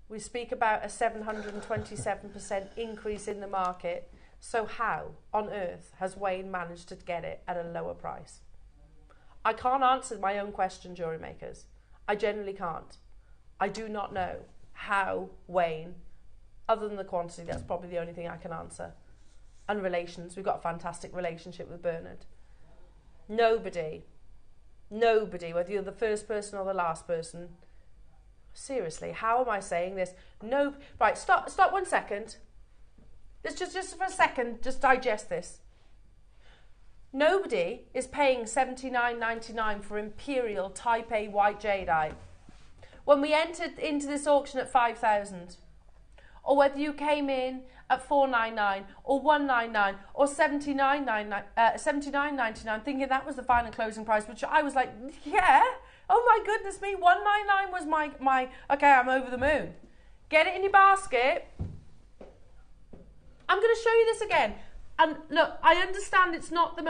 We speak about a 727% increase in the market. So how on earth has Wayne managed to get it at a lower price? I can't answer my own question, jewellery makers. I genuinely can't. I do not know how Wayne, other than the quantity, that's probably the only thing I can answer. And relations, we've got a fantastic relationship with Bernard. Nobody, whether you're the first person or the last person, seriously, how am I saying this? No, right, stop 1 second. Let's just for a second, just digest this. Nobody is paying $79.99 for Imperial Type A white jadeite. When we entered into this auction at $5,000, or whether you came in at $499 or $199 or $79.99, thinking that was the final closing price, which I was like, yeah, oh my goodness me, $199 was my okay, I'm over the moon. Get it in your basket. I'm going to show you this again. And look, I understand it's not the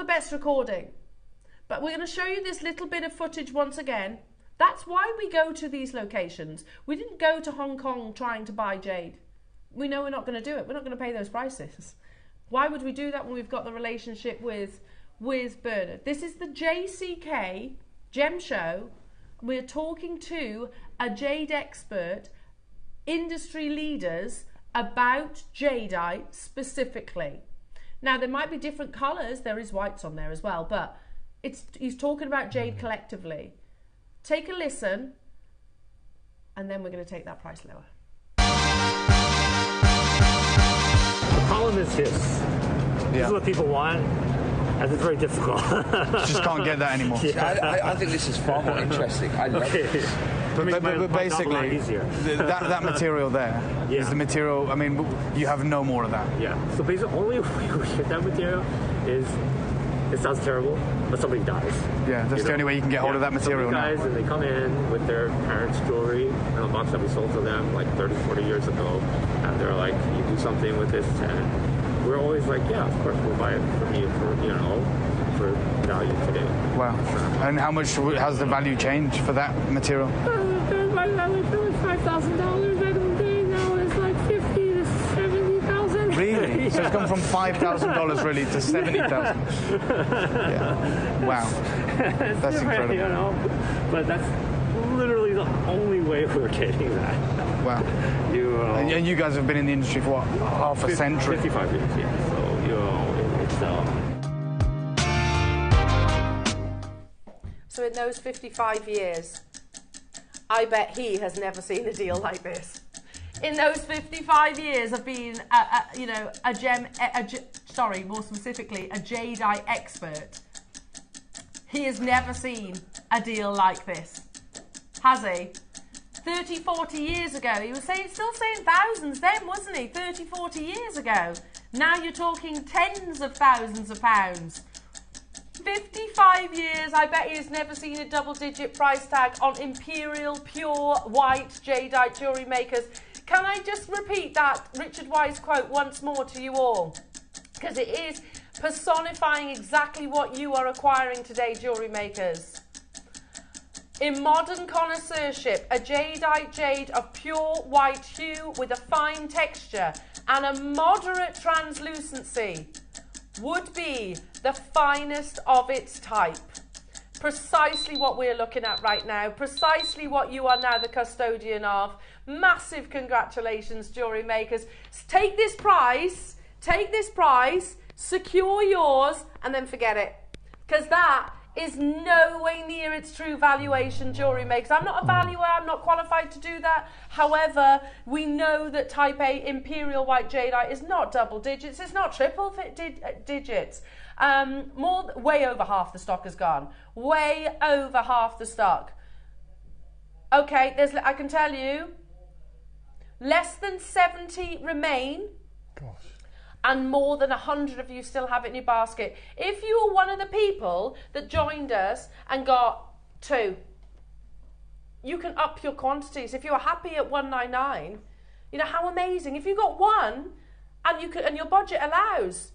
best recording, but we're going to show you this little bit of footage once again. That's why we go to these locations. We didn't go to Hong Kong trying to buy jade. We know we're not going to do it. We're not going to pay those prices. Why would we do that when we've got the relationship with Bernard? This is the JCK Gem Show. We're talking to a jade expert, industry leaders about jadeite specifically. Now, there might be different colours. There is whites on there as well, but he's talking about jade collectively. Take a listen, and then we're going to take that price lower. The problem is this. This is what people want, and it's very difficult. You just can't get that anymore. Yeah. I think this is far more interesting. I love this. But basically, that material there is the material. I mean, you have no more of that. Yeah. So basically, the only way we get that material is, it sounds terrible, but somebody dies. Yeah, that's the only way you can get hold of that material now. Somebody dies and they come in with their parents' jewelry in a box that we sold to them like 30, 40 years ago, and they're like, "You do something with this," and we're always like, "Yeah, of course we'll buy it from you for for value today." Wow. And how much has the value changed for that material? My value for like $5,000 back in the day. Now it's like $50,000 to $70,000. Really? So it's gone from $5,000 really to $70,000. Yeah. Wow. That's incredible. You know? But that's literally the only way we're getting that. Wow. And you guys have been in the industry for what, half a century? 55 years, yeah. So So in those 55 years, I bet he has never seen a deal like this. In those 55 years of being, more specifically, a jadeite expert, he has never seen a deal like this, has he? 30, 40 years ago, he was still saying thousands then, wasn't he? 30, 40 years ago. Now you're talking tens of thousands of pounds. 55 years, I bet he has never seen a double-digit price tag on Imperial pure white jadeite jewellery makers. Can I just repeat that Richard Wise quote once more to you all? Because it is personifying exactly what you are acquiring today, jewellery makers. In modern connoisseurship, a jadeite jade of pure white hue with a fine texture and a moderate translucency would be the finest of its type. Precisely what we're looking at right now, precisely what you are now the custodian of. Massive congratulations, jewellery makers. Take this prize, secure yours, and then forget it. Because that is no way near its true valuation, jewellery makers. I'm not a valuer, I'm not qualified to do that. However, we know that Type A Imperial White Jadeite is not double digits, it's not triple digits. Way over half the stock has gone. Way over half the stock. Okay, I can tell you, Less than 70 remain. Gosh. And more than 100 of you still have it in your basket. If you were one of the people that joined us and got 2, you can up your quantities. If you were happy at 199, you know how amazing. If you got 1 and your budget allows,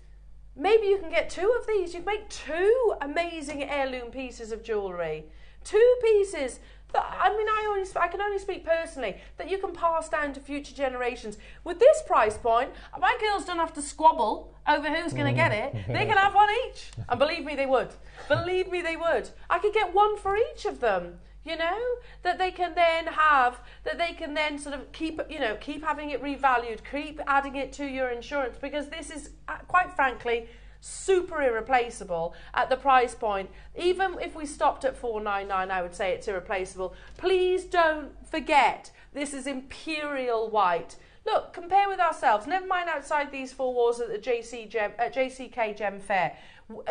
maybe you can get 2 of these. You can make 2 amazing heirloom pieces of jewellery. 2 pieces that, I mean, I can only speak personally, that you can pass down to future generations. With this price point, my girls don't have to squabble over who's going to get it. They can have 1 each. And believe me, they would. Believe me, they would. I could get 1 for each of them, you know, that they can then have, that they can then sort of keep, you know, keep having it revalued, keep adding it to your insurance, because this is, quite frankly, super irreplaceable at the price point. Even if we stopped at $499, I would say it's irreplaceable. Please don't forget, this is Imperial white. Look, compare with ourselves. Never mind outside these 4 walls at the JCK Gem Fair.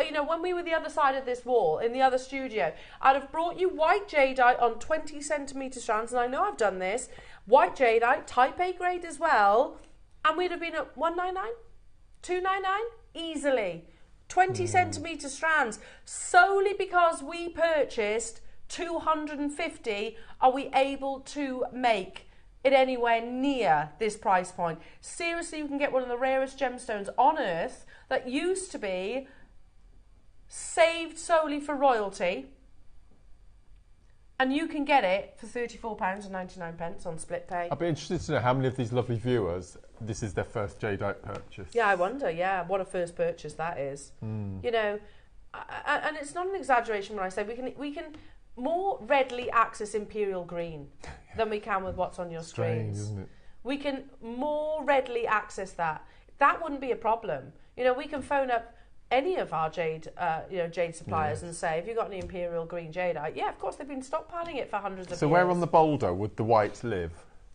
You know, when we were the other side of this wall, in the other studio, I'd have brought you white jadeite on 20 centimetre strands, and I know I've done this. White jadeite, type A grade as well, and we'd have been at $199, $299, easily. 20 centimetre strands. Solely because we purchased 250 are we able to make it anywhere near this price point. Seriously, you can get one of the rarest gemstones on earth that used to be saved solely for royalty, and you can get it for £34.99 on split pay. I'd be interested to know how many of these lovely viewers, this is their first jadeite purchase. Yeah, I wonder, yeah, what a first purchase that is. You know, and it's not an exaggeration when I say we can more readily access Imperial green than we can with what's on your screens. Isn't it? We can more readily access that. That wouldn't be a problem. You know, we can phone up any of our jade, jade suppliers and say, have you got any Imperial green jadeite? Yeah, of course, they've been stockpiling it for hundreds of years. So where on the boulder would the whites live?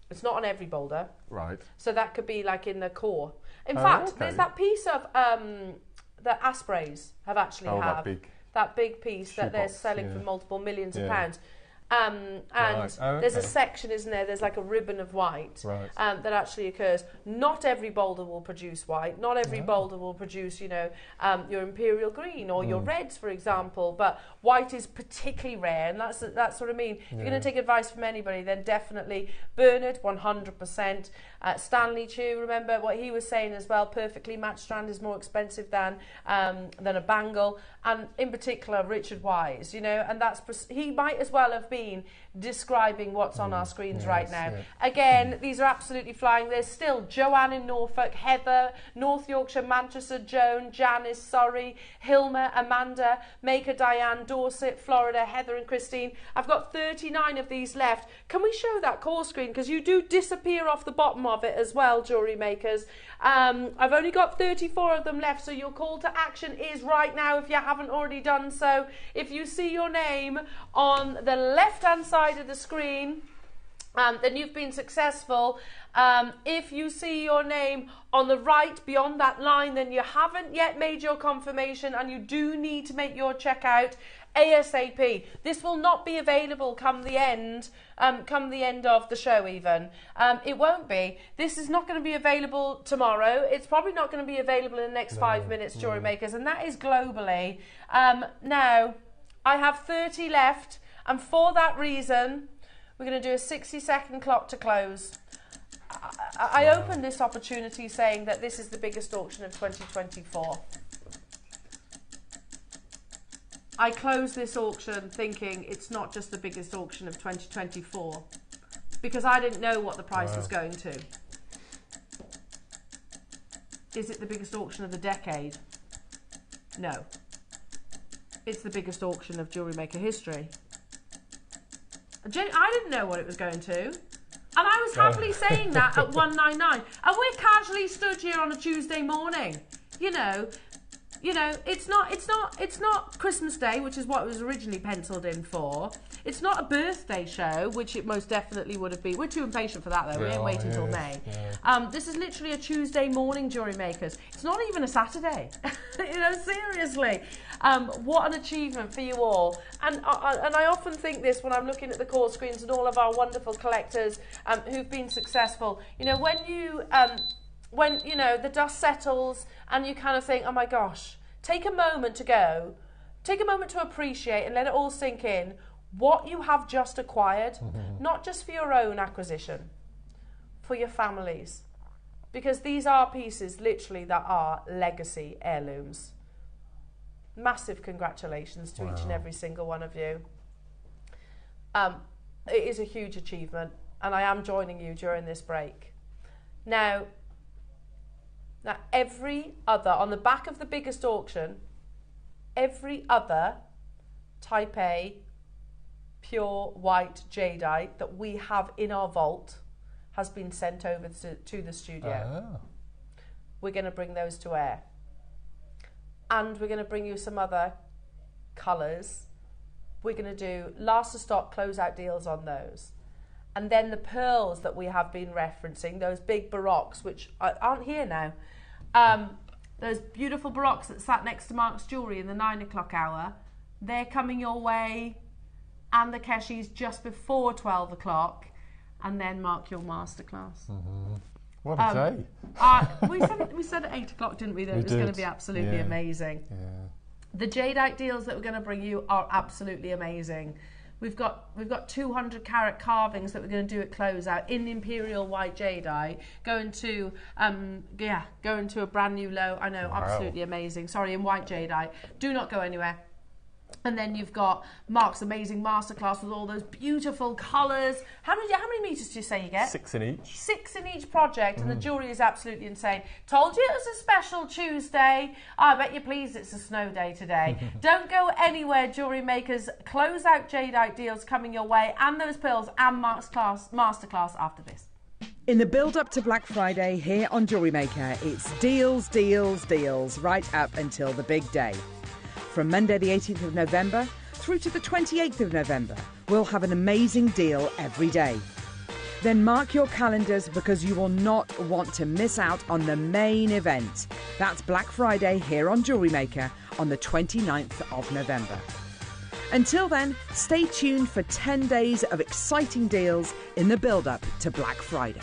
It's not on every boulder. Right. So that could be like in the core. In fact, there's that piece of that Aspreys have actually that big piece that they're selling for multiple millions of pounds. There's a section, isn't there? There's like a ribbon of white that actually occurs. Not every boulder will produce white. Not every boulder will produce, you know, your Imperial green or your reds, for example. But white is particularly rare, and that's what I mean. If you're going to take advice from anybody, then definitely Bernard, 100%. Stanley Chew, remember what he was saying as well. Perfectly matched strand is more expensive than a bangle, and in particular Richard Wise, you know, and he might as well have been describing what's on our screens right now. Again, these are absolutely flying. There's still Joanne in Norfolk, Heather, North Yorkshire, Manchester, Joan, Janice, Surrey, Hilma, Amanda, Maker, Diane, Dorset, Florida, Heather and Christine. I've got 39 of these left. Can we show that call screen? Because you do disappear off the bottom of it as well, jewellery makers. I've only got 34 of them left, so your call to action is right now if you haven't already done so. If you see your name on the left-hand side of the screen, then you've been successful. If you see your name on the right beyond that line, then you haven't yet made your confirmation, and you do need to make your checkout ASAP. This will not be available come the end of the show even. It won't be. This is not going to be available tomorrow. It's probably not going to be available in the next 5 minutes, jewellery makers, and that is globally. Now, I have 30 left, and for that reason, we're going to do a 60-second clock to close. I opened this opportunity saying that this is the biggest auction of 2024. I closed this auction thinking it's not just the biggest auction of 2024, because I didn't know what the price was going to. Is it the biggest auction of the decade? No. It's the biggest auction of Jewellery Maker history. I didn't know what it was going to. And I was happily saying that at 199. And we're casually stood here on a Tuesday morning. You know, you know, it's not Christmas Day, which is what it was originally penciled in for. It's not a birthday show, which it most definitely would have been. We're too impatient for that, though. We ain't waiting till May. Yeah. This is literally a Tuesday morning, Jewellery Makers. It's not even a Saturday. You know, seriously. What an achievement for you all. And I often think this when I'm looking at the call screens and all of our wonderful collectors who've been successful. You know, when you know, the dust settles and you kind of think, oh my gosh, take a moment to appreciate and let it all sink in what you have just acquired, not just for your own acquisition, for your families. Because these are pieces literally that are legacy heirlooms. Massive congratulations to each and every single one of you. It is a huge achievement, and I am joining you during this break. Now every other, on the back of the biggest auction, every other Type A pure white jadeite that we have in our vault has been sent over to the studio. We're going to bring those to air. And we're going to bring you some other colours. We're going to do last of stock closeout deals on those. And then the pearls that we have been referencing, those big baroques, which aren't here now. Those beautiful baroques that sat next to Mark's jewellery in the 9 o'clock hour, they're coming your way. And the Keshis just before 12 o'clock. And then Mark, your masterclass. What a day. We said at 8 o'clock, didn't we, that it was going to be absolutely amazing. Yeah. The jadeite deals that we're going to bring you are absolutely amazing. We've got 200 carat carvings that we're going to do at closeout in the Imperial white jadeite, going to a brand new low. I know, absolutely amazing. Sorry, in white jadeite. Do not go anywhere. And then you've got Mark's amazing masterclass with all those beautiful colours. How many meters do you say you get? 6 in each. 6 in each project, and the jewellery is absolutely insane. Told you it was a special Tuesday. I bet you're pleased it's a snow day today. Don't go anywhere, Jewellery Makers. Closeout jadeite deals coming your way, and those pearls, and Mark's masterclass after this. In the build-up to Black Friday here on Jewellery Maker, it's deals, deals, deals, right up until the big day. From Monday the 18th of November through to the 28th of November, we'll have an amazing deal every day. Then mark your calendars because you will not want to miss out on the main event. That's Black Friday here on Jewellery Maker on the 29th of November. Until then, stay tuned for 10 days of exciting deals in the build-up to Black Friday.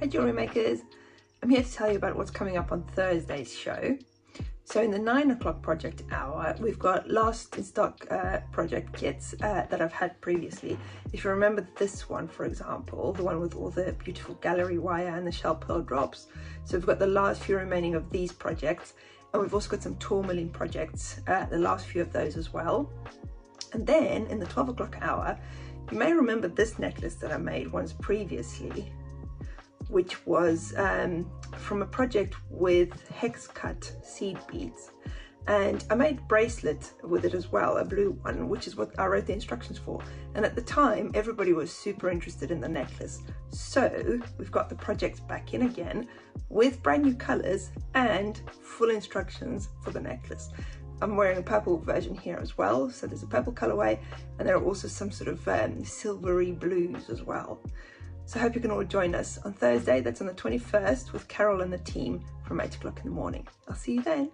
Jewellery Makers, I'm here to tell you about what's coming up on Thursday's show. So in the 9 o'clock project hour, we've got last in stock project kits that I've had previously. If you remember this one, for example, the one with all the beautiful gallery wire and the shell pearl drops. So we've got the last few remaining of these projects. And we've also got some tourmaline projects, the last few of those as well. And then in the 12 o'clock hour, you may remember this necklace that I made once previously, which was from a project with hex cut seed beads. And I made a bracelet with it as well, a blue one, which is what I wrote the instructions for. And at the time, everybody was super interested in the necklace. So we've got the project back in again with brand new colors and full instructions for the necklace. I'm wearing a purple version here as well. So there's a purple colorway, and there are also some sort of silvery blues as well. So I hope you can all join us on Thursday. That's on the 21st with Carol and the team from 8 o'clock in the morning. I'll see you then.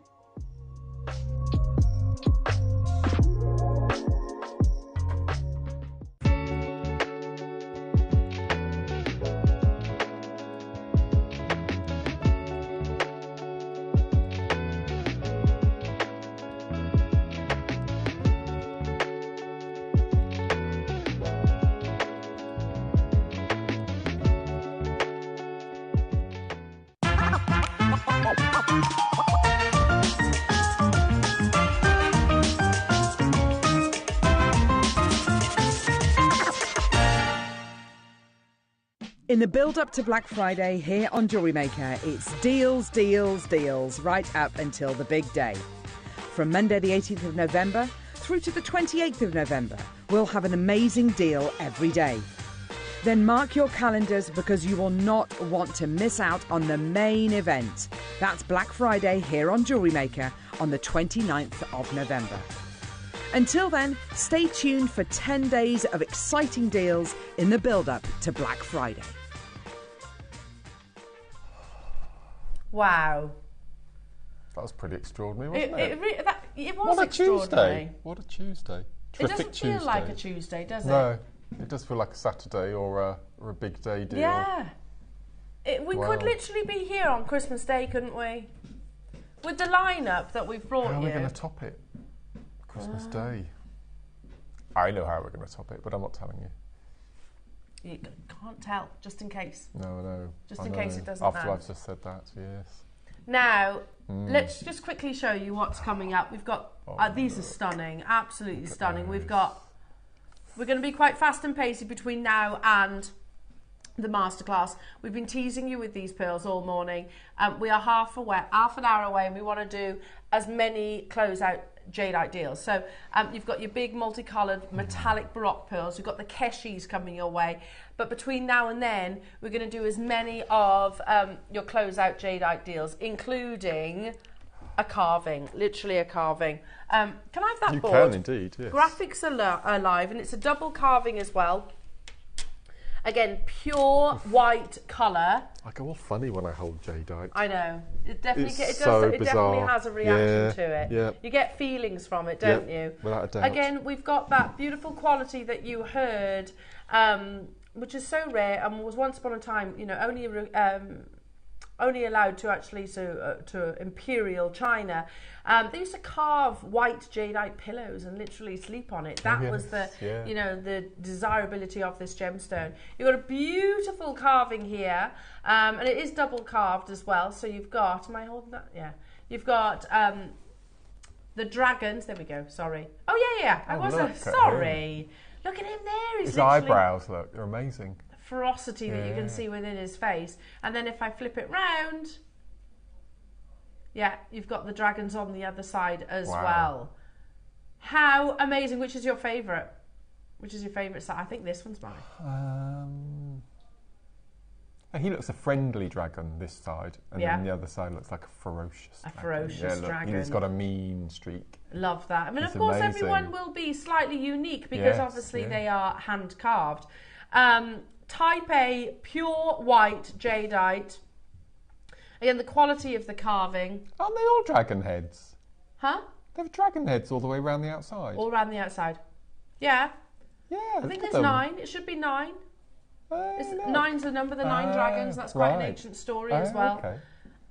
In the build-up to Black Friday here on JewelleryMaker, it's deals, deals, deals, right up until the big day. From Monday the 18th of November through to the 28th of November, we'll have an amazing deal every day. Then mark your calendars because you will not want to miss out on the main event. That's Black Friday here on JewelleryMaker on the 29th of November. Until then, stay tuned for 10 days of exciting deals in the build-up to Black Friday. Wow. That was pretty extraordinary, wasn't it? It was What a extraordinary. Tuesday. What a Tuesday. It doesn't feel like a Tuesday, does it? No, it does feel like a Saturday or a big day deal. Yeah. We could literally be here on Christmas Day, couldn't we? With the lineup that we've brought you. How are we going to top it? Christmas Day. I know how we're going to top it, but I'm not telling you. You can't tell, just in case. No, no. Just in case it doesn't After know. I've just said that, yes. Now, let's just quickly show you what's coming up. We've got, these are stunning, absolutely stunning. We're going to be quite fast and pacey between now and the masterclass. We've been teasing you with these pearls all morning. We are half an hour away, and we want to do as many closeout Jadeite deals. So you've got your big multicoloured metallic Baroque pearls. You've got the Keshis coming your way. But between now and then, we're going to do as many of your closeout Jadeite deals, including a carving, literally a carving. Can I have that board? You can indeed, yes. Graphics are live, and it's a double carving as well. Again, pure white colour. I go all funny when I hold Jadeite. I know. It definitely It's definitely has a reaction to it. Yeah. You get feelings from it, don't you? Without a doubt. Again, we've got that beautiful quality that you heard, which is so rare and was once upon a time, you know, only allowed to actually to Imperial China. They used to carve white jadeite pillows and literally sleep on it. That was the you know, the desirability of this gemstone. You've got a beautiful carving here, and it is double carved as well. So you've got, am I holding that? Yeah. You've got the dragons. There we go. Sorry. Oh yeah. I wasn't sorry. Look at him there. He's his eyebrows, look, they're amazing. Ferocity that you can see within his face. And then if I flip it round, yeah, you've got the dragons on the other side as well. How amazing. Which is your favourite? Which is your favourite side? I think this one's mine. He looks a friendly dragon this side, and then the other side looks like a ferocious dragon. Ferocious dragon. He's got a mean streak. Love that. I mean, It's of course, amazing. everyone will be slightly unique because obviously they are hand carved. Type A, pure white jadeite. Again, the quality of the carving. Aren't they all dragon heads? Huh? They have dragon heads all the way around the outside. All around the outside. Yeah. Yeah. I think there's 9. It should be 9. 9's the number, the 9 dragons. That's quite an ancient story as well. Okay.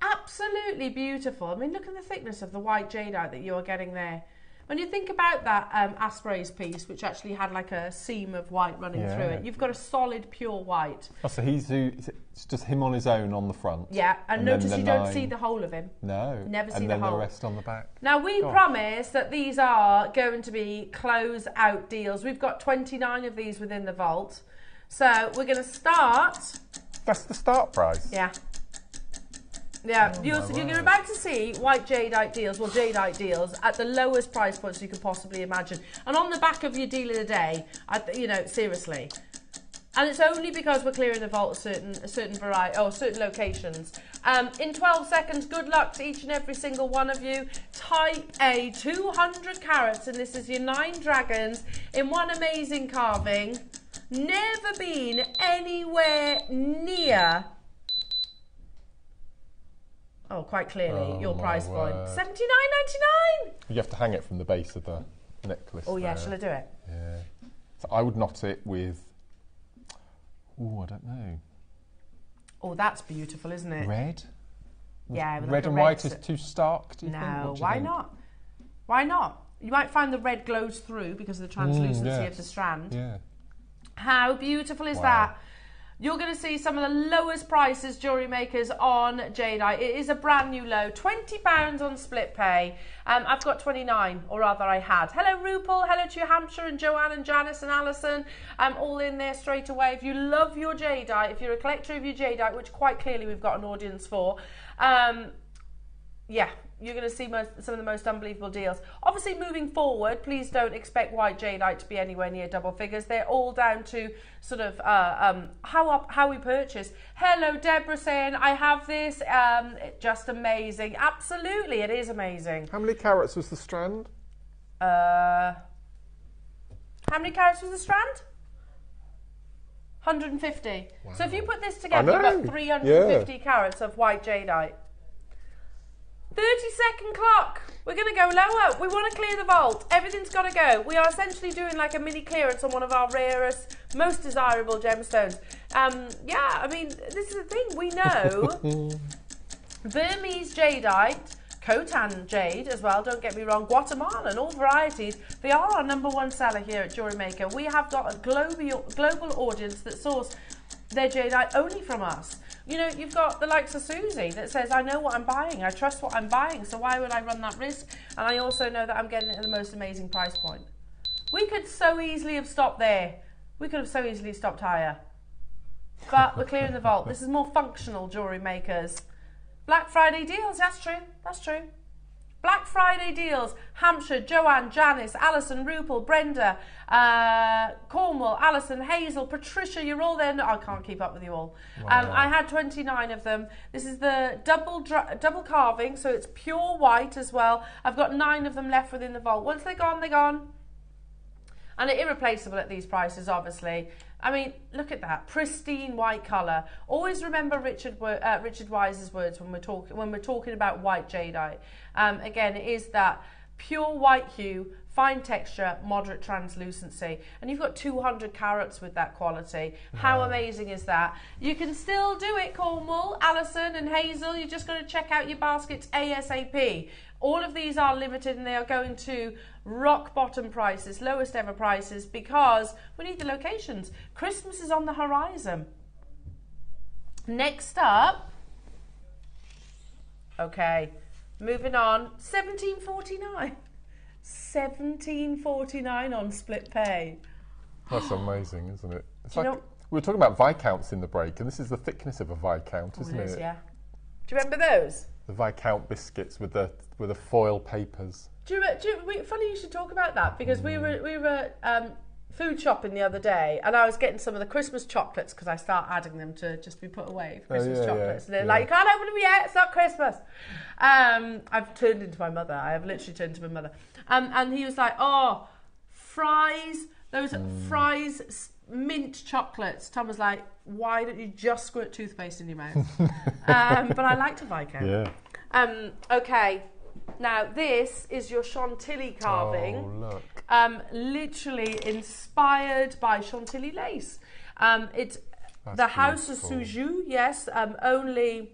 Absolutely beautiful. I mean, look at the thickness of the white jadeite that you're getting there. When you think about that Asprey's piece, which actually had like a seam of white running through it, you've got a solid pure white. Oh, so it's just him on his own on the front. Yeah, and notice you don't see the whole of him. No. Never see the whole. And then the rest on the back. Now, we promise that these are going to be close-out deals. We've got 29 of these within the vault. So we're going to start... That's the start price? Yeah. Yeah, you're about to see white jadeite deals, well, jadeite deals at the lowest price points you could possibly imagine. And on the back of your deal of the day, you know, seriously. And it's only because we're clearing the vault at certain variety or certain locations. In 12 seconds, good luck to each and every single one of you. Type A, 200 carats, and this is your 9 dragons in one amazing carving. Never been anywhere near... Oh, quite clearly, your price point. $79.99. You have to hang it from the base of the necklace. Oh, yeah, shall I do it? Yeah. So I would knot it with... Oh, I don't know. Oh, that's beautiful, isn't it? Red? Yeah. Red like and white is too stark, do you think? No, why not? Why not? You might find the red glows through because of the translucency of the strand. Yeah. How beautiful is that? You're going to see some of the lowest prices jewellery makers on Jadeite. It is a brand new low, £20 on split pay. I've got 29, or rather I had. Hello Rupal, hello to you Hampshire and Joanne and Janice and Alison. All in there straight away. If you love your Jadeite, if you're a collector of your Jadeite, which quite clearly we've got an audience for, yeah, you're going to see some of the most unbelievable deals. Obviously, moving forward, please don't expect white jadeite to be anywhere near double figures. They're all down to sort of how we purchase. Hello, Deborah saying, I have this. Just amazing. Absolutely, it is amazing. How many carats was the strand? How many carats was the strand? 150. Wow. So if you put this together, you've got 350 carats of white jadeite. 30-second clock. We're going to go lower. We want to clear the vault. Everything's got to go. We are essentially doing like a mini clearance on one of our rarest, most desirable gemstones. Yeah, I mean, this is the thing. We know Burmese jadeite, Khotan jade as well, don't get me wrong, Guatemalan, all varieties. They are our #1 seller here at JewelleryMaker. We have got a global audience that source their jadeite only from us. You know, you've got the likes of Susie that says, I know what I'm buying, I trust what I'm buying, so why would I run that risk? And I also know that I'm getting it at the most amazing price point. We could so easily have stopped there. We could have so easily stopped higher. But we're clearing the vault. This is more functional jewellery makers. Black Friday deals, that's true, that's true. Black Friday deals, Hampshire, Joanne, Janice, Alison, Rupal, Brenda, Cornwall, Alison, Hazel, Patricia, you're all there. No, I can't keep up with you all. Wow. I had 29 of them. This is the double carving, so it's pure white as well. I've got 9 of them left within the vault. Once they're gone, they're gone. And they're irreplaceable at these prices, obviously. I mean, look at that pristine white colour. Always remember Richard Wise's words when we're talking about white jadeite. Again, it is that pure white hue, fine texture, moderate translucency, and you've got 200 carats with that quality. How amazing is that? You can still do it, Cornwall, Alison, and Hazel. You just got to check out your baskets ASAP. All of these are limited and they are going to rock bottom prices, lowest ever prices, because we need the locations. Christmas is on the horizon. Next up, okay, moving on, $17.49. $17.49 on split pay. That's amazing, isn't it? It's like, we were talking about Viscounts in the break, and this is the thickness of a Viscount, isn't it? Yeah. Do you remember those? The Viscount biscuits with the foil papers. Funny you should talk about that, because we were food shopping the other day, and I was getting some of the Christmas chocolates because I start adding them to just be put away. Christmas chocolates, and they're like, you can't open them yet. It's not Christmas. I've turned into my mother. I have literally turned into my mother. And he was like, oh, fries, those fries mint chocolates. Tom was like, why don't you just squirt toothpaste in your mouth? But I liked a Viscount. Yeah. Okay. Now, this is your Chantilly carving. Oh, look. Literally inspired by Chantilly lace. It's the House of Suju, yes, only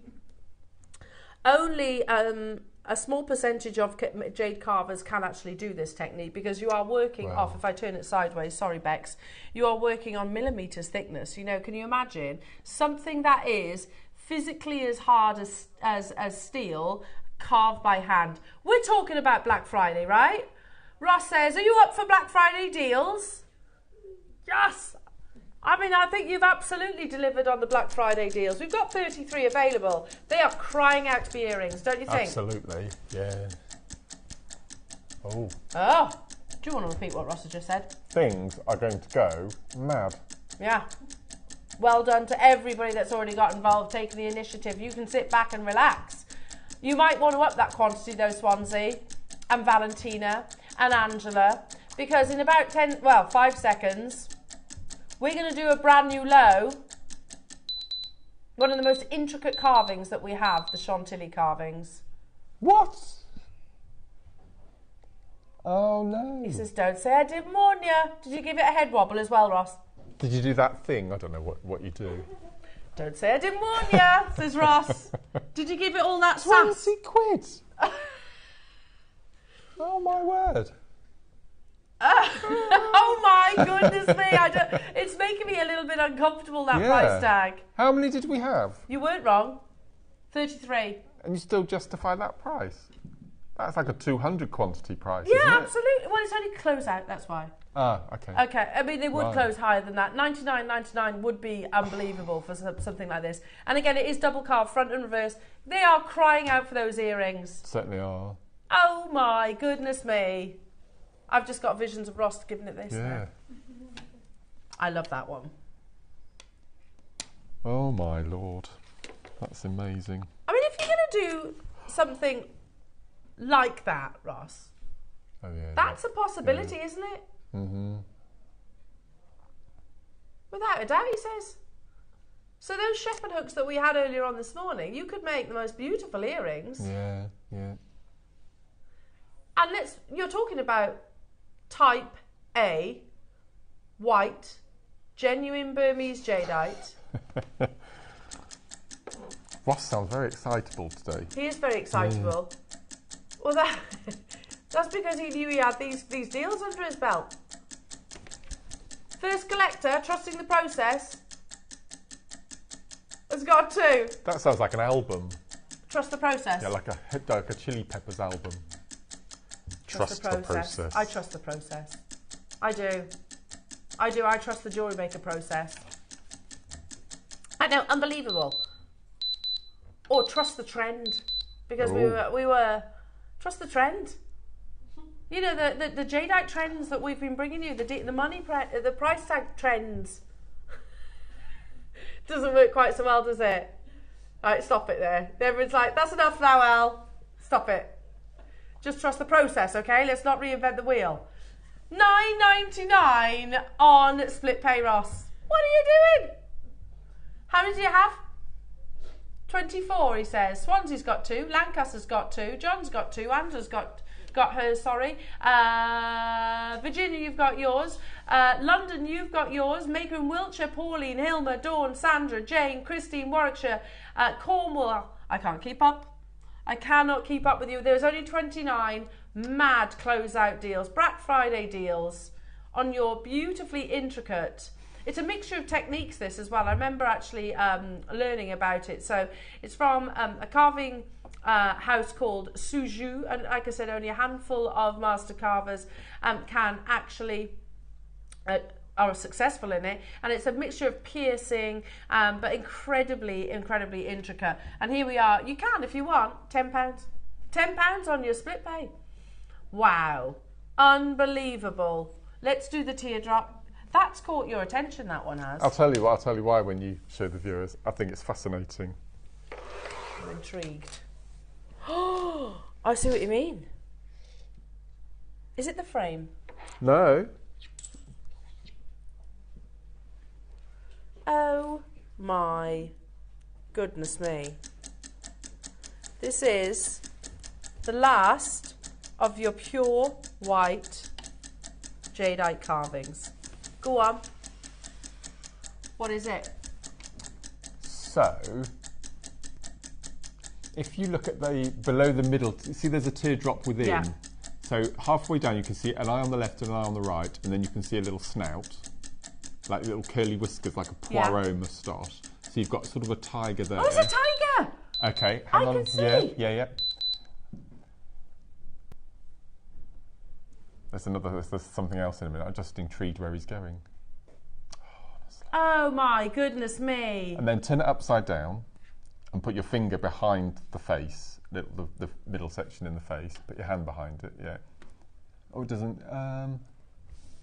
Only a small percentage of jade carvers can actually do this technique, because you are working off, if I turn it sideways, sorry Bex, you are working on millimetres thickness. You know, can you imagine something that is physically as hard as steel carved by hand? We're talking about Black Friday, right? Ross says, are you up for Black Friday deals? Yes! I mean, I think you've absolutely delivered on the Black Friday deals. We've got 33 available. They are crying out to be earrings, don't you think? Absolutely, yeah. Oh. Oh, do you want to repeat what Ross has just said? Things are going to go mad. Yeah. Well done to everybody that's already got involved, taking the initiative. You can sit back and relax. You might want to up that quantity though, Swansea, and Valentina, and Angela, because in about 5 seconds, we're going to do a brand new low. One of the most intricate carvings that we have, the Chantilly carvings. What? Oh no. He says, don't say I didn't warn you. Did you give it a head wobble as well, Ross? Did you do that thing? I don't know what you do. Don't say I didn't warn you, says Ross. Did you give it all that sass? 20 quid. Oh my word. Oh my goodness me, it's making me a little bit uncomfortable, that price tag. How many did we have? You weren't wrong. 33. And you still justify that price? That's like a 200 quantity price, Yeah, isn't it? absolutely. Well, it's only closeout, that's why. Ah, okay. Okay, I mean, they would close higher than that. $99.99 would be unbelievable for something like this. And again, it is double carved, front and reverse. They are crying out for those earrings. Certainly are. Oh my goodness me. I've just got visions of Ross giving it this. Yeah. I love that one. Oh my lord. That's amazing. I mean, if you're going to do something like that, Ross, that's a possibility, isn't it? Mm-hmm. Without a doubt, he says. So those shepherd hooks that we had earlier on this morning, you could make the most beautiful earrings. Yeah, yeah. And you're talking about type A, white, genuine Burmese jadeite. Ross sounds very excitable today. He is very excitable. Well, that's because he knew he had these deals under his belt. First collector, trusting the process, has got 2. That sounds like an album. Trust the process. Yeah, like a Chili Peppers album. Trust the process. I trust the process. I do. I trust the JewelleryMaker process. I know, unbelievable. Or trust the trend, because we were trust the trend. You know, the jadeite trends that we've been bringing you, the price tag trends. Doesn't work quite so well, does it? All right, stop it there. Everyone's like, that's enough now, Al. Stop it. Just trust the process, okay? Let's not reinvent the wheel. $9.99 on split pay, Ross. What are you doing? How many do you have? 24, he says. Swansea's got 2. Lancaster's got 2. John's got 2. Angela's got hers, sorry. Virginia, you've got yours. London, you've got yours. Maker in Wiltshire, Pauline, Hilma, Dawn, Sandra, Jane, Christine, Warwickshire, Cornwall. I can't keep up. I cannot keep up with you. There's only 29 mad closeout deals, Black Friday deals on your beautifully intricate. It's a mixture of techniques, this as well. I remember actually learning about it. So it's from a carving house called Suju, and like I said, only a handful of master carvers can actually are successful in it, and it's a mixture of piercing but incredibly intricate. And here we are. You can, if you want, £10 on your split pay. Wow, unbelievable. Let's do the teardrop. That's caught your attention, that one has. I'll tell you why when you show the viewers. I think it's fascinating. I'm intrigued. Oh, I see what you mean. Is it the frame? No. Oh my goodness me. This is the last of your pure white jadeite carvings. Go on. What is it? So, if you look at below the middle, see there's a teardrop within. Yeah. So halfway down you can see an eye on the left and an eye on the right, and then you can see a little snout, like little curly whiskers, like a Poirot moustache. So you've got sort of a tiger there. Oh, it's a tiger! Okay, hang on. I can see. Yeah. There's something else in a minute. I'm just intrigued where he's going. Oh my goodness me. And then turn it upside down and put your finger behind the face, the middle section in the face. Put your hand behind it, yeah. Oh, it doesn't... can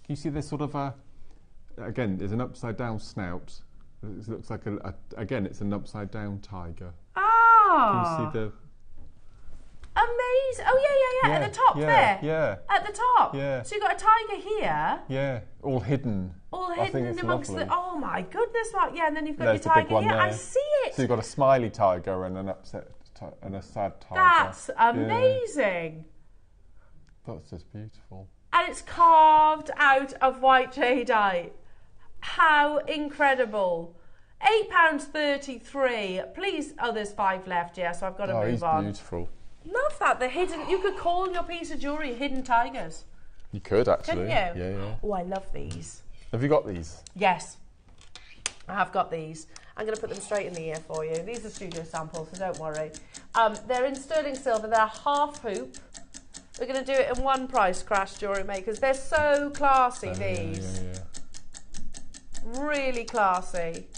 you see there's sort of a... Again, there's an upside down snout. It looks like, again, it's an upside down tiger. Ah! Can you see the... Amazing. Oh, yeah. At the top there. Yeah. At the top. Yeah. So you've got a tiger here. Yeah, all hidden. All hidden amongst the... Oh, my goodness, Mark. Yeah, and then you've got There's your tiger here. there. I see it. So you've got a smiley tiger and an upset and a sad tiger. That's amazing. Yeah. That's just beautiful. And it's carved out of white jadeite. How incredible. £8.33. Please, there's 5 left, yeah, so I've got to move on. Oh, he's beautiful. Love that. The hidden... You could call your piece of jewellery Hidden Tigers. You could, actually. Couldn't you? Yeah. Oh, I love these. Have you got these? Yes. I have got these. I'm going to put them straight in the ear for you. These are studio samples, so don't worry. They're in sterling silver. They're half hoop. We're going to do it in one price crash, Jewellery Makers. They're so classy, these. Yeah. Really classy.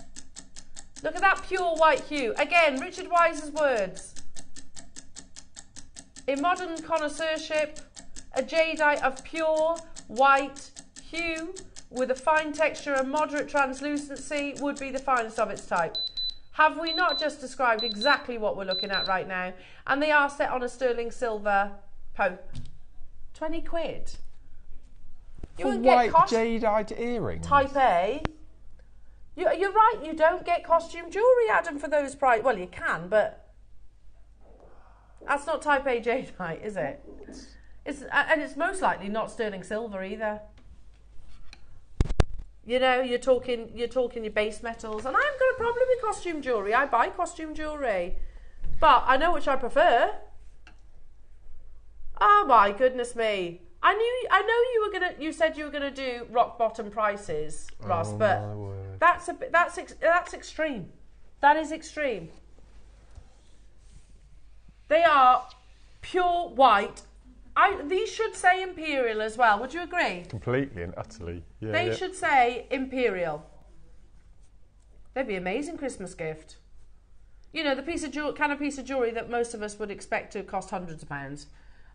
Look at that pure white hue. Again, Richard Wise's words. In modern connoisseurship, a jadeite of pure white hue with a fine texture and moderate translucency would be the finest of its type. Have we not just described exactly what we're looking at right now? And they are set on a sterling silver post. 20 quid. You For won't white get jadeite earrings? Type A. You're right, you don't get costume jewellery, Adam, for those prices. Well, you can, but that's not Type A jadeite, is it? And it's most likely not sterling silver either. You know, you're talking your base metals, and I haven't got a problem with costume jewellery. I buy costume jewellery, but I know which I prefer. Oh my goodness me! I know you said you were gonna do rock bottom prices, Ross, but that's extreme. That is extreme. They are pure white. These should say Imperial as well. Would you agree? Completely and utterly. Yeah, they should say Imperial. They'd be an amazing Christmas gift. You know, the kind of piece of jewellery that most of us would expect to cost hundreds of pounds.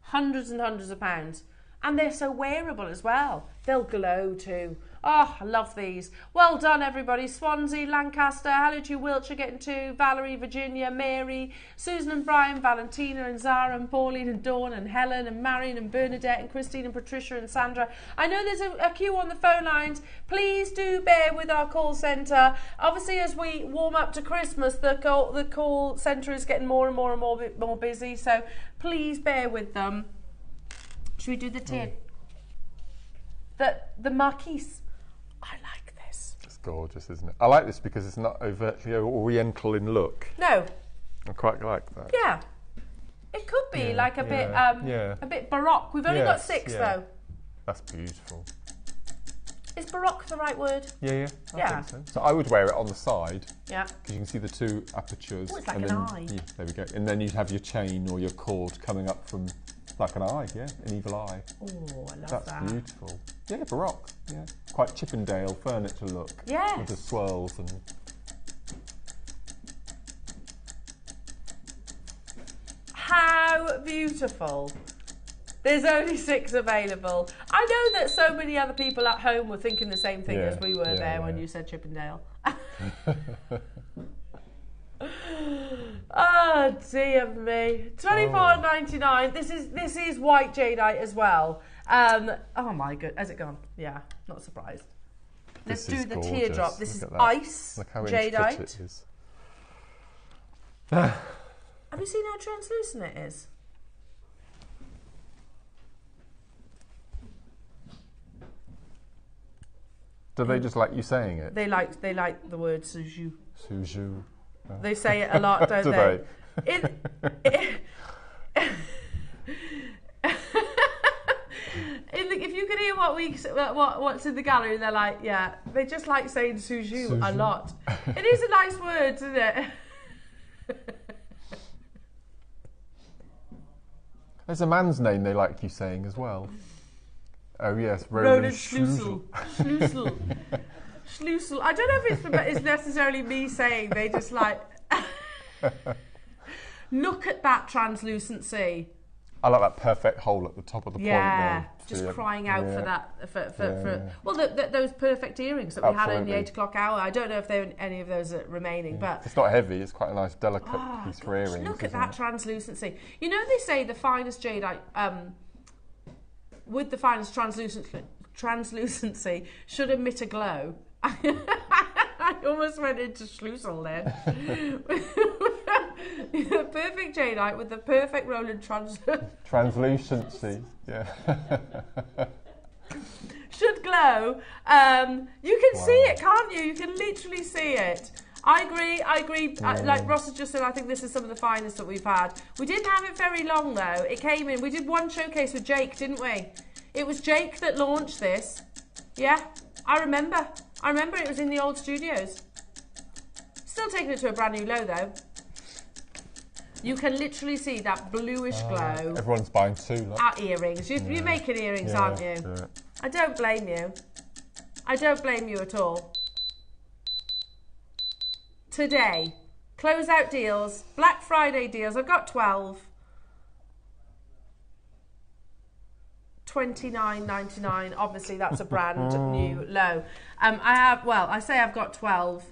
Hundreds and hundreds of pounds. And they're so wearable as well. They'll glow too. Oh, I love these. Well done, everybody. Swansea, Lancaster, Halliday, Wiltshire getting 2, Valerie, Virginia, Mary, Susan and Brian, Valentina and Zara and Pauline and Dawn and Helen and Marion and Bernadette and Christine and Patricia and Sandra. I know there's a queue on the phone lines. Please do bear with our call centre. Obviously, as we warm up to Christmas, the call centre is getting more and more busy. So please bear with them. Should we do the tin? The marquise. I like this. It's gorgeous, isn't it? I like this because it's not overtly oriental in look. No. I quite like that. Yeah. It could be like a bit baroque. We've only got 6 though. That's beautiful. Is baroque the right word? Yeah. I think so. So I would wear it on the side. Yeah. Because you can see the 2 apertures. Oh, it's like and an then, eye. Yeah, there we go. And then you'd have your chain or your cord coming up from like an eye, an evil eye. Oh, I love that. That's beautiful. Yeah, baroque. Yeah. Quite Chippendale furniture look. Yes. With the swirls and... How beautiful. There's only 6 available. I know that so many other people at home were thinking the same thing as we were when you said Chippendale. Oh dear me. $24.99. This is white jadeite as well. Oh my god, has it gone? Yeah, not surprised. Let's do the teardrop. This is ice jadeite. It is. Have you seen how translucent it is? Do they just like you saying it? They like the word Suju. Suju. They say it a lot, don't they? If you could hear what's in the gallery, they're like, yeah, they just like saying Suju a lot. It is a nice word, isn't it? There's a man's name they like you saying as well. Oh yes, Roland Schlussel. Schlussel. Schlussel. I don't know if it's necessarily me saying, they just like... Look at that translucency. I like that perfect hole at the top of the point there. Just crying out for that. Well, those perfect earrings that we had in the 8 o'clock hour. I don't know if any of those are remaining, but it's not heavy. It's quite a nice, delicate piece for earrings. Look at that translucency. You know, they say the finest jadeite with the finest translucency should emit a glow. I almost went into Schlussel then. Perfect jadeite with the perfect Roland translucency. Yeah. Should glow. You can see it, can't you? You can literally see it. I agree. Like Ross has just said, I think this is some of the finest that we've had. We didn't have it very long though. It came in. We did one showcase with Jake, didn't we? It was Jake that launched this. Yeah, I remember. It was in the old studios. Still taking it to a brand new low though. You can literally see that bluish glow. Everyone's buying two. Look. At earrings. You're making earrings, aren't you? Yeah. I don't blame you. I don't blame you at all. Today, closeout deals, Black Friday deals. I've got 12. $29.99. Obviously, that's a brand new low. I say I've got 12.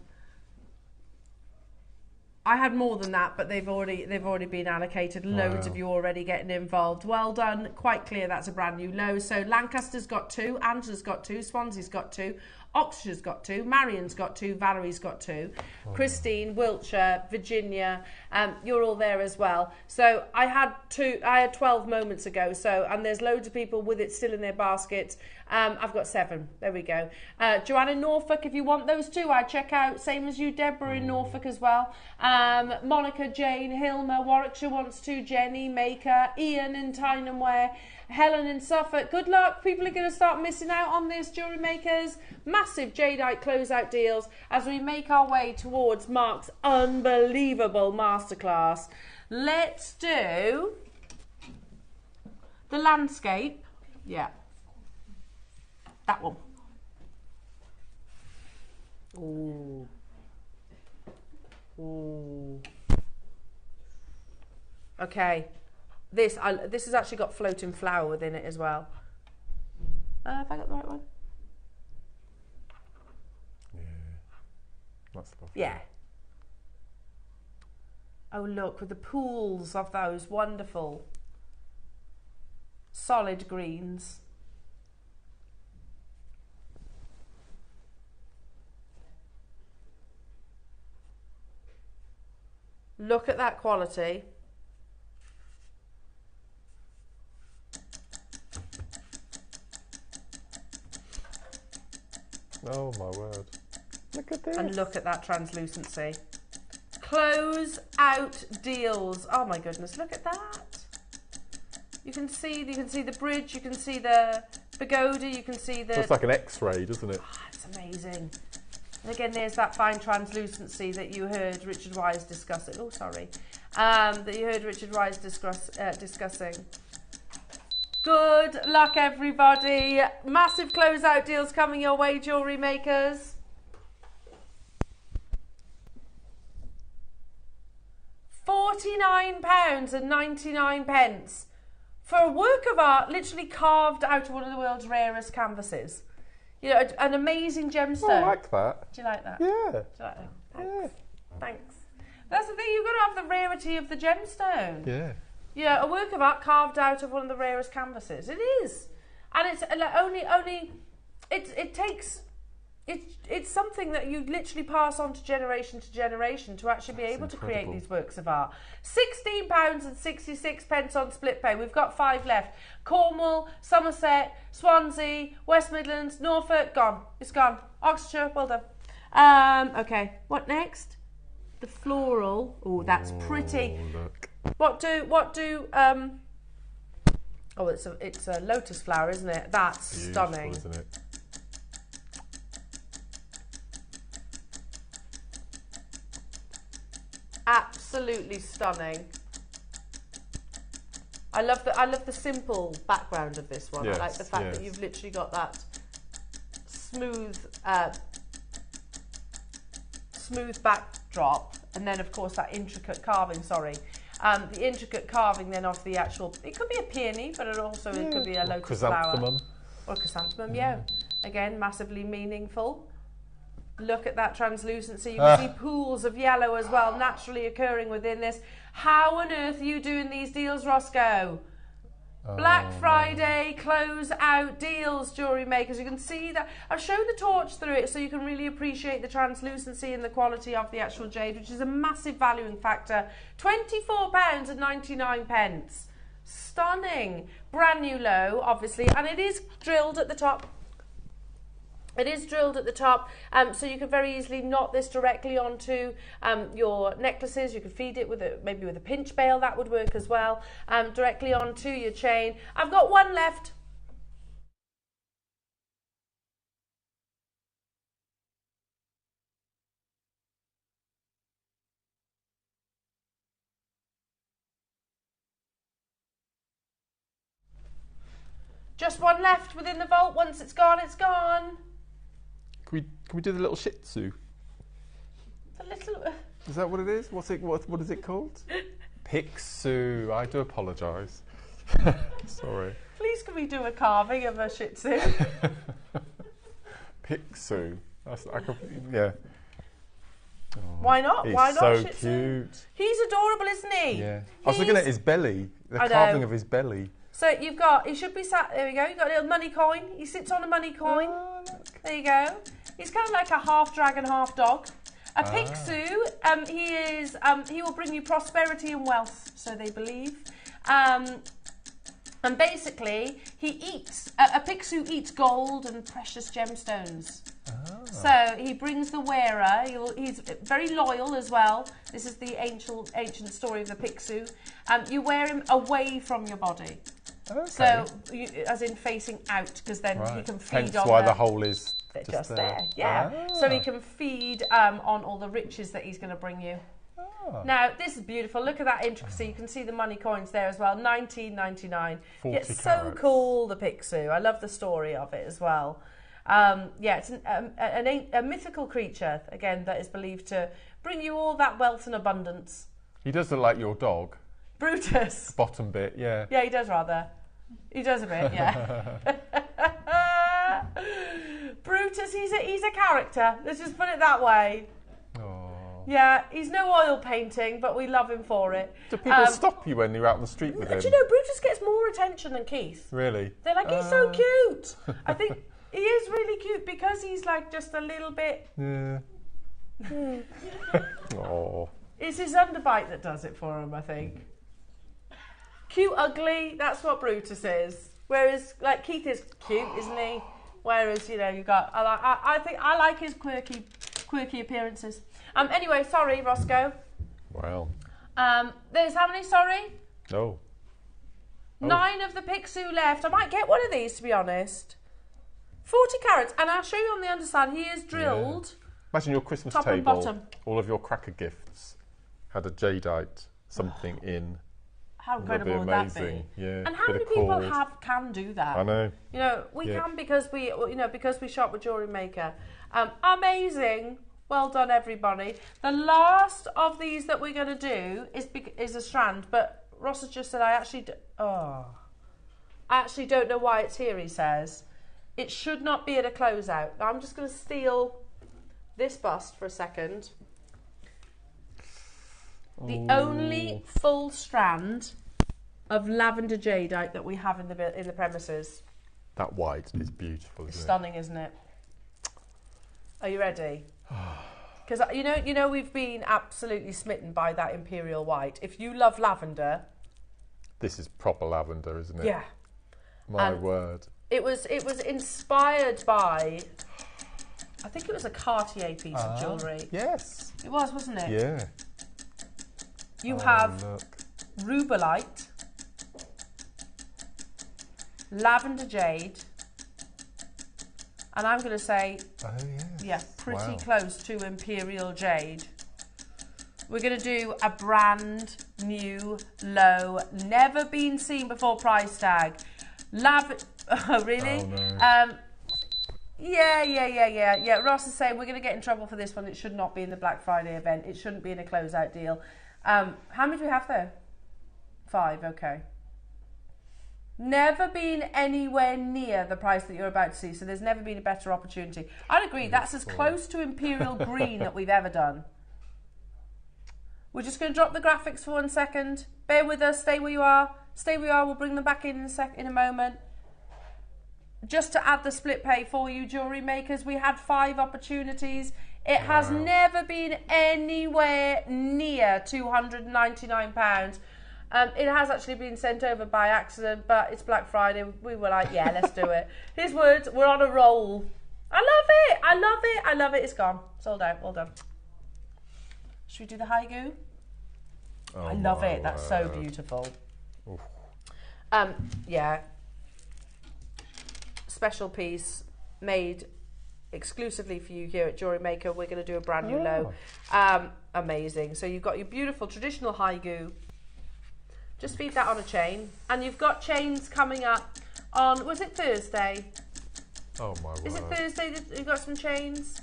I had more than that, but they've already been allocated. Loads of you already getting involved. Well done. Quite clear that's a brand new low. So Lancaster's got 2, Angela's got 2, Swansea's got 2, Oxfordshire's got 2, Marion's got 2, Valerie's got 2, Christine, Wiltshire, Virginia, you're all there as well. So I had 12 moments ago. So, and there's loads of people with it still in their baskets. I've got 7. There we go. Joanne in Norfolk, if you want those 2, I'd check out. Same as you, Deborah in Norfolk as well. Monica, Jane, Hilma, Warwickshire wants 2, Jenny, Maker, Ian in Tyneham Ware, Helen in Suffolk. Good luck. People are going to start missing out on this, jewellery makers. Massive jadeite closeout deals as we make our way towards Mark's unbelievable masterclass. Let's do the landscape. Yeah. That one. Ooh. Ooh. Okay. This has actually got floating flower within it as well. Have I got the right one? Yeah. That's lovely. Yeah. Oh look, with the pools of those wonderful solid greens. Look at that quality. Oh my word. Look at this. And look at that translucency. Close out deals. Oh my goodness, look at that. You can see the bridge, you can see the pagoda, you can see the... It's like an X-ray, doesn't it? Oh, it's amazing. And again, there's that fine translucency that you heard Richard Wise discussing. Oh, sorry. That you heard Richard Wise discussing. Good luck, everybody. Massive closeout deals coming your way, jewellery makers. £49.99 for a work of art literally carved out of one of the world's rarest canvases. You know, an amazing gemstone. Oh, I like that. Do you like that? Yeah. Do you like that? Thanks. Yeah. Thanks. That's the thing, you've got to have the rarity of the gemstone. Yeah. You know, a work of art carved out of one of the rarest canvases. It is. And it's like it's something that you literally pass on to generation to actually be able to create these works of art. £16.66 on split pay. We've got 5 left. Cornwall, Somerset, Swansea, West Midlands, Norfolk, gone. It's gone. Oxfordshire, well done. Okay, what next? the floral. Oh, that's pretty. Look. Oh, it's a lotus flower, isn't it? That's Beautiful, stunning. isn't it? Absolutely stunning. I love the simple background of this one. Yes, I like the fact yes. that you've literally got that smooth backdrop, and then of course that intricate carving. Sorry, the intricate carving then of the actual. It could be a peony, but it could be a lotus flower or a chrysanthemum. Yeah, again, massively meaningful. Look at that translucency. You can see pools of yellow as well, naturally occurring within this. How on earth are you doing these deals, Roscoe? Black Friday close out deals, jewellery makers. You can see that. I've shown the torch through it so you can really appreciate the translucency and the quality of the actual jade, which is a massive valuing factor. £24.99. Stunning. Brand new low, obviously, and it is drilled at the top. It is drilled at the top, so you can very easily knot this directly onto your necklaces. You could feed it with maybe with a pinch bail, that would work as well, directly onto your chain. I've got one left. Just one left within the vault. Once it's gone, it's gone. Can we do the little Shih Tzu? The little. Is that what it is? What is it called? Pixu. I do apologise. Sorry. Please, can we do a carving of a Shih Tzu? Pixu. Yeah. Oh, Why not? Why not? So Shih Tzu? cute. He's adorable, isn't he? Yeah. I was looking at his belly. The carving of his belly. So he should be sat, there we go, you've got a little money coin. He sits on a money coin. Oh, look. There you go. He's kind of like a half dragon, half dog. A Pixu, he will bring you prosperity and wealth, so they believe. And basically, he eats, a Pixu eats gold and precious gemstones. So he brings the wearer, he's very loyal as well. This is the ancient story of the Pixu. You wear him away from your body. Okay. So, as in facing out, because then he can feed Hence on why the hole is just there. Yeah. Ah. So he can feed on all the riches that he's going to bring you. Ah. Now, this is beautiful. Look at that intricacy. You can see the money coins there as well. $19.99. 40 It's so carats. cool, the Pixu. I love the story of it as well. Yeah, it's a mythical creature, again, that is believed to bring you all that wealth and abundance. He does look like your dog. Brutus. Bottom bit, yeah. Yeah, he does rather. He does a bit, yeah. Brutus, he's a character. Let's just put it that way. Oh. Yeah, he's no oil painting, but we love him for it. Do people stop you when you're out on the street with him? Do you know, Brutus gets more attention than Keith. Really? They're like, he's so cute. I think he is really cute because he's like just a little bit... Yeah. Oh. It's his underbite that does it for him, I think. Cute, ugly, that's what Brutus is. Whereas, like, Keith is cute, isn't he? Whereas, you know, you got... I think I like his quirky appearances. Anyway, sorry, Roscoe. Well. There's how many, sorry? No. 9 of the Pixu left. I might get one of these, to be honest. 40 carats. And I'll show you on the underside. He is drilled. Yeah. Imagine your Christmas top table, and bottom. all of your cracker gifts had a jadeite, something in. How incredible That'd would be that amazing. be? Yeah, and how many people can do that? I know. You know, we can because we shop with JewelleryMaker. Amazing. Well done, everybody. The last of these that we're going to do is a strand, but Ross has just said I actually don't know why it's here. He says it should not be at a closeout. Now, I'm just going to steal this bust for a second. The only full strand of lavender jadeite that we have in the premises. That white is beautiful. It's stunning, isn't it? Are you ready? Because you know we've been absolutely smitten by that Imperial white. If you love lavender, this is proper lavender, isn't it? Yeah. My word. It was inspired by I think it was a Cartier piece of jewellery. Yes. It was, wasn't it? Yeah. You have look. Rubelite, Lavender Jade, and I'm going to say, pretty close to Imperial Jade. We're going to do a brand new, low, never been seen before price tag. Oh, really? Oh, no. Yeah. Ross is saying we're going to get in trouble for this one. It should not be in the Black Friday event. It shouldn't be in a closeout deal. How many do we have there? 5, okay. Never been anywhere near the price that you're about to see, so there's never been a better opportunity. I'd agree, that's as close to Imperial Green that we've ever done. We're just going to drop the graphics for 1 second. Bear with us, stay where you are. Stay where you are, we'll bring them back in a moment. Just to add the split pay for you, jewellery makers, we had 5 opportunities. It has never been anywhere near £299. It has actually been sent over by accident, but it's Black Friday. We were like, yeah, let's do it. His words, we're on a roll. I love it. I love it. I love it. It's gone. Sold out. Well done. Should we do the high goo? Oh, I love it. That's so beautiful. Oof. Yeah. Special piece made exclusively for you here at JewelleryMaker. We're going to do a brand new low. Amazing. So you've got your beautiful traditional high goo. Just feed that on a chain. And you've got chains coming up on, was it Thursday? Oh my word. Is it Thursday that you've got some chains?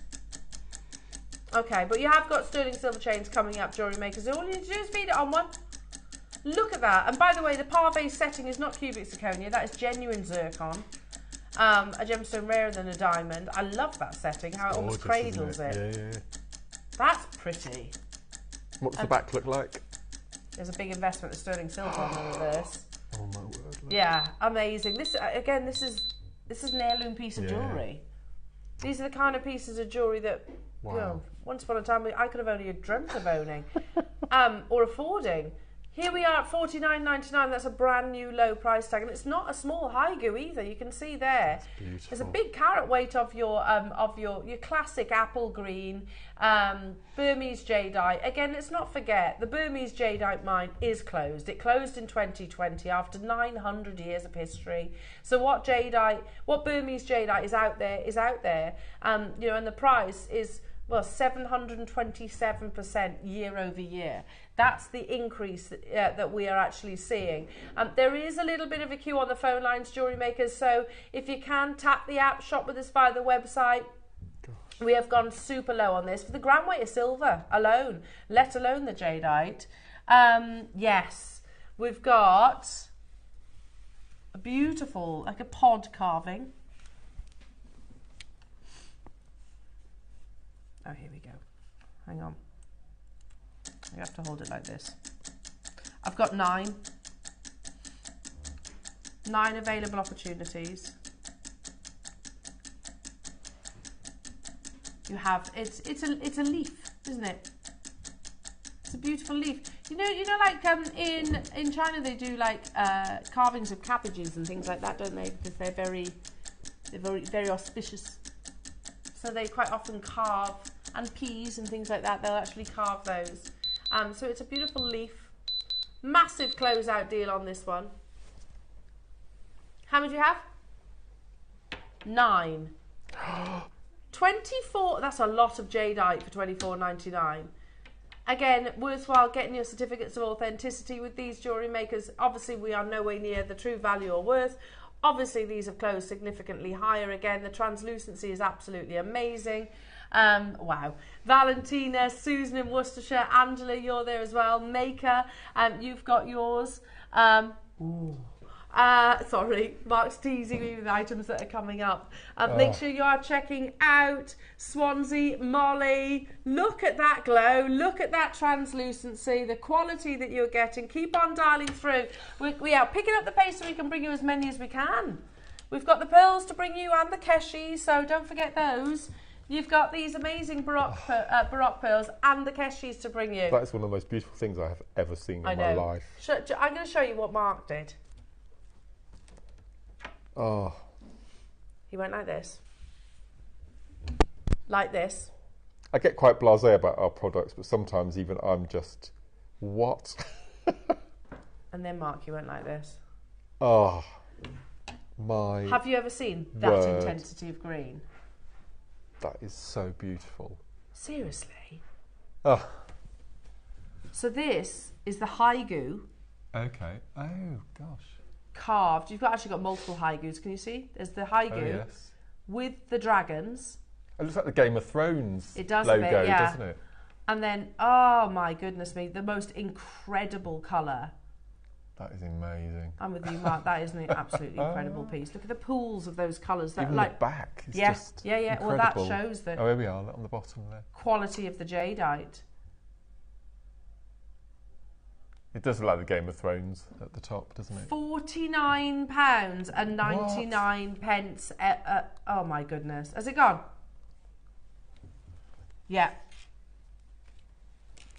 Okay, but you have got sterling silver chains coming up, jewellery makers. All you need to do is feed it on one. Look at that. And by the way, the parve setting is not cubic zirconia. That is genuine zircon. A gemstone rarer than a diamond. I love that setting, how it almost cradles it. Yeah. That's pretty. What's the back look like? There's a big investment of sterling silver on the reverse. Oh my word. Look. Yeah, amazing. This again, this is an heirloom piece of jewellery. These are the kind of pieces of jewellery that, you know, once upon a time I could have only dreamt of owning or affording. Here we are at $49.99. That's a brand new low price tag, and it's not a small high goo either. You can see there. There's a big carat weight of your classic apple green Burmese jadeite. Again, let's not forget the Burmese jadeite mine is closed. It closed in 2020 after 900 years of history. So what Burmese jadeite is out there is out there. You know, and the price is, well, 727% year over year. That's the increase that we are actually seeing. There is a little bit of a queue on the phone lines, jewellery makers, so if you can, tap the app, shop with us via the website. Gosh. We have gone super low on this for the gram weight of silver alone, let alone the jadeite. Yes, we've got a beautiful, like a pod carving. Oh, here we go. Hang on. You have to hold it like this. I've got 9 available opportunities. You have it's a leaf, isn't it? It's a beautiful leaf. You know, like in China they do like carvings of cabbages and things like that, don't they? Because they're very auspicious. So they quite often carve, and peas and things like that, they'll actually carve those. So it's a beautiful leaf. Massive closeout deal on this one. How many do you have? 9. 24, that's a lot of jadeite for $24.99. Again, worthwhile getting your certificates of authenticity with these jewellery makers. Obviously, we are nowhere near the true value or worth. Obviously, these have closed significantly higher. Again, the translucency is absolutely amazing. Wow. Valentina, Susan in Worcestershire, Angela, you're there as well. Maker, you've got yours. Sorry, Mark's teasing me with items that are coming up. Make sure you are checking out Swansea, Molly. Look at that glow. Look at that translucency, the quality that you're getting. Keep on dialing through. We are picking up the pace so we can bring you as many as we can. We've got the pearls to bring you and the keshis, so don't forget those. You've got these amazing Baroque pearls and the keshis to bring you. That is one of the most beautiful things I have ever seen in my life. I'm going to show you what Mark did. Oh. He went like this. like this. I get quite blasé about our products, but sometimes even I'm just, what? And then Mark, you went like this. Oh, my Have you ever seen that word. intensity of green? That is so beautiful. Seriously? Oh. So this is the haigu. Okay. Oh, gosh. Carved. You've actually got multiple haigus. Can you see? There's the haigu yes. with the dragons. It looks like the Game of Thrones It does logo, a bit, yeah. doesn't it? And then, oh my goodness me, the most incredible colour. That is amazing. I'm with you, Mark. That is an absolutely incredible piece. Look at the pools of those colours. That Even like the back is just incredible. Well, that shows the oh, here we are on the bottom there. quality of the jadeite. It does look like the Game of Thrones at the top, doesn't it? £49 and 99 pence. Oh my goodness. Has it gone? Yeah.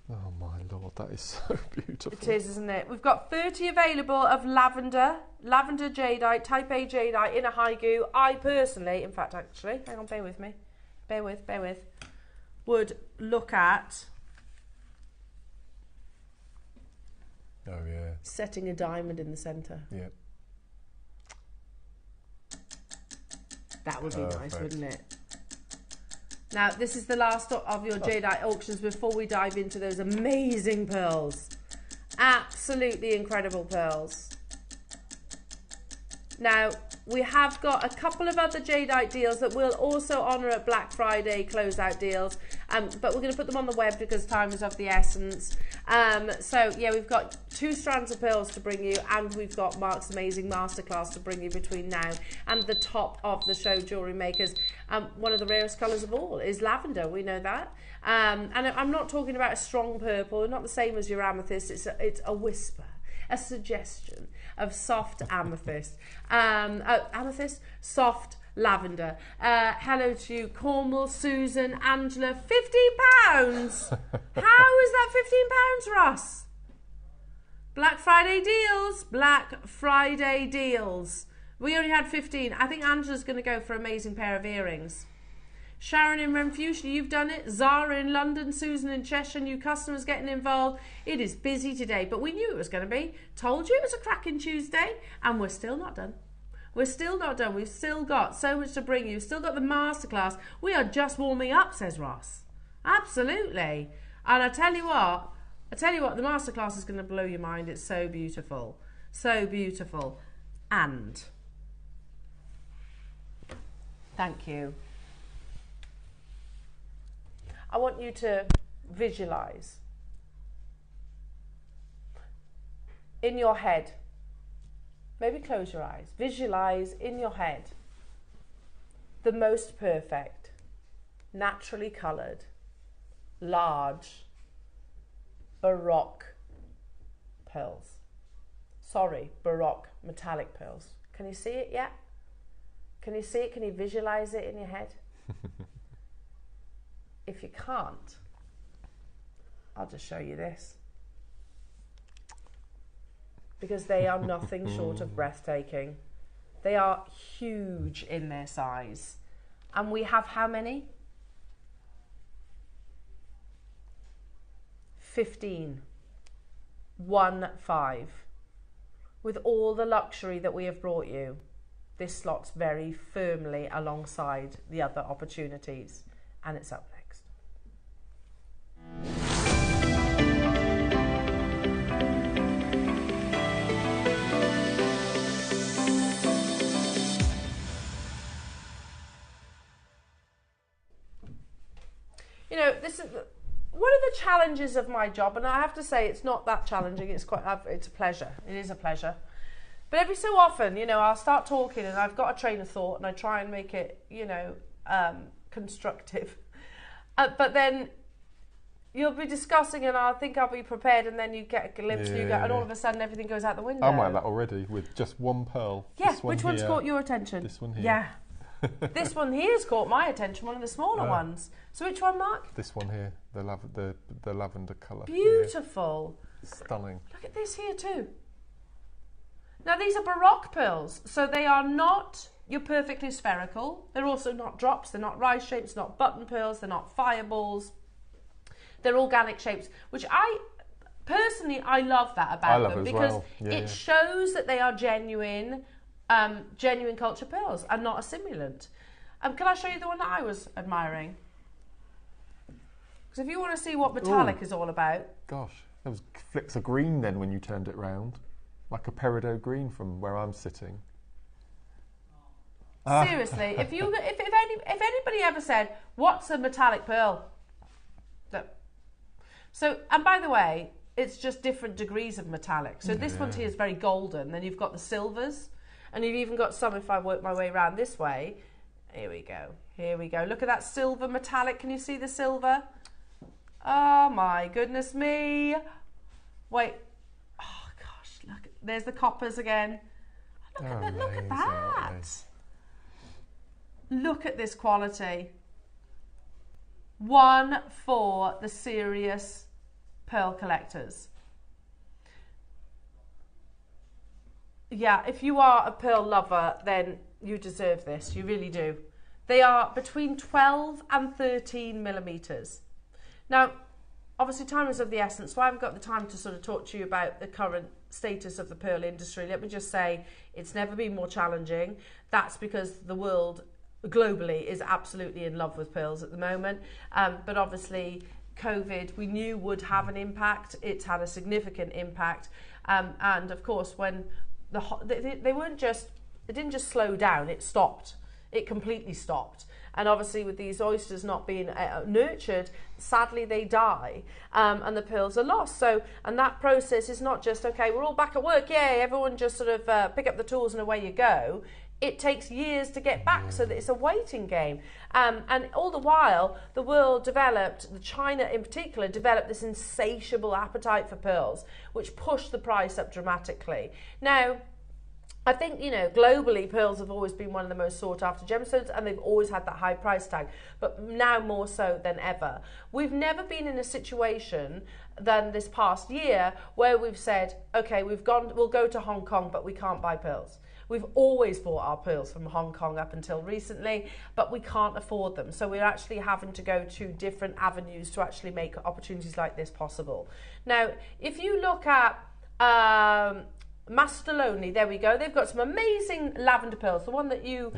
Oh my lord, that is so beautiful. It is, isn't it? We've got 30 available of lavender jadeite, type A jadeite in a haigu. I personally, in fact, actually, hang on, bear with me. Bear with. Would look at oh yeah. setting a diamond in the centre. Yeah. That would be nice, wouldn't it? Now, this is the last of your jadeite auctions before we dive into those amazing pearls. Absolutely incredible pearls. Now, we have got a couple of other jadeite deals that we'll also honour at Black Friday closeout deals, but we're going to put them on the web because time is of the essence. So, yeah, we've got 2 strands of pearls to bring you, and we've got Mark's amazing masterclass to bring you between now and the top of the show, Jewellery Makers. One of the rarest colours of all is lavender, we know that. And I'm not talking about a strong purple, not the same as your amethyst, it's a whisper, a suggestion of soft amethyst. Amethyst, soft lavender. Hello to Cornwall, Susan, Angela. £15! How is that £15, Ross? Black Friday deals. Black Friday deals. We only had 15. I think Angela's going to go for an amazing pair of earrings. Sharon in Renfrewshire, you've done it. Zara in London, Susan in Cheshire, new customers getting involved. It is busy today, but we knew it was going to be. Told you it was a cracking Tuesday, and we're still not done. We're still not done. We've still got so much to bring you. We've still got the masterclass. We are just warming up, says Ross. Absolutely. And I tell you what, the masterclass is going to blow your mind. It's so beautiful. So beautiful. And thank you. I want you to visualise in your head, maybe close your eyes, visualise in your head the most perfect, naturally coloured, large, baroque pearls. Sorry, baroque metallic pearls. Can you see it yet? Can you see it? Can you visualise it in your head? If you can't, I'll just show you this. Because they are nothing short of breathtaking. They are huge in their size. And we have how many? 15. 1-5. With all the luxury that we have brought you, this slots very firmly alongside the other opportunities. And it's up next. You know, this is one of the challenges of my job, and I have to say it's not that challenging. It's a pleasure. It is a pleasure. But every so often, you know, I'll start talking and I've got a train of thought and I try and make it, you know, constructive. But then you'll be discussing and I think I'll be prepared, and then you get a glimpse and all of a sudden everything goes out the window. I'm like that already with just one pearl. Yeah, which one's caught your attention? This one here. Yeah. This one here has caught my attention, one of the smaller ones. So which one, Mark? This one here, the lavender colour. Beautiful. Yeah. Stunning. Look at this here too. Now these are baroque pearls, so they are not you're perfectly spherical. They're also not drops, they're not rice shapes, not button pearls, they're not fireballs. They're organic shapes, which I love that about them because it shows that they are genuine, genuine culture pearls and not a simulant. Can I show you the one that I was admiring? Because if you want to see what metallic is all about. Gosh, there was flicks of green then when you turned it round, like a peridot green from where I'm sitting. Seriously, if anybody ever said, "What's a metallic pearl?" So, and by the way, it's just different degrees of metallic. So this one here is very golden. Then you've got the silvers, and you've even got some. If I work my way around this way, here we go. Here we go. Look at that silver metallic. Can you see the silver? Oh my goodness me! Wait. Oh gosh, look. There's the coppers again. Look at that. Look at that. Look at this quality. One for the serious pearl collectors. Yeah, if you are a pearl lover, then you deserve this. You really do. They are between 12 and 13 millimeters. Now, obviously time is of the essence, so I haven't got the time to sort of talk to you about the current status of the pearl industry. Let me just say, it's never been more challenging. That's because the world globally is absolutely in love with pearls at the moment, but obviously COVID we knew would have an impact. It's had a significant impact, and of course when they didn't just slow down, it stopped. It completely stopped. And obviously with these oysters not being nurtured, sadly they die, and the pearls are lost. So, and that process is not just, okay, we're all back at work, yay, everyone just sort of pick up the tools and away you go. It takes years to get back, so that it's a waiting game. And all the while, the world developed, China in particular, developed this insatiable appetite for pearls, which pushed the price up dramatically. Now, I think, you know, globally, pearls have always been one of the most sought after gemstones, and they've always had that high price tag, but now more so than ever. We've never been in a situation than this past year where we've said, okay, we'll go to Hong Kong, but we can't buy pearls. We've always bought our pearls from Hong Kong up until recently, but we can't afford them. So we're actually having to go to different avenues to actually make opportunities like this possible. Now, if you look at Mastaloni, there we go. They've got some amazing lavender pearls. The one that you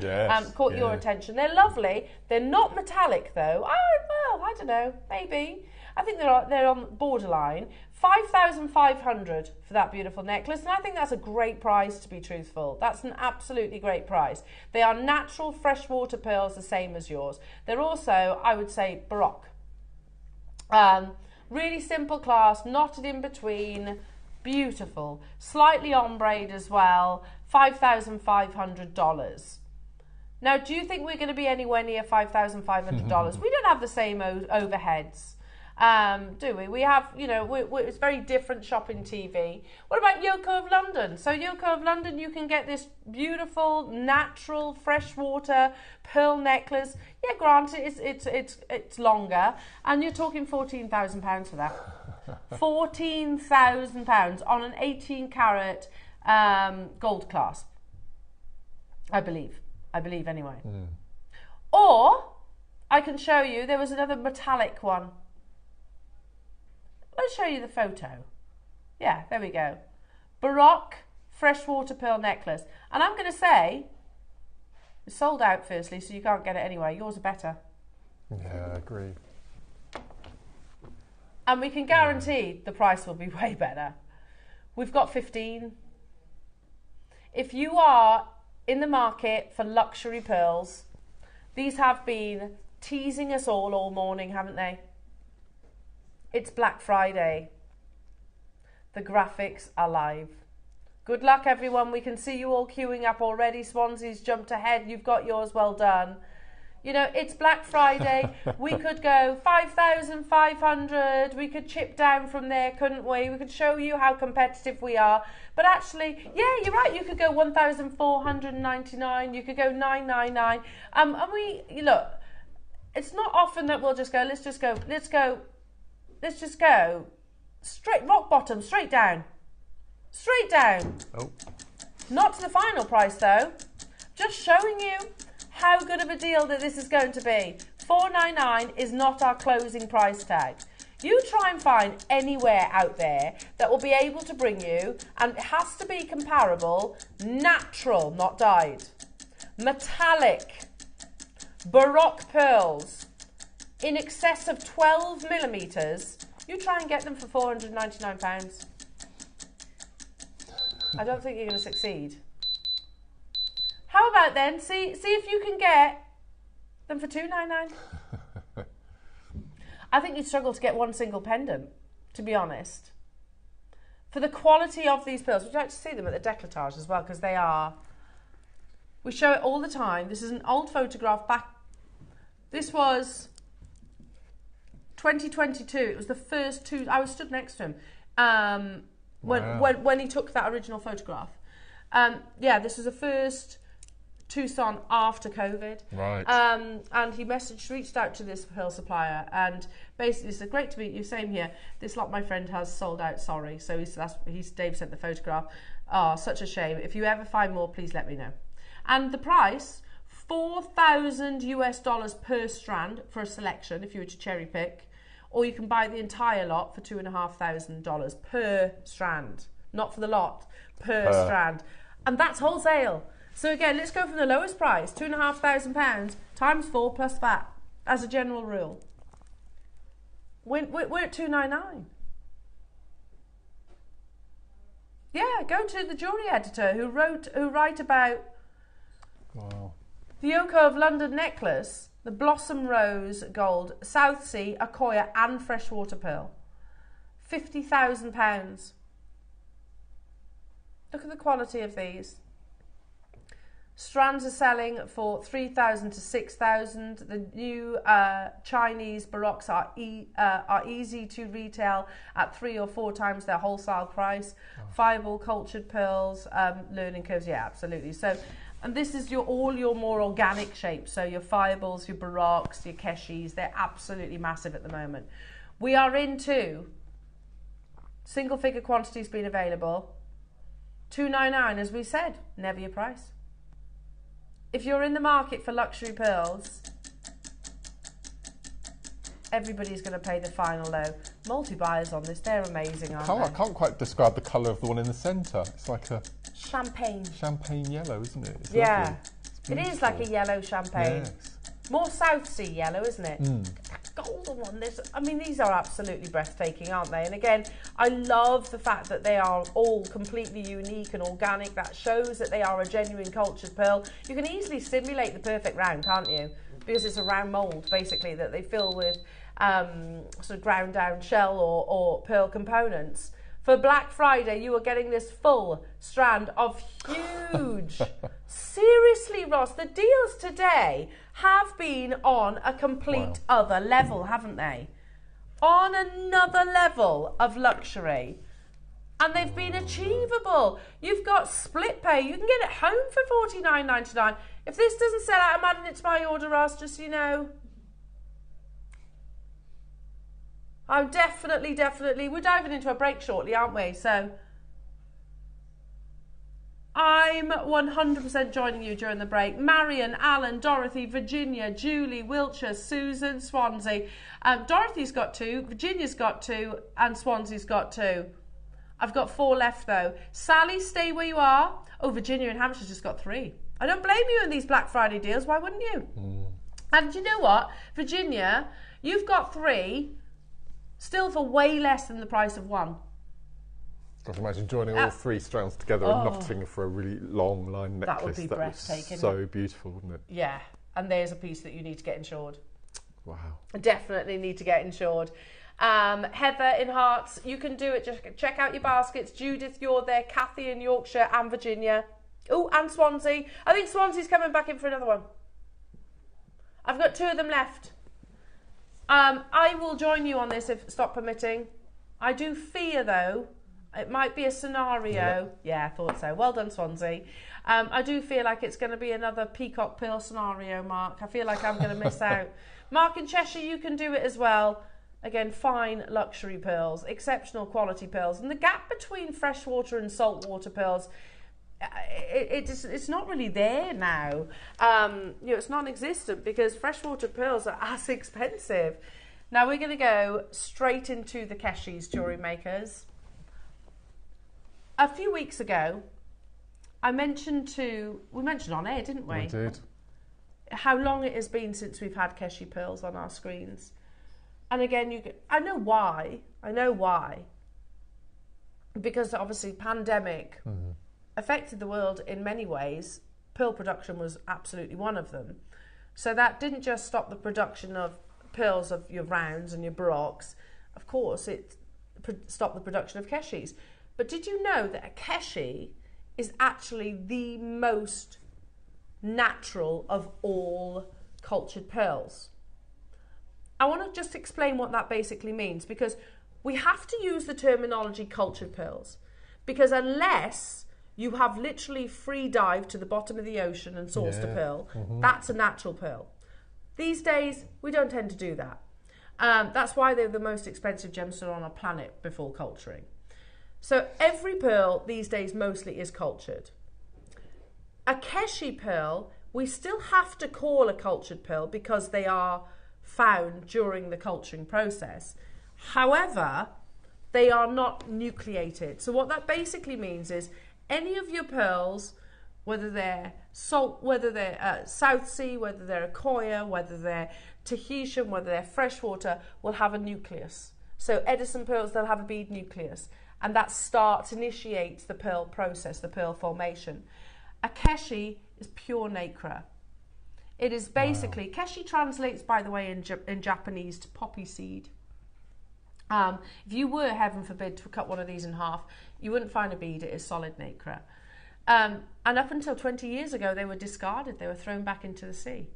caught your attention. They're lovely. They're not metallic though. Well, I don't know. Maybe. I think they're on borderline. 5,500 for that beautiful necklace, and I think that's a great price, to be truthful. That's an absolutely great price. They are natural freshwater pearls, the same as yours. They're also, I would say, Baroque. Really simple clasp, knotted in between, beautiful. Slightly ombrade as well, $5,500. Now, do you think we're going to be anywhere near $5,500? We don't have the same overheads. Do we? We have, you know, it's very different shopping TV. What about Yoko of London? So Yoko of London, you can get this beautiful, natural, freshwater pearl necklace. Yeah, granted, it's longer, and you're talking £14,000 for that. £14,000 on an 18-carat gold clasp. I believe anyway. Or I can show you. There was another metallic one. Let's show you the photo. Yeah, there we go. Baroque freshwater pearl necklace. And I'm going to say, it's sold out firstly, so you can't get it anyway. Yours are better. Yeah, I agree. And we can guarantee the price will be way better. We've got 15. If you are in the market for luxury pearls, these have been teasing us all morning, haven't they? It's Black Friday. The graphics are live. Good luck, everyone. We can see you all queuing up already. Swansea's jumped ahead. You've got yours. Well done. You know, it's Black Friday. We could go 5,500. We could chip down from there, couldn't we? We could show you how competitive we are. But actually, yeah, you're right. You could go 1,499. You could go 999. And look, it's not often that we'll just go, let's just go straight, rock bottom, straight down. Straight down. Oh. Not to the final price though. Just showing you how good of a deal that this is going to be. $4.99 is not our closing price tag. You try and find anywhere out there that will be able to bring you, and it has to be comparable, natural, not dyed, metallic, Baroque pearls in excess of 12 millimetres. You try and get them for £499. I don't think you're going to succeed. How about then, see if you can get them for $299. I think you'd struggle to get one single pendant, to be honest. For the quality of these pearls, we'd like to see them at the décolletage as well, because they are... We show it all the time. This is an old photograph back... This was 2022. It was the first two... I was stood next to him when he took that original photograph. Yeah, this was the first... Tucson after COVID, right? And he reached out to this pearl supplier, and basically said, "Great to meet you. Same here. This lot my friend has sold out. Sorry." So Dave sent the photograph. Oh, such a shame. If you ever find more, please let me know. And the price, $4,000 per strand for a selection if you were to cherry pick, or you can buy the entire lot for $2,500 per strand, not for the lot, per strand, and that's wholesale. So again, let's go from the lowest price, £2,500 times 4 plus VAT, as a general rule. We're at $299. Yeah, go to the jewellery editor who write about the Yoko of London necklace, the Blossom Rose Gold, South Sea, Akoya and freshwater pearl. £50,000. Look at the quality of these. Strands are selling for $3,000 to $6,000. The new Chinese Baroques are easy to retail at 3 or 4 times their wholesale price. Fireball cultured pearls, learning curves, yeah, absolutely. So, and this is all your more organic shapes. So your fireballs, your Baroques, your Keshis, they're absolutely massive at the moment. We are into single figure quantities being available. $299, as we said, never your price. If you're in the market for luxury pearls, everybody's going to pay the final low. Multi-buyers on this, they're amazing, aren't they? I can't quite describe the colour of the one in the centre. It's like a... Champagne yellow, isn't it? It's yeah, it is like a yellow champagne. Yes. More South Sea yellow, isn't it? That golden one. I mean, these are absolutely breathtaking, aren't they? And again, I love the fact that they are all completely unique and organic. That shows that they are a genuine cultured pearl. You can easily simulate the perfect round, can't you? Because it's a round mould, basically, that they fill with sort of ground down shell or pearl components. For Black Friday, you are getting this full strand of huge... Seriously, Ross, the deals today have been on a complete other level, haven't they? On another level of luxury. And they've been achievable. You've got split pay. You can get it home for $49.99. If this doesn't sell out, I'm adding it to my order, Ross, just so you know. I'm definitely, we're diving into a break shortly, aren't we? So I'm 100% joining you during the break. Marion, Alan, Dorothy, Virginia, Julie, Wiltshire, Susan, Swansea. Dorothy's got 2, Virginia's got 2, and Swansea's got 2. I've got 4 left though. Sally, stay where you are. Oh, Virginia and Hampshire's just got 3. I don't blame you in these Black Friday deals. Why wouldn't you? And you know what? Virginia, you've got 3, still for way less than the price of 1. I can imagine joining all 3 strands together and knotting for a really long line necklace. That would be breathtaking. So beautiful, wouldn't it? Yeah, and there's a piece that you need to get insured. Wow. Definitely need to get insured. Heather in Hearts, you can do it. Just check out your baskets. Judith, you're there. Kathy in Yorkshire and Virginia. Oh, and Swansea. I think Swansea's coming back in for another one. I've got 2 of them left. I will join you on this if stock permitting. I do fear, though, it might be a scenario. Yeah, I thought so. Well done, Swansea. I do feel like it's going to be another peacock pearl scenario, Mark. I feel like I'm going to miss out. Mark in Cheshire, you can do it as well. Again, fine luxury pearls, exceptional quality pearls. And the gap between freshwater and saltwater pearls, it's not really there now. It's non-existent because freshwater pearls are as expensive. Now we're going to go straight into the Keshies, jewellery makers. A few weeks ago, we mentioned on air, didn't we? We did. How long it has been since we've had Keshi pearls on our screens. And again, I know why. Because obviously pandemic affected the world in many ways. Pearl production was absolutely one of them. So that didn't just stop the production of pearls of your rounds and your baroques. Of course, it stopped the production of Keshis. But did you know that a Keshi is actually the most natural of all cultured pearls? I want to just explain what that basically means, because we have to use the terminology cultured pearls, because unless you have literally free dive to the bottom of the ocean and sourced a pearl, that's a natural pearl. These days, we don't tend to do that. That's why they're the most expensive gemstone on our planet before culturing. So every pearl these days mostly is cultured. A Keshi pearl, we still have to call a cultured pearl because they are found during the culturing process. However, they are not nucleated. So what that basically means is any of your pearls, whether they're South Sea, whether they're Akoya, whether they're Tahitian, whether they're freshwater, will have a nucleus. So Edison pearls, they'll have a bead nucleus. And that initiates the pearl process, the pearl formation. A Keshi is pure nacre. It is basically, Keshi translates, by the way, in Japanese to poppy seed. If you were, heaven forbid, to cut one of these in half, you wouldn't find a bead. It is solid nacre. And up until 20 years ago, they were discarded. They were thrown back into the sea.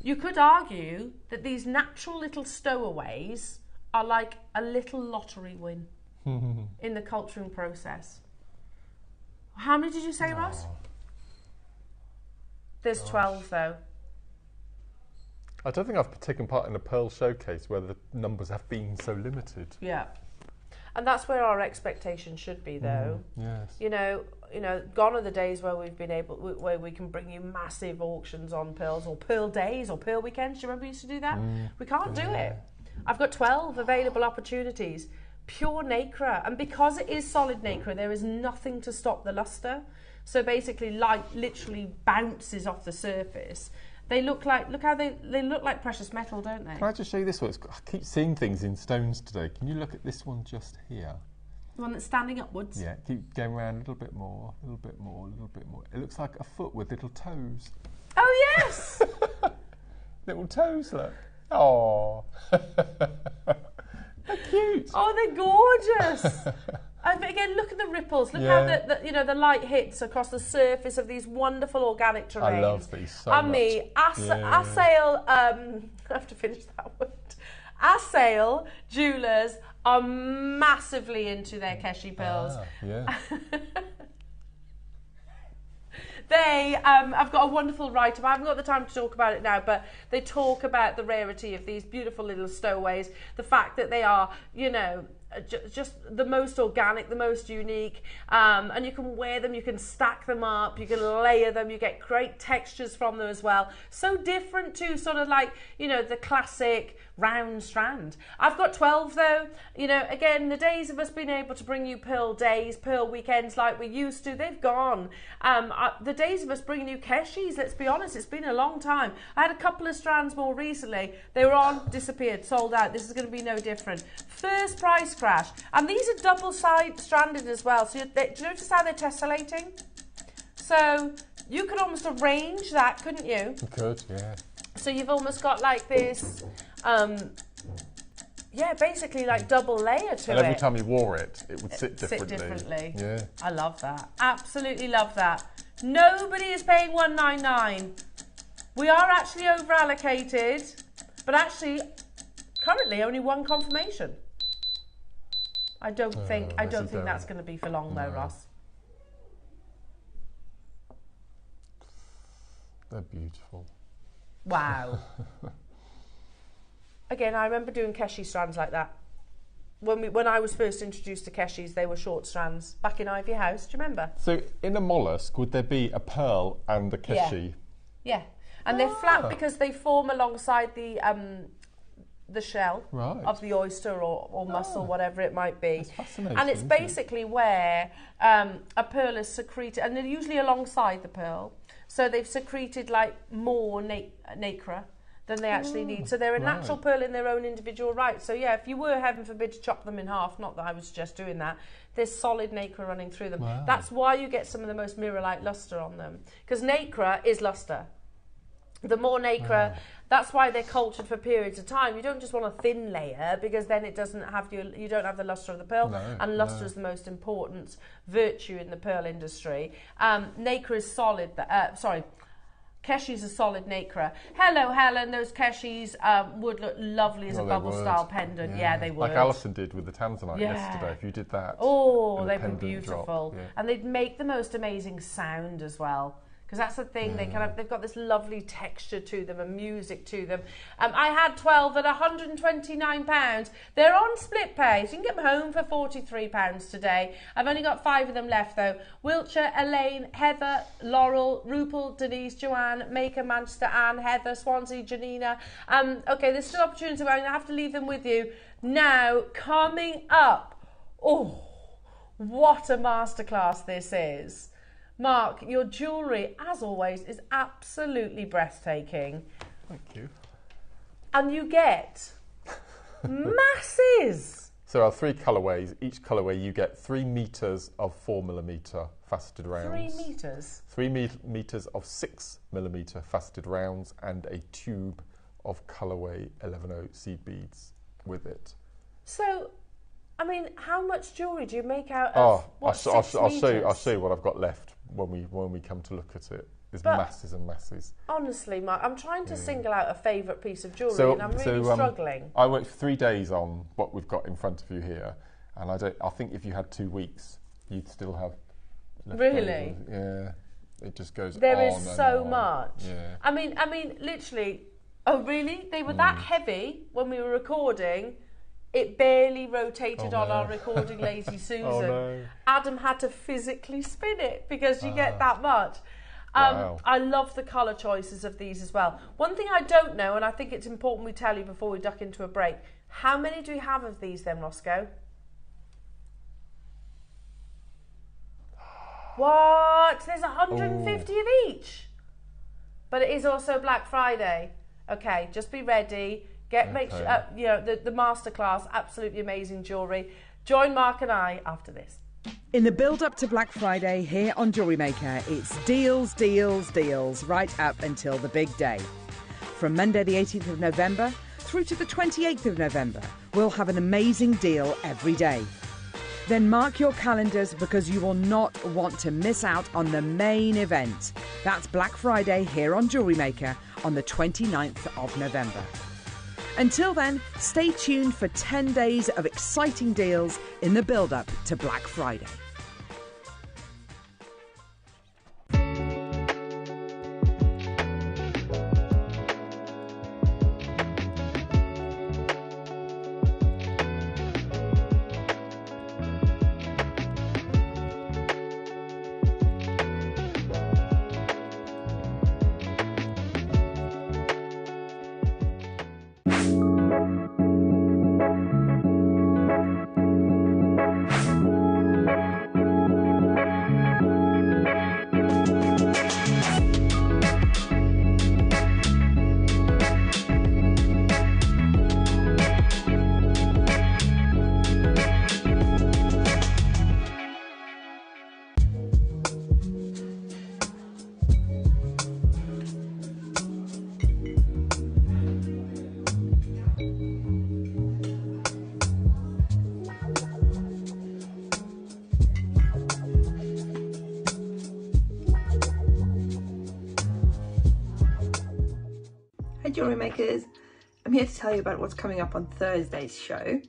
You could argue that these natural little stowaways are like a little lottery win in the culturing process. How many did you say, Ross? There's 12, though. I don't think I've taken part in a pearl showcase where the numbers have been so limited. Yeah. And that's where our expectation should be, though. Yes. You know, gone are the days where where we can bring you massive auctions on pearls, or pearl days, or pearl weekends. Do you remember we used to do that? We can't do it. I've got 12 available opportunities, pure nacre, and because it is solid nacre, there is nothing to stop the luster. So basically, light literally bounces off the surface. They look like, look how they look like precious metal, don't they? Can I just show you this one? I keep seeing things in stones today. Can you look at this one just here? The one that's standing upwards? Yeah, keep going around a little bit more, a little bit more, a little bit more. It looks like a foot with little toes. Oh, yes! Little toes, look. Oh, they're cute. Oh, they're gorgeous. And again, look at the ripples. Look how the light hits across the surface of these wonderful organic terrains. I love these so much. Assail, I have to finish that word. Assail jewellers are massively into their Keshi pearls. I've got a wonderful write-up. I haven't got the time to talk about it now, but they talk about the rarity of these beautiful little stowaways, the fact that they are, just the most organic, the most unique, and you can wear them, you can stack them up, you can layer them, you get great textures from them as well. So different to sort of like, the classic round strand. I've got 12 though. Again, the days of us being able to bring you pearl days, pearl weekends like we used to, they've gone. The days of us bringing you Keshis, let's be honest, it's been a long time. I had a couple of strands more recently. They were on, disappeared, sold out. This is going to be no different. First price crash. And these are double side stranded as well. So do you notice how they're tessellating? So you could almost arrange that, couldn't you? You could, yeah. So you've almost got like this, basically like double layer to it. And every time you wore it, it would sit differently. Yeah. I love that. Absolutely love that. Nobody is paying $199. We are actually over allocated, but actually, currently only one confirmation. I don't think that's going to be for long though, Ross. They're beautiful. Wow. Again, I remember doing Keshi strands like that. when I was first introduced to Keshis, they were short strands back in Ivy House. Do you remember? So in a mollusk, would there be a pearl and a Keshi? Yeah. And they're flat because they form alongside the shell of the oyster or mussel, whatever it might be. That's fascinating. And it's basically where a pearl is secreted, and they're usually alongside the pearl. So they've secreted like more nacre than they actually need. So they're a natural pearl in their own individual right. So yeah, if you were, heaven forbid, to chop them in half, not that I was just doing that, there's solid nacre running through them. Wow. That's why you get some of the most mirror-like luster on them. Because nacre is luster. The more nacre, that's why they're cultured for periods of time. You don't just want a thin layer, because then it doesn't have you don't have the luster of the pearl, and luster is the most important virtue in the pearl industry. Nacre is solid, Keshi's a solid nacre. Hello, Helen. Those Keshis would look lovely as a bubble-style pendant. Yeah, they would. Like Alison did with the Tanzanite yesterday. If you did that. Oh, they'd be beautiful. And they'd make the most amazing sound as well. Because that's the thing, they've got this lovely texture to them and music to them. I had 12 at £129. They're on split pay, so you can get them home for £43 today. I've only got 5 of them left though. Wiltshire, Elaine, Heather, Laurel, Rupel, Denise, Joanne, Maker, Manchester, Anne, Heather, Swansea, Janina. Okay, there's still opportunity, but I'm going to have to leave them with you. Now, coming up, oh, what a masterclass this is. Mark, your jewellery, as always, is absolutely breathtaking. Thank you. And you get masses. So our 3 colourways. Each colourway you get 3 metres of 4mm faceted rounds. 3 metres? 3 metres of 6mm faceted rounds, and a tube of colourway 11O seed beads with it. So, I mean, how much jewellery do you make out of I'll show you what I've got left when we come to look at it. There's masses and masses. Honestly, Mark, I'm trying to single out a favourite piece of jewellery, and I'm really struggling. I worked 3 days on what we've got in front of you here, and I think if you had 2 weeks, you'd still have. Really? Yeah. It just goes on. There is so on. much. Yeah. I mean, literally. Oh, really? They were that heavy when we were recording. It barely rotated on our recording Lazy Susan. Oh, no. Adam had to physically spin it because you get that much. Wow. I love the colour choices of these as well. One thing I don't know, and I think it's important we tell you before we duck into a break, how many do we have of these then, Roscoe? What? There's 150 of each. But it is also Black Friday. Okay, just be ready. Make sure, the masterclass, absolutely amazing jewellery. Join Mark and I after this. In the build-up to Black Friday here on JewelleryMaker, it's deals, deals, deals, right up until the big day. From Monday the 18th of November through to the 28th of November, we'll have an amazing deal every day. Then mark your calendars, because you will not want to miss out on the main event. That's Black Friday here on JewelleryMaker on the 29th of November. Until then, stay tuned for 10 days of exciting deals in the build-up to Black Friday. Hi Jewellery Makers, I'm here to tell you about what's coming up on Thursday's show.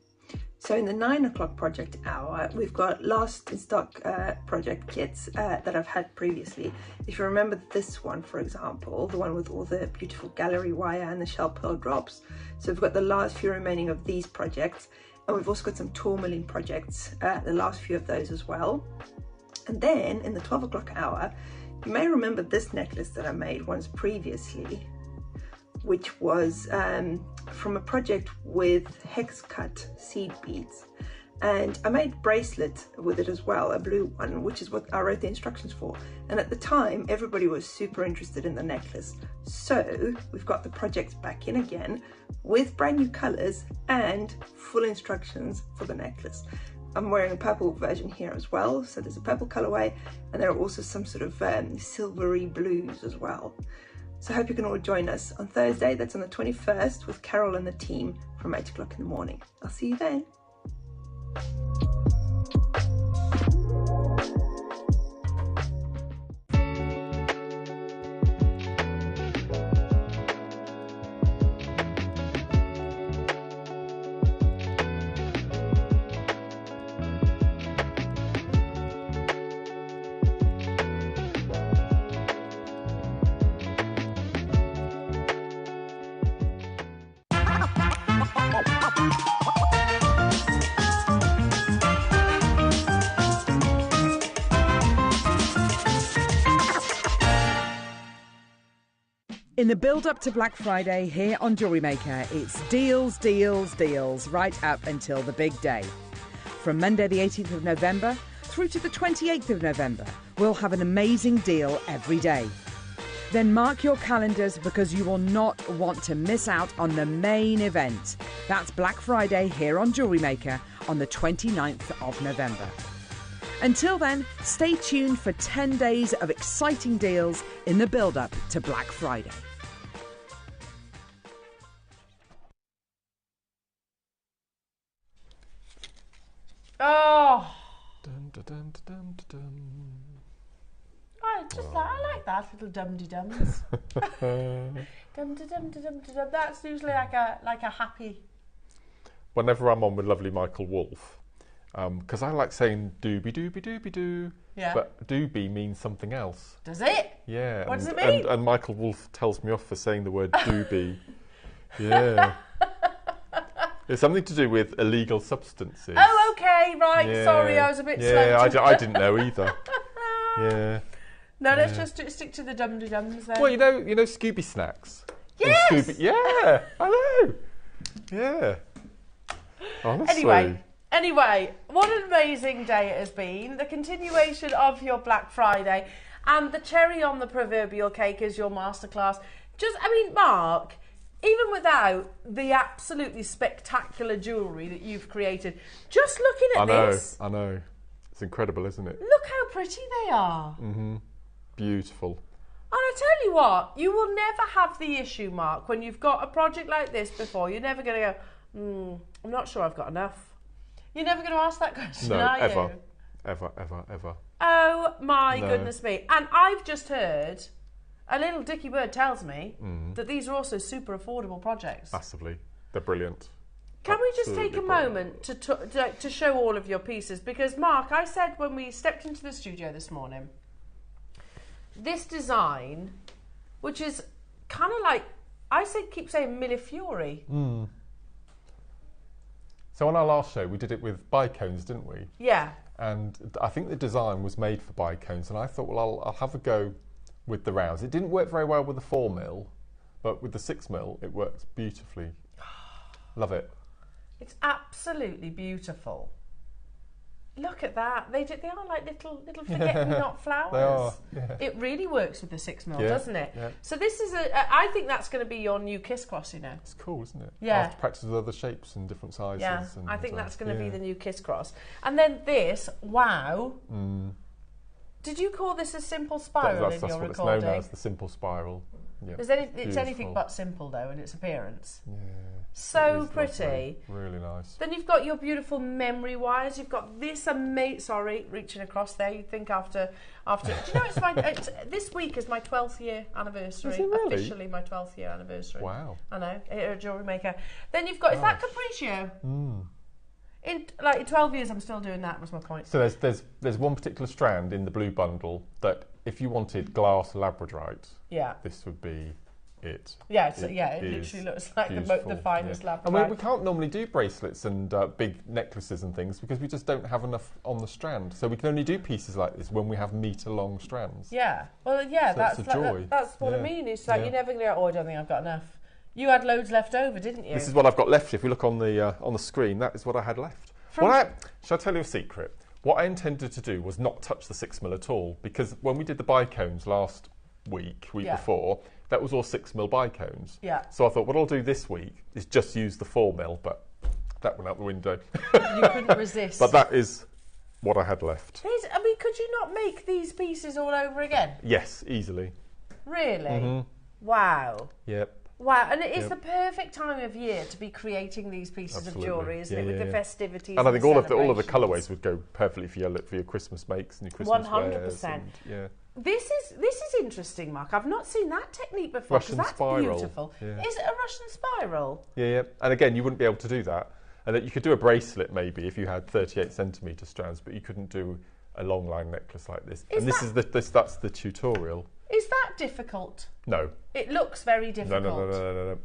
So in the 9 o'clock project hour, we've got last in stock project kits that I've had previously. If you remember this one, for example, the one with all the beautiful gallery wire and the shell pearl drops. So we've got the last few remaining of these projects. And we've also got some tourmaline projects, the last few of those as well. And then in the 12 o'clock hour, you may remember this necklace that I made once previously, which was from a project with hex cut seed beads. And I made a bracelet with it as well, a blue one, which is what I wrote the instructions for. And at the time, everybody was super interested in the necklace. So we've got the project back in again with brand new colors and full instructions for the necklace. I'm wearing a purple version here as well. So there's a purple colorway, and there are also some sort of silvery blues as well. So I hope you can all join us on Thursday. That's on the 21st with Carol and the team from 8 o'clock in the morning. I'll see you then. In the build-up to Black Friday here on JewelleryMaker, it's deals, deals, deals, right up until the big day. From Monday the 18th of November through to the 28th of November, we'll have an amazing deal every day. Then mark your calendars because you will not want to miss out on the main event. That's Black Friday here on JewelleryMaker on the 29th of November. Until then, stay tuned for 10 days of exciting deals in the build-up to Black Friday. Oh, Dun, dun, dun, dun, dun, dun. I like that little dum-de-dums. Dum-de-dum-de-dum-de-dum. That's usually like a happy. Whenever I'm on with lovely Michael Wolf, because I like saying doobie doobie doobie doo, Yeah. but doobie means something else. Does it? Yeah. What does it mean? And Michael Wolf tells me off for saying the word doobie. Yeah. It's something to do with illegal substances. Oh, okay, right. Yeah. Sorry, I was a bit slow. Yeah, I didn't know either. Yeah. No, let's just stick to the dum-de-dums then. Well, you know Scooby snacks. And Yes! Scooby, yeah, I know. Yeah. Honestly. Anyway, what an amazing day it has been. The continuation of your Black Friday and the cherry on the proverbial cake is your masterclass. Mark, even without the absolutely spectacular jewellery that you've created, just looking at this. I know. It's incredible, isn't it? Look how pretty they are. Mm-hmm. Beautiful. And I tell you what, you will never have the issue, Mark, when you've got a project like this before. You're never going to go, I'm not sure I've got enough. You're never going to ask that question, are you? Ever. Oh my goodness me. And I've just heard, a little Dicky Bird tells me that these are also super affordable projects. Massively. They're brilliant. Can we just Absolutely take a brilliant. moment to show all of your pieces? Because Mark, I said when we stepped into the studio this morning, this design, which is kind of like, keep saying Millefiori. So on our last show, we did it with bicones, didn't we? Yeah. And I think the design was made for bicones, and I thought, well, I'll have a go with the rounds. It didn't work very well with the 4mm, but with the 6mm, it works beautifully. Love it. It's absolutely beautiful. Look at that. They are like little forget-me-not flowers. They are, yeah. It really works with the 6mm, Yeah, doesn't it? yeah. So this is I think that's going to be your new kiss cross, you know. It's cool, isn't it? Yeah. I have to practice with other shapes and different sizes. Yeah, and I think that's going to be yeah. the new kiss cross. And then this, wow. Did you call this a simple spiral That's in your what recording? it's known as, the simple spiral. Yeah. It's Beautiful. anything but simple, though, in its appearance. Yeah. So It is pretty. lovely. Really nice. Then you've got your beautiful memory wires. You've got this reaching across there. You'd think after. Do you know this week is my 12th year anniversary. Is it really? Officially my 12th year anniversary. Wow. I know. Here at JewelleryMaker. Then you've got is that Capriccio? In 12 years, I'm still doing that. Was my point. So there's one particular strand in the blue bundle that if you wanted glass labradorite, Yeah. this would be it. Yeah, it literally looks like the finest lab. And we can't normally do bracelets and big necklaces and things because we just don't have enough on the strand. So we can only do pieces like this when we have metre-long strands. Yeah, well, yeah, so that's it's a joy. That's what I mean. It's like you're never going to go, oh, I don't think I've got enough. You had loads left over, didn't you? This is what I've got left. If you look on the screen, that is what I had left. Shall I tell you a secret? What I intended to do was not touch the 6mm at all, because when we did the bicones last week before, that was all 6mm bicones. Yeah. So I thought what I'll do this week is just use the 4mm, but that went out the window. You couldn't resist. But that is what I had left. I mean, could you not make these pieces all over again? Yes, easily. Really? Mm-hmm. Wow. Yep. Wow, and it is the perfect time of year to be creating these pieces of jewellery, isn't it? With the festivities. And I think all of the colourways would go perfectly for your Christmas makes and your Christmas 100%. Yeah. This is interesting, Mark. I've not seen that technique before. Russian that's spiral. Beautiful. Yeah. Is it a Russian spiral? Yeah. And again, you wouldn't be able to do that. And that you could do a bracelet maybe if you had 38cm strands, but you couldn't do a long line necklace like this. That's the tutorial. Is that difficult? No. It looks very difficult. No.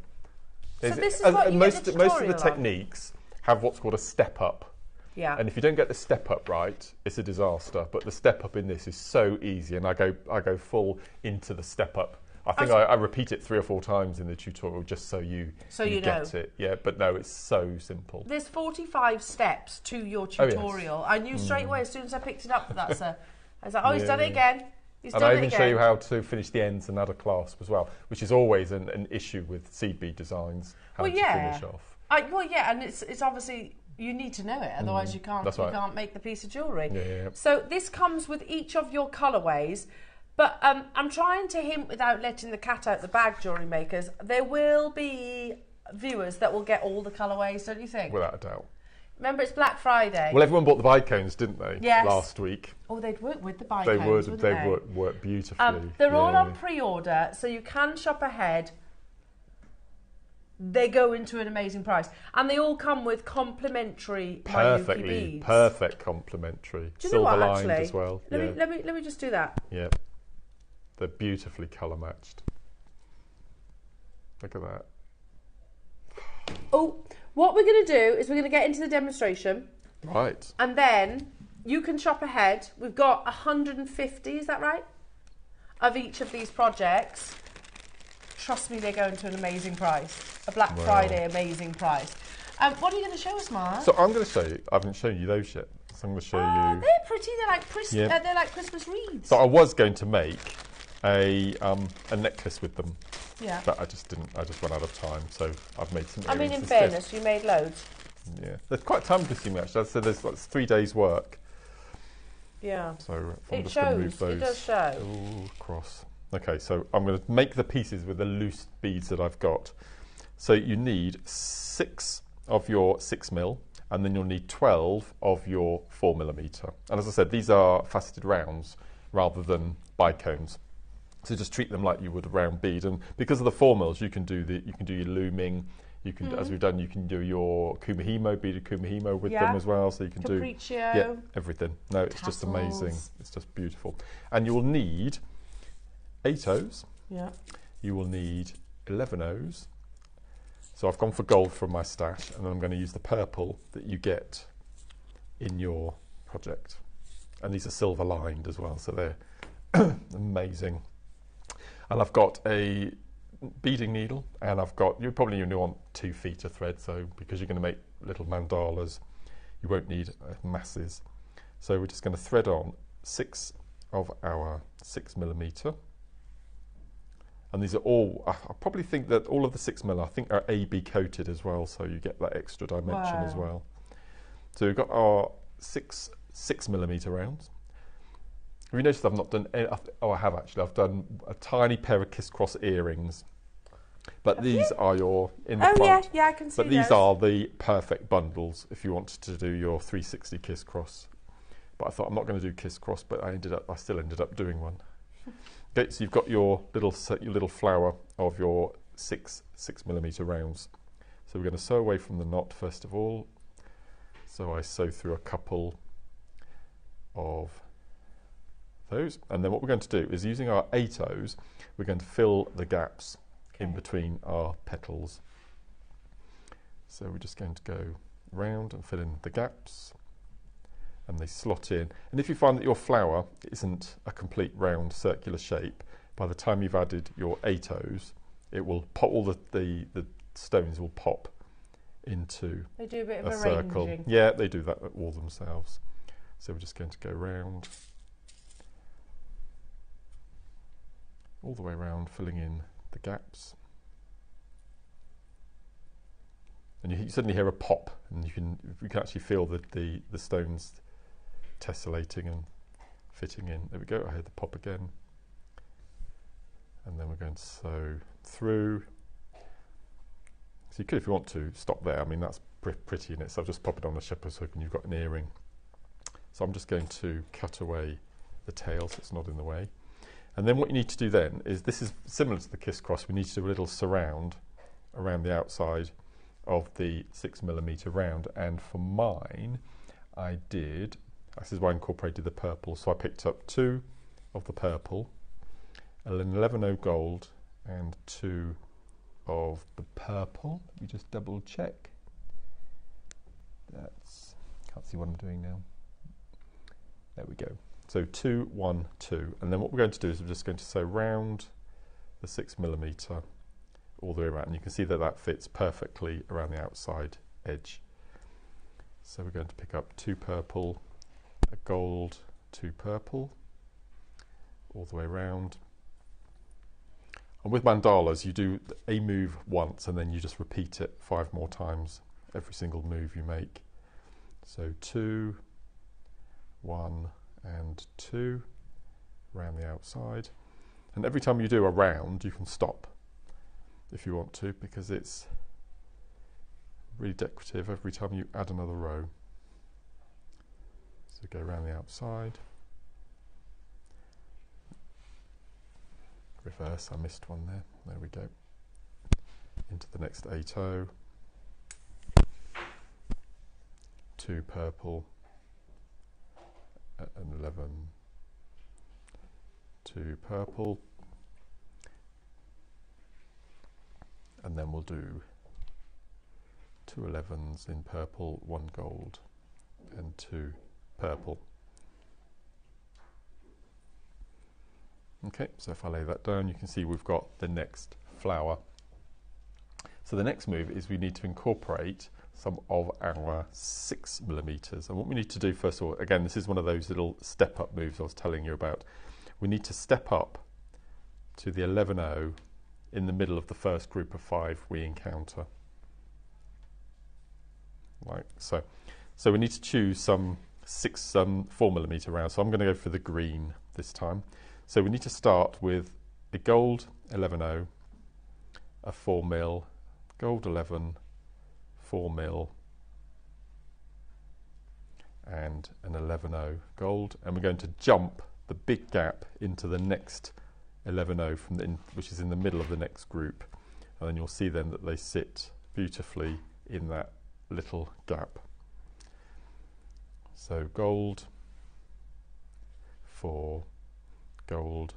So this is what you most get the tutorial of the techniques have what's called a step up. Yeah. And if you don't get the step up right, it's a disaster. But the step up in this is so easy, and I go full into the step up. I think I repeat it 3 or 4 times in the tutorial just so you get it. Yeah, but no, it's so simple. There's 45 steps to your tutorial. Oh, yes. I knew straight away as soon as I picked it up that, sir. I was like, he's done it again. And I even show you how to finish the ends and add a clasp as well, which is always an issue with seed bead designs, how to finish off. And it's obviously, you need to know it, otherwise you can't make the piece of jewellery. Yeah. So this comes with each of your colourways, but I'm trying to hint without letting the cat out the bag, jewellery makers. There will be viewers that will get all the colourways, don't you think? Without a doubt. Remember, it's Black Friday. Well, everyone bought the bicones, didn't they? Yes. Last week. Oh, they'd work with the bicones, They would work beautifully. They're all on pre-order, so you can shop ahead. They go into an amazing price. And they all come with complimentary Miyuki beads. Perfect complimentary. Do you know what, Silver lined actually? as well. Let me just do that. Yeah. They're beautifully colour matched. Look at that. Oh, what we're going to do is we're going to get into the demonstration. Right. And then you can shop ahead. We've got 150, is that right? Of each of these projects. Trust me, they're going to an amazing price. A Black Friday amazing price. What are you going to show us, Mark? So I'm going to show you, I haven't shown you those yet. So I'm going to show you. They're pretty, they're like Christmas wreaths. So I was going to make a necklace with them. Yeah. But I just ran out of time, so I've made some. I mean, in fairness, you made loads. Yeah, they're quite time consuming actually. So there's like 3 days work. Yeah. So I'm it just shows. Going to move those. It does show. Ooh, cross. Okay, so I'm going to make the pieces with the loose beads that I've got. So you need 6 of your 6mm, and then you'll need 12 of your 4mm. And as I said, these are faceted rounds rather than bicones. So just treat them like you would a round bead, and because of the 4mm, you can do your looming. You can, as we've done, you can do your kumihimo, beaded kumihimo with them as well. So you can Capriccio. Everything. No, it's just amazing. It's just beautiful. And you will need 8 O's. Yeah. You will need 11 O's. So I've gone for gold from my stash, and then I'm going to use the purple that you get in your project. And these are silver lined as well, so they're amazing. And I've got a beading needle, and you probably only want 2 feet of thread, so because you're going to make little mandalas, you won't need masses. So we're just going to thread on 6 of our 6mm. And these are all, I probably think that all of the 6mm I think are AB coated as well, so you get that extra dimension as well. So we've got our 6mm rounds. Have you noticed I've not done any, I have actually, I've done a tiny pair of kiss-cross earrings. But these are your, in the front. Yeah, I can see But these are the perfect bundles if you wanted to do your 360 kiss-cross. But I thought I'm not going to do kiss-cross, but I still ended up doing one. Okay, so you've got your little flower of your 6mm rounds. So we're going to sew away from the knot first of all. So I sew through a couple of those, and then what we're going to do is using our 8 O's, we're going to fill the gaps in between our petals. So we're just going to go round and fill in the gaps, and they slot in. And if you find that your flower isn't a complete round circular shape, by the time you've added your 8 O's, it will pop, all the stones will pop into They do a bit of a circle. arranging. Yeah, they do that all themselves. So we're just going to go round, all the way around, filling in the gaps. And you suddenly hear a pop, and you can actually feel the stones tessellating and fitting in. There we go, I heard the pop again. And then we're going to sew through. So you could, if you want to, stop there. I mean, that's pretty in it. So I'll just pop it on the shepherd's hook and you've got an earring. So I'm just going to cut away the tail so it's not in the way. And then what you need to do then is, this is similar to the kiss cross, we need to do a little surround around the outside of the 6mm round. And for mine, I did, this is why I incorporated the purple. So I picked up 2 of the purple, an 11O gold, and 2 of the purple. Let me just double check. That's, can't see what I'm doing now. There we go. So 2, 1, 2. And then what we're going to do is we're just going to sew round the 6mm all the way around. And you can see that that fits perfectly around the outside edge. So we're going to pick up 2 purple, a gold, 2 purple, all the way around. And with mandalas, you do a move once and then you just repeat it 5 more times every single move you make. So 2, 1 and 2 around the outside. And every time you do a round, you can stop if you want to, because it's really decorative every time you add another row. So go around the outside. Reverse, I missed one there. There we go. Into the next 8O. 2 purple, an 11, 2 purple, and then we'll do 2 11s in purple, 1 gold, and 2 purple. Okay, so if I lay that down, you can see we've got the next flower. So the next move is we need to incorporate some of our 6mm. And what we need to do first of all, again, this is one of those little step up moves I was telling you about. We need to step up to the 11O in the middle of the first group of 5 we encounter. Like so. So we need to choose some 4mm rounds. So I'm going to go for the green this time. So we need to start with a gold 11O, a 4mm, gold 11, 4mm, and an 11O gold, and we're going to jump the big gap into the next 11O from which is in the middle of the next group, and then you'll see then that they sit beautifully in that little gap. So gold, 4, gold,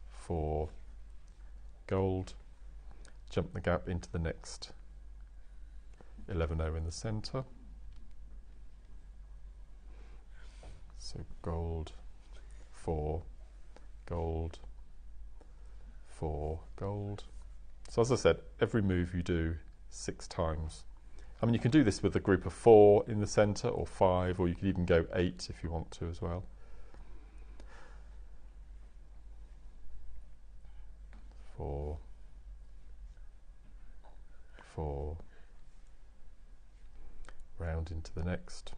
4, gold, jump the gap into the next 11O in the centre. So gold, 4, gold, 4, gold. So as I said, every move you do 6 times. I mean, you can do this with a group of 4 in the centre, or 5, or you could even go 8 if you want to as well. 4, 4, round into the next.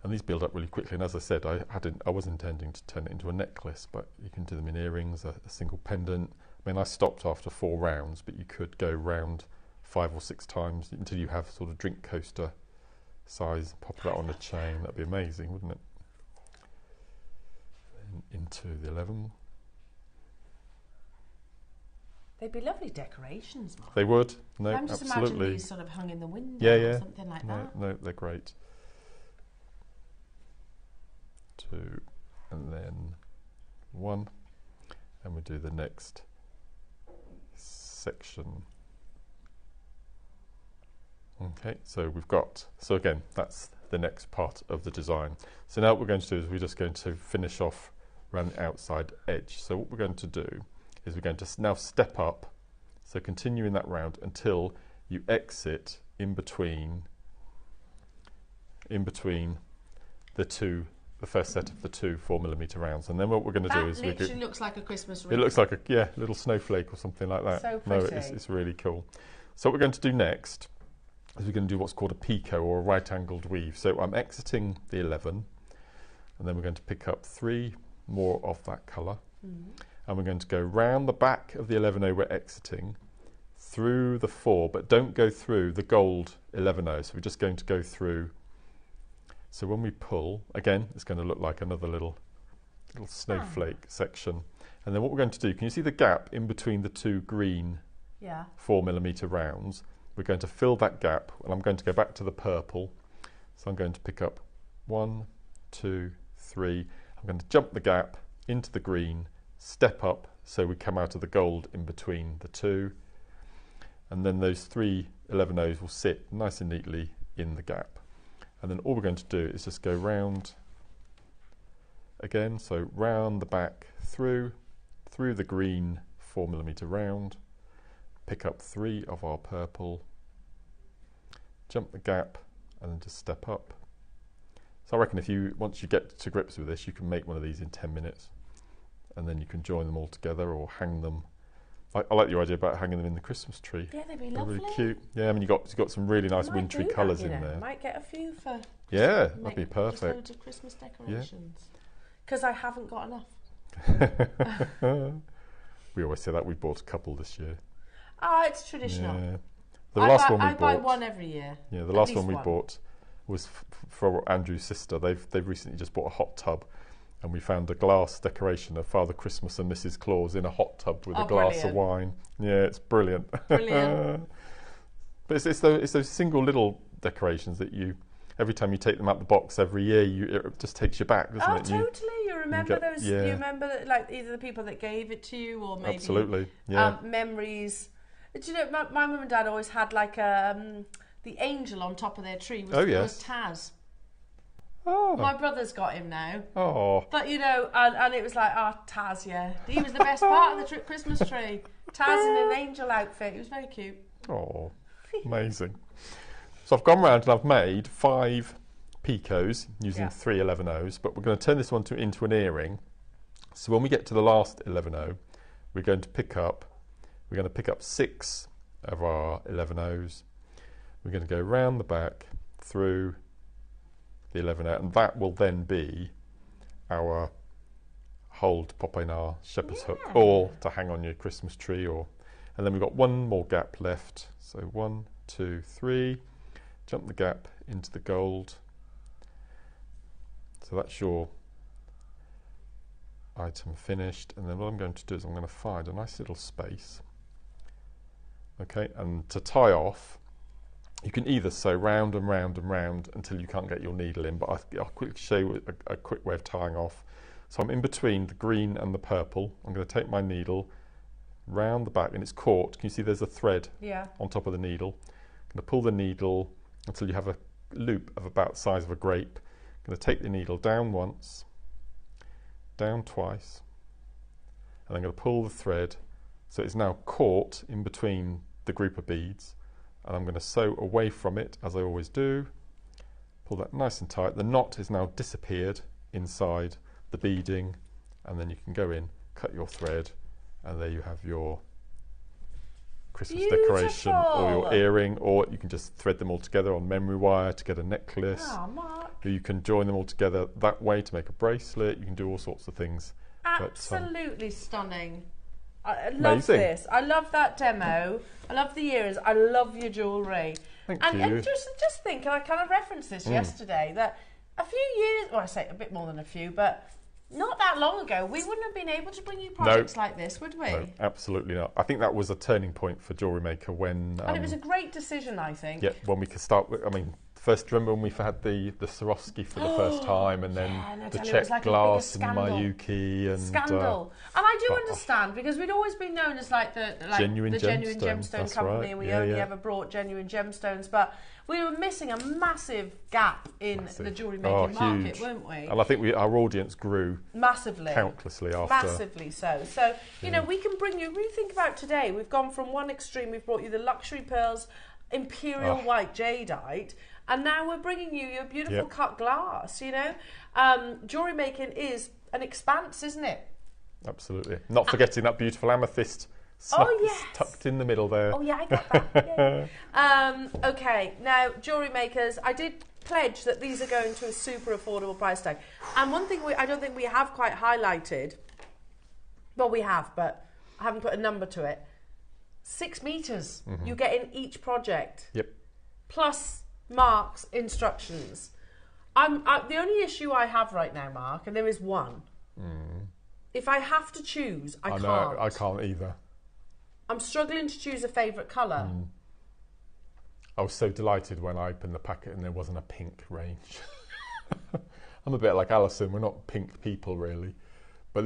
And these build up really quickly, and as I said, I was intending to turn it into a necklace, but you can do them in earrings, a single pendant. I mean, I stopped after 4 rounds, but you could go round 5 or 6 times until you have sort of drink coaster size, pop that on a chain. That'd be amazing, wouldn't it? And into the 11. They'd be lovely decorations, Mark. They would. No, I'm just absolutely. imagining these sort of hung in the window Yeah. or something like that. No, they're great. 2, and then 1, and we do the next section. Okay, so we've got, so again, that's the next part of the design. So now what we're going to do is we're just going to finish off around the outside edge. So what we're going to do is we're going to now step up, so continue in that round until you exit in between the first set of the two 4mm rounds. And then what we're going to do is that literally looks like a Christmas wreath. it looks like a little snowflake or something like that. So pretty. No, it's really cool. So what we're going to do next is we're going to do what's called a picot, or a right-angled weave. So I'm exiting the 11, and then we're going to pick up 3 more of that colour, and we're going to go round the back of the 11O we're exiting, through the 4, but don't go through the gold 11O. So we're just going to go through. So when we pull, again, it's going to look like another little snowflake section. And then what we're going to do, can you see the gap in between the 2 green 4mm rounds? We're going to fill that gap, and I'm going to go back to the purple. So I'm going to pick up 1, 2, 3. I'm going to jump the gap into the green, step up, so we come out of the gold in between the 2. And then those 3 11Os will sit nice and neatly in the gap. And then all we're going to do is just go round again, so round the back through the green 4mm round, pick up 3 of our purple, jump the gap, and then just step up. So I reckon once you get to grips with this, you can make one of these in 10 minutes, and then you can join them all together or hang them. I like your idea about hanging them in the Christmas tree. Yeah, they'd be They're lovely. really cute. Yeah, I mean, you've got some really nice wintry colours in there. Might get a few for. Yeah, that'd be perfect. Just loads of Christmas decorations. Because I haven't got enough. We always say that. We bought a couple this year. Oh, it's traditional. Yeah. The last one we I buy bought. one every year. Yeah, the last one we bought was for Andrew's sister. They've recently just bought a hot tub, and we found a glass decoration of Father Christmas and Mrs. Claus in a hot tub with a glass of wine. Yeah, it's brilliant. Brilliant. But it's those single little decorations that every time you take them out the box every year, it just takes you back, doesn't it? Totally. You remember those. Yeah. You remember like either the people that gave it to you, or maybe absolutely, yeah. Memories. Do you know, my mum and dad always had like the angel on top of their tree was Taz. Oh. My brother's got him now. Oh. But you know, and it was like, Taz, yeah. He was the best part of the Christmas tree. Taz in an angel outfit. He was very cute. Oh, amazing. So I've gone round and I've made 5 picots using 3 11Os, but we're going to turn this one into an earring. So when we get to the last 11O, we're going to pick up 6 of our 11Os. We're going to go round the back through the 11O, and that will then be our hole to pop in our shepherd's hook, or to hang on your Christmas tree, and then we've got 1 more gap left. So 1, 2, 3, jump the gap into the gold. So that's your item finished, and then what I'm going to do is I'm going to find a nice little space. Okay, and to tie off, you can either sew round and round and round until you can't get your needle in, but I'll quickly show you a quick way of tying off. So I'm in between the green and the purple. I'm going to take my needle round the back, and it's caught. Can you see there's a thread on top of the needle? I'm going to pull the needle until you have a loop of about the size of a grape. I'm going to take the needle down once, down twice, and I'm going to pull the thread so it's now caught in between the group of beads, and I'm going to sew away from it as I always do. Pull that nice and tight. The knot is now disappeared inside the beading, and then you can go in, cut your thread, and there you have your Christmas decoration or your earring, or you can just thread them all together on memory wire to get a necklace. Mark. Or you can join them all together that way to make a bracelet. You can do all sorts of things. Absolutely stunning. I love this. I love that demo. I love the earrings. I love your jewellery. Thank you. And just think, and I kind of referenced this yesterday, that a few years, well, I say a bit more than a few, but not that long ago, we wouldn't have been able to bring you projects like this, would we? No, absolutely not. I think that was a turning point for JewelleryMaker when... and it was a great decision, I think. Yeah, when we could start with, I mean, First, remember when we had the Swarovski for the first time, and then the check glass and Miyuki and scandal. And I do understand, because we'd always been known as like the genuine gemstone company, and we only ever brought genuine gemstones, but we were missing a massive gap in the jewellery making market, weren't we? And I think our audience grew massively, countlessly after. Massively so. So you know, we can bring you. When you think about today, we've gone from one extreme. We've brought you the luxury pearls, Imperial white jadeite. And now we're bringing you your beautiful cut glass, you know. Jewellery making is an expanse, isn't it? Absolutely. Not forgetting that beautiful amethyst tucked in the middle there. Oh, yeah, I got that. Okay, now, jewellery makers, I did pledge that these are going to a super affordable price tag. And one thing I don't think we have quite highlighted, well, we have, but I haven't put a number to it. 6 meters you get in each project. Yep. Plus Mark's instructions. The only issue I have right now, Mark, and there is one. If I have to choose, I can't. No, I can't either. I'm struggling to choose a favourite colour. I was so delighted when I opened the packet and there wasn't a pink range. I'm a bit like Alison, we're not pink people really. But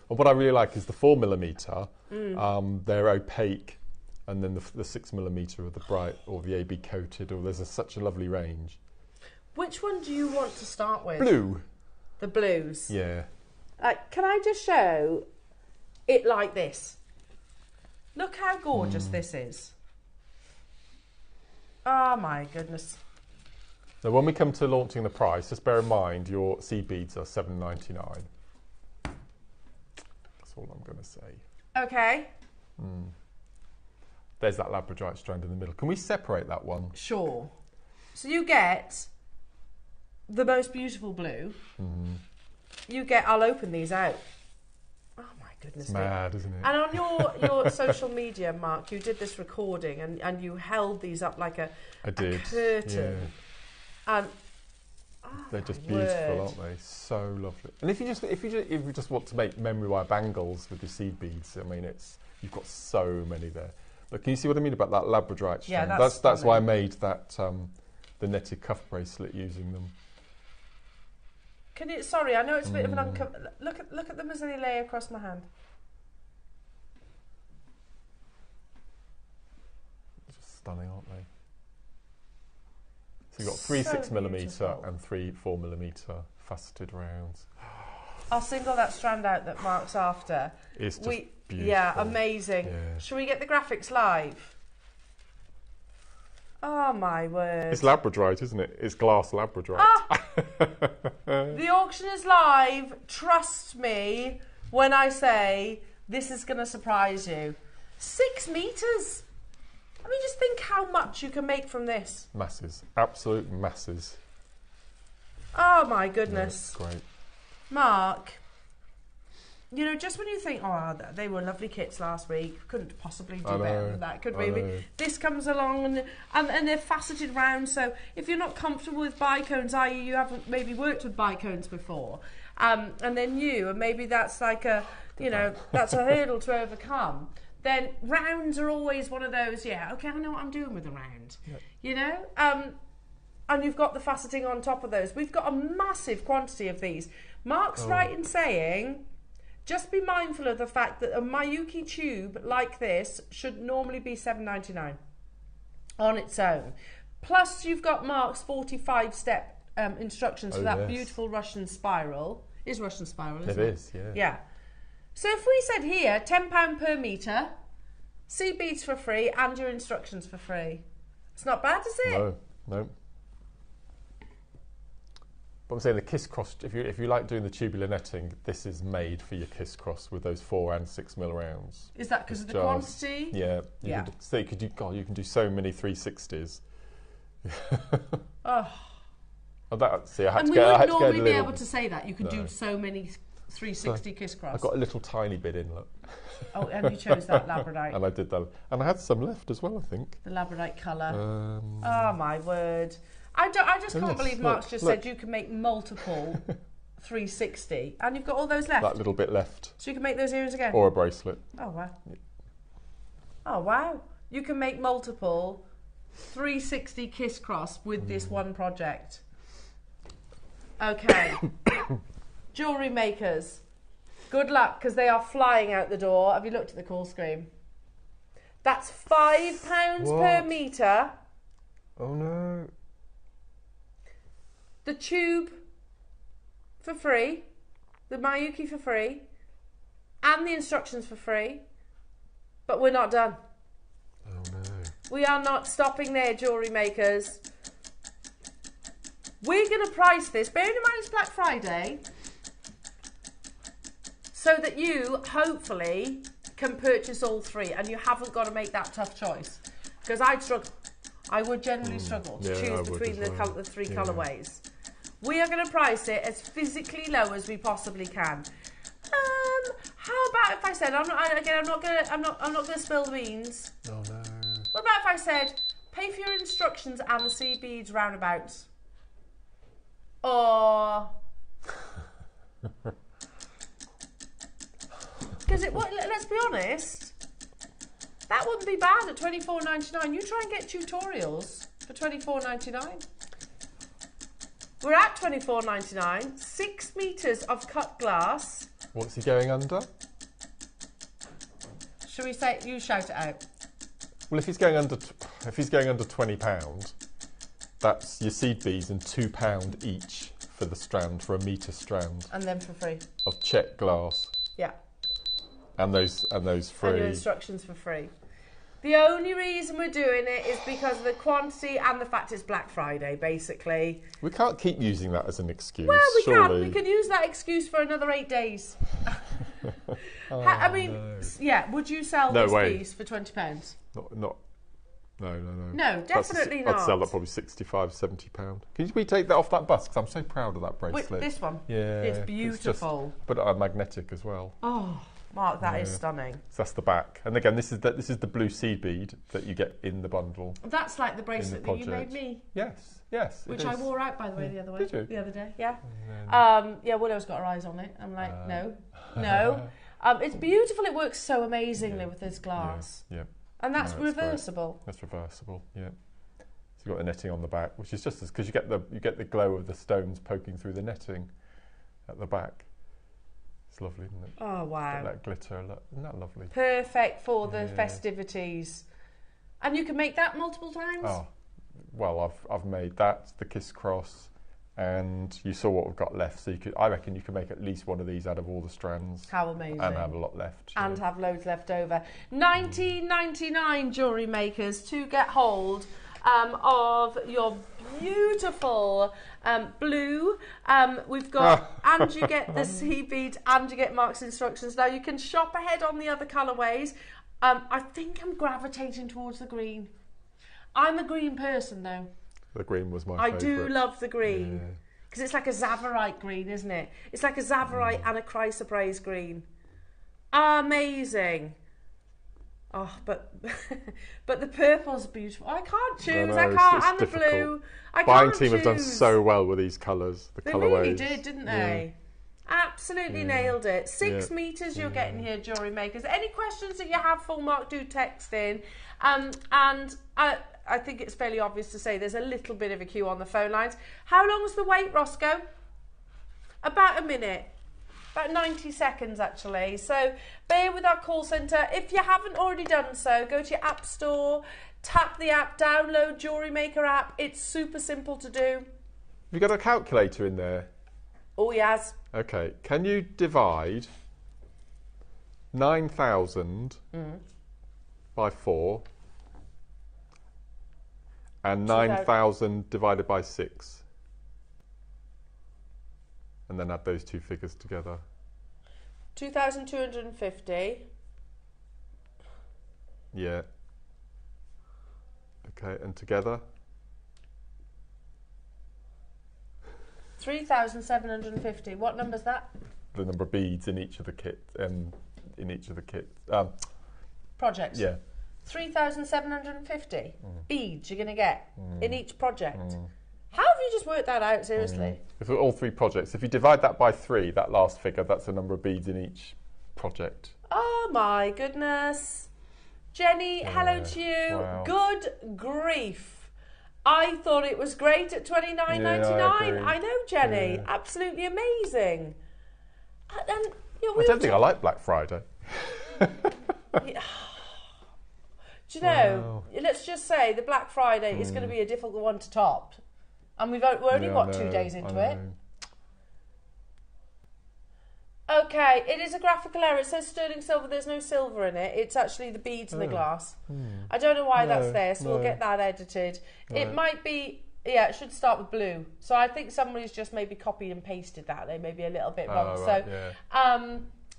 what I really like is the 4mm. They're opaque. And then the 6mm of the bright or the AB coated, or there's such a lovely range. Which one do you want to start with? Blue. The blues? Yeah. Can I just show it like this? Look how gorgeous this is. Oh my goodness. Now when we come to launching the price, just bear in mind your seed beads are $7.99. That's all I'm going to say. Okay. There's that labradorite strand in the middle. Can we separate that one? Sure. So you get the most beautiful blue. I'll open these out. Oh my goodness. It's mad, isn't it? And on your social media, Mark, you did this recording and you held these up like a curtain. Yeah. And they're just beautiful, aren't they? So lovely. And if you just want to make memory wire bangles with your seed beads, I mean, you've got so many there. But can you see what I mean about that labradorite strand? Yeah, that's why I made that the netted cuff bracelet using them. Sorry, I know it's a bit of an look at them as they lay across my hand. Just stunning, aren't they? So you've got 3 6mm and 3 4mm faceted rounds. I'll single that strand out that Mark's after. It's just beautiful. Yeah, amazing. Yeah. Shall we get the graphics live? Oh my word. It's labradorite, isn't it? It's glass labradorite. The auction is live. Trust me when I say this is going to surprise you. 6 meters. I mean, just think how much you can make from this. Masses. Absolute masses. Oh my goodness. Yeah, great. Mark, you know, just when you think, oh, they were lovely kits last week, couldn't possibly do better than that, could we? This comes along and they're faceted round, so if you're not comfortable with bicones, i.e. you haven't maybe worked with bicones before, and they're new, and maybe that's like that's a hurdle to overcome, then rounds are always one of those, okay, I know what I'm doing with a round, you know? And you've got the faceting on top of those. We've got a massive quantity of these. Mark's right in saying, just be mindful of the fact that a Miyuki tube like this should normally be $7.99 on its own. Plus, you've got Mark's 45-step instructions for that beautiful Russian spiral. Is Russian spiral, isn't it? It is, yeah. Yeah. So if we said here, £10 per metre, seed beads for free, and your instructions for free. It's not bad, is it? No. But I'm saying the kiss cross, if you like doing the tubular netting, this is made for your kiss cross with those 4 and 6mm rounds. Is that because of the quantity? Yeah. You can do so many 360s. Oh. See, I had and to we get, would I had normally to get be able to say that. You could do so many 360 kiss cross. I got a little tiny bit in, look. Oh, and you chose that labradorite. And I did that. And I had some left as well, I think. The labradorite colour. Oh, my word. I just can't believe Mark's just said you can make multiple 360, and you've got all those left. That little bit left. So you can make those earrings again? Or a bracelet. Oh, wow. Yeah. Oh, wow. You can make multiple 360 kiss cross with this one project. Okay. Jewellery makers, good luck, because they are flying out the door. Have you looked at the call screen? That's £5 per metre. Oh no. The tube for free, the Miyuki for free, and the instructions for free. But we're not done. Oh no. We are not stopping there, jewellery makers. We're going to price this, bearing in mind it's Black Friday, so that you, hopefully, can purchase all three and you haven't got to make that tough choice. Because I'd struggle. I would generally struggle to choose between the three colourways. We are going to price it as physically low as we possibly can. How about if I said, I'm not going to spill the beans. Oh no. What about if I said, pay for your instructions and the sea beads roundabouts? Or because let's be honest, that wouldn't be bad at $24.99. You try and get tutorials for $24.99. We're at $24.99. 6 metres of cut glass. What's he going under? Should we say? You shout it out. Well, if he's going under £20, that's your seed beads and £2 each for the strand, for a metre strand. And then for free. Of check glass. Yeah. And those free. And your instructions for free. The only reason we're doing it is because of the quantity and the fact it's Black Friday, basically. We can't keep using that as an excuse. Well, we surely. can. We can use that excuse for another 8 days. I mean, no. Yeah. Would you sell this piece for £20? No, definitely not. I'd sell that probably £65, £70. Can we take that off that bus? Because I'm so proud of that bracelet. Wait, this one? Yeah. It's beautiful. But magnetic as well. Oh, Mark, that is stunning. So that's the back. And again, this is the blue seed bead that you get in the bundle. That's like the bracelet that you made me. Yes. Which I wore out, by the way, the other day. Yeah. Willow's got her eyes on it. I'm like, no. It's beautiful. It works so amazingly with this glass. Yeah. And that's reversible. Great. That's reversible. Yeah. So you've got the netting on the back, which is just because you get the glow of the stones poking through the netting at the back. It's lovely, isn't it? Oh wow! That glitter, isn't that lovely? Perfect for the festivities, and you can make that multiple times. Oh, well, I've made that, the kiss cross, and you saw what we've got left. So I reckon you can make at least one of these out of all the strands. How amazing! And have a lot left. And have loads left over. $19.99 jewellery makers to get hold of your beautiful blue. We've got, and you get the sea bead, and you get Mark's instructions. Now you can shop ahead on the other colourways. I think I'm gravitating towards the green. I'm a green person though. The green was my favourite. I do love the green. Because it's like a Zavarite green, isn't it? It's like a Zavarite and a chrysoprase green. Amazing. Oh, but the purple's beautiful. I can't choose. I can't. And the blue. I can't Buying team choose. have done so well with these colours. The colourways. They really did, didn't they? Absolutely nailed it. 6 metres you're getting here, jewellery makers. Any questions that you have for Mark, do text in. And I think it's fairly obvious to say there's a little bit of a queue on the phone lines. How long was the wait, Roscoe? About a minute. About 90 seconds, actually. So bear with our call centre. If you haven't already done so, go to your app store, tap the app, download JewelleryMaker app. It's super simple to do. Have you got a calculator in there? Oh, yes. Okay. Can you divide 9,000 by 4 and 9,000 divided by 6? And then add those two figures together. 2,250. Yeah. Okay, and together? 3,750. What number's that? The number of beads in each of the kits. Projects. Yeah. 3,750 beads you're going to get in each project. How have you just worked that out, seriously? If all 3 projects, if you divide that by 3, that last figure, that's the number of beads in each project. Oh my goodness. Jenny, hello to you. Wow. Good grief. I thought it was great at $29.99. I know, Jenny. Absolutely amazing. And, you know, I don't think I like Black Friday. Do you know, let's just say the Black Friday is going to be a difficult one to top. And we're only, 2 days into it? Okay, it is a graphical error. It says sterling silver. There's no silver in it. It's actually the beads in the glass. I don't know why that's there, so we'll get that edited. It might be, yeah, it should start with blue. So I think somebody's just maybe copied and pasted that. They may be a little bit wrong.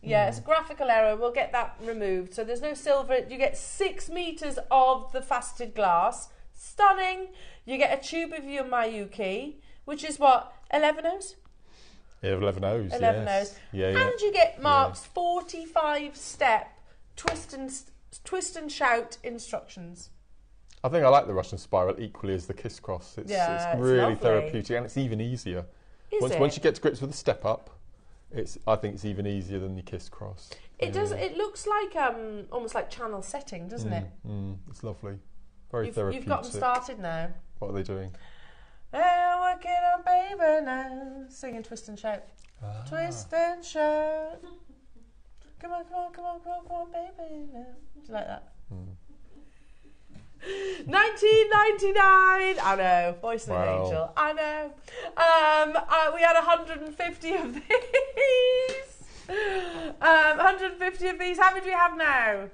Yeah, it's a graphical error. We'll get that removed. So there's no silver. You get 6 meters of the faceted glass. Stunning. You get a tube of your Miyuki, which is what, 11 O's? Yeah, 11 O's. 11 yes. O's. Yeah, And you get Mark's 45-step twist and shout instructions. I think I like the Russian spiral equally as the kiss cross. It's really lovely. therapeutic, and it's even easier. Once you get to grips with the step up, I think it's even easier than the kiss cross. It does. It looks like almost like channel setting, doesn't it? It's lovely. Very therapeutic. You've got them started now. What are they doing? Hey, working on baby now. Singing twist and shout. Twist and shout. Come on, come on, come on, come on, come on, baby now. Do you like that? $19.99. I know. Voice of an angel. I know. We had 150 of these. 150 of these. How many do we have now?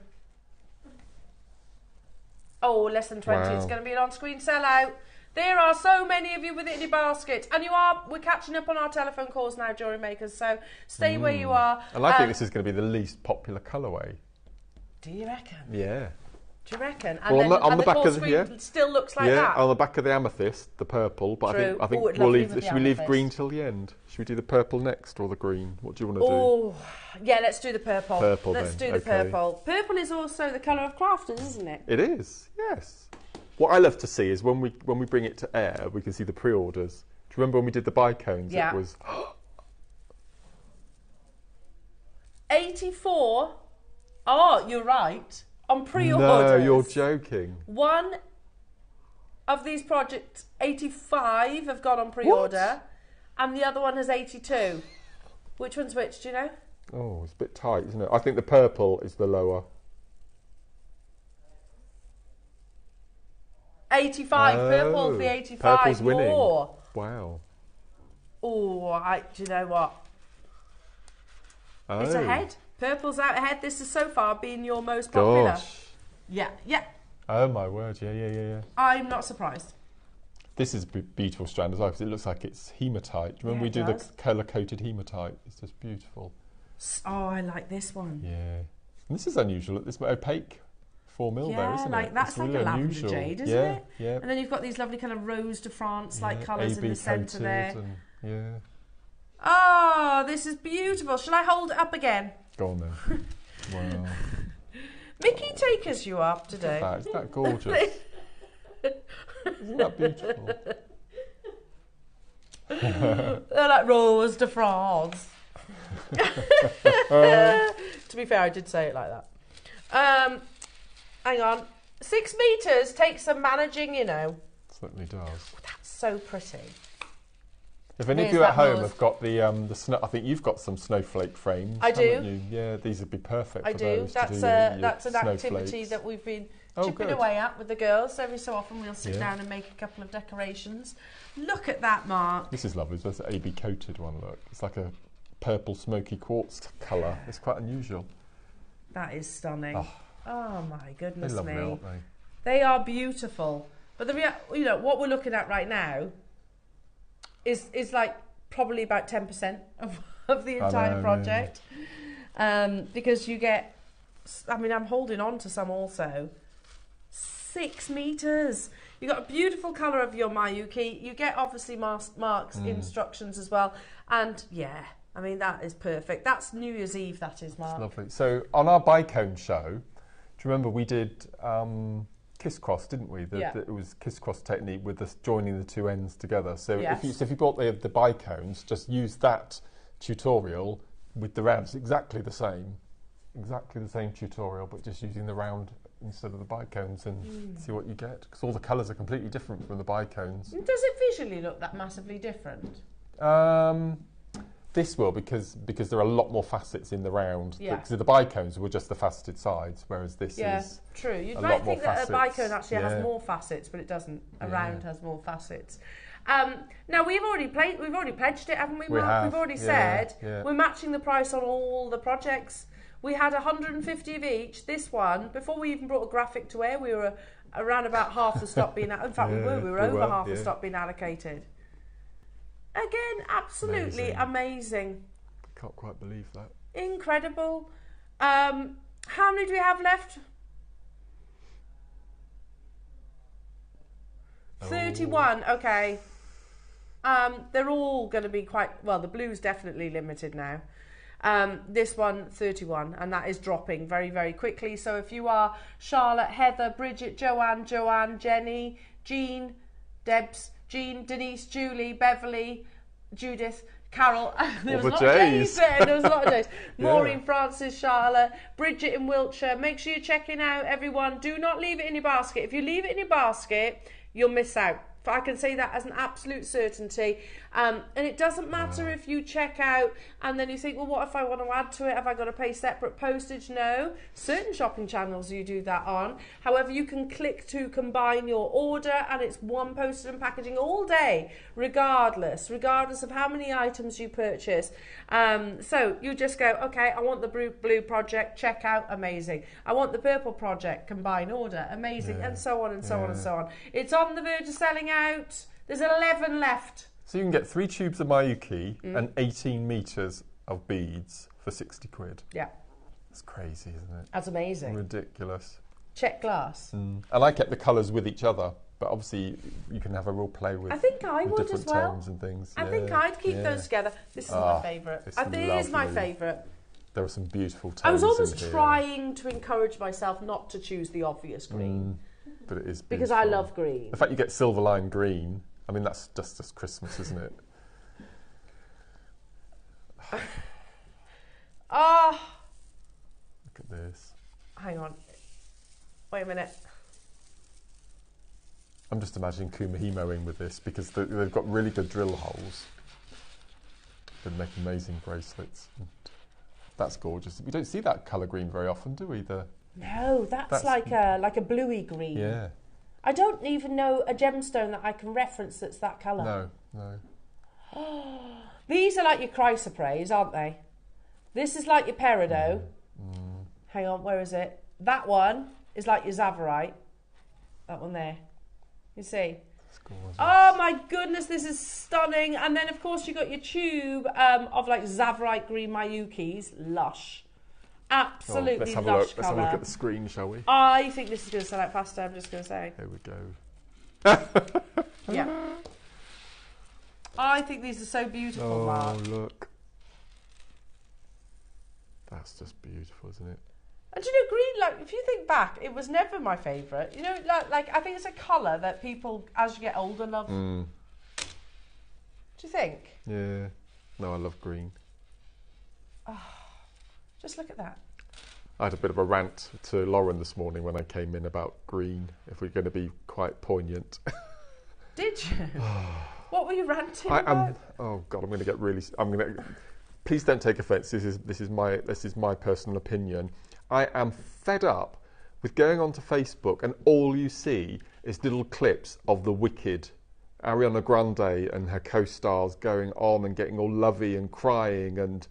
Oh, less than 20. Wow. It's going to be an on-screen sellout. There are so many of you with it in your basket. And we're catching up on our telephone calls now, jewellery makers. So stay where you are. And I think this is going to be the least popular colourway. Do you reckon? Yeah. Do you reckon? And Well, then, on the back call of screen still looks like that. on the back of the amethyst, the purple. But True. I think it'd we'll lovely leave. with the Should we leave amethyst. green till the end? Should we do the purple next or the green? What do you want to do? Oh, yeah. Let's do the purple. Purple. Let's then. do the purple. Purple is also the colour of crafters, isn't it? It is. Yes. What I love to see is when we bring it to air, we can see the pre-orders. Do you remember when we did the bicones? Yeah. It was 84. Oh, you're right. On pre-orders. No, you're joking. One of these projects, 85, have gone on pre-order, and the other one has 82. Which one's which? Do you know? Oh, it's a bit tight, isn't it? I think the purple is the lower. 85. Purple's the 85. Purple's winning. More. Wow. Oh, do you know what? Oh. It's ahead. Purple's out ahead. This has so far been your most popular. Gosh. Yeah. Oh my word! Yeah. I'm not surprised. This is a beautiful strand as well because it looks like it's hematite. Do you remember we do the colour-coated hematite? It's just beautiful. Oh, I like this one. Yeah. And this is unusual. This opaque 4mm there, isn't it? That's it's like really a lavender unusual. jade, isn't it? Yeah. And then you've got these lovely kind of Rose de France like colours in the centre there. And, Oh, this is beautiful. Shall I hold it up again? Go on then. Wow. Mickey, take us you up today. Isn't that gorgeous? Isn't that beautiful? They're like Rose de France. To be fair, I did say it like that. Hang on. 6 meters takes some managing, you know. Certainly does. That's so pretty. If any of you at home have got the snow, I think you've got some snowflake frames. I do. Haven't you? Yeah, these would be perfect. I for do. Those That's to do an snowflakes. activity that we've been chipping good. away at with the girls. Every so often we'll sit down and make a couple of decorations. Look at that, Mark. This is lovely. There's an AB coated one. Look, it's like a purple smoky quartz colour. It's quite unusual. That is stunning. Oh my goodness They're lovely, me. aren't they? They are beautiful. But what we're looking at right now is like probably about 10% of the entire project. Because you get, I'm holding on to some also. 6 meters. You got a beautiful colour of your Miyuki. You get obviously Mark's instructions as well. And yeah, that is perfect. That's New Year's Eve, that is, Mark. It's lovely. So on our bicone show, do you remember we did kiss cross, didn't we? It was kiss cross technique with us joining the two ends together. So if you bought the bicones, just use that tutorial with the rounds. Exactly the same tutorial, but just using the round instead of the bicones and see what you get, because all the colours are completely different from the bicones. Does it visually look that massively different? This will, because there are a lot more facets in the round. Yeah. Because the bicones were just the faceted sides, whereas this is true. You a might lot more think that a facets. bicone actually has more facets, but it doesn't. A round has more facets. Now we've already pledged it, haven't we, Mark? We've already said we're matching the price on all the projects. We had 150 of each. This one, before we even brought a graphic to air, we were around about half the stock being. In fact, we were over half the stock being allocated. Again, absolutely amazing. Can't quite believe that. Incredible. How many do we have left? 31. Okay. They're all going to be quite well. The blue's definitely limited now. This one 31, and that is dropping very, very quickly. So if you are Charlotte, Heather, Bridget, Joanne, Jenny, Jean, Debs, Jean, Denise, Julie, Beverly, Judith, Carol. There was a lot of J's there. There was a lot of J's. Maureen, Francis, Charlotte, Bridget in Wiltshire. Make sure you're checking out, everyone. Do not leave it in your basket. If you leave it in your basket, you'll miss out. I can say that as an absolute certainty. And it doesn't matter if you check out and then you think, well, what if I want to add to it? Have I got to pay separate postage? No. Certain shopping channels you do that on. However, you can click to combine your order and it's one postage and packaging all day, regardless of how many items you purchase. So you just go, okay, I want the blue project, check out, amazing. I want the purple project, combine order, amazing, and so on and so on and so on. It's on the verge of selling out. There's 11 left. So you can get 3 tubes of Miyuki and 18 metres of beads for 60 quid. Yeah. That's crazy, isn't it? That's amazing. Ridiculous. Check glass. And I kept the colours with each other, but obviously you can have a real play with. I think I would different as well. tones and things. I think I'd keep those together. This is my favourite. I think it is my favourite. There are some beautiful tones. I was almost in here. trying to encourage myself not to choose the obvious green. But it is beautiful. Because I love green. The fact you get silver line green, I mean, that's just Christmas, isn't it? Ah. Look at this. Hang on. Wait a minute. I'm just imagining Kumahimaing with this because they've got really good drill holes. They make amazing bracelets. That's gorgeous. We don't see that colour green very often, do we? No, that's like a bluey green. Yeah. I don't even know a gemstone that I can reference that's that colour. No. These are like your chrysoprase, aren't they? This is like your peridot. Hang on, where is it? That one is like your Zavarite. That one there. You see? Oh my goodness, this is stunning. And then of course you got your tube of like Zavarite green Miyukis. Lush. Absolutely let's have lush Let's have a look at the screen, shall we? I think this is going to sell out faster, I'm just going to say. Here we go. Yeah. I think these are so beautiful, Mark. Oh, look. That's just beautiful, isn't it? And do you know, green, like, if you think back, it was never my favourite. You know, like I think it's a colour that people, as you get older, love. Do you think? Yeah. No, I love green. Oh, just look at that. I had a bit of a rant to Lauren this morning when I came in about green, if we're going to be quite poignant. Did you? What were you ranting about? Oh God, I'm going to get really. Please don't take offence. This is my personal opinion. I am fed up with going onto Facebook and all you see is little clips of the Wicked, Ariana Grande and her co-stars going on and getting all lovey and crying and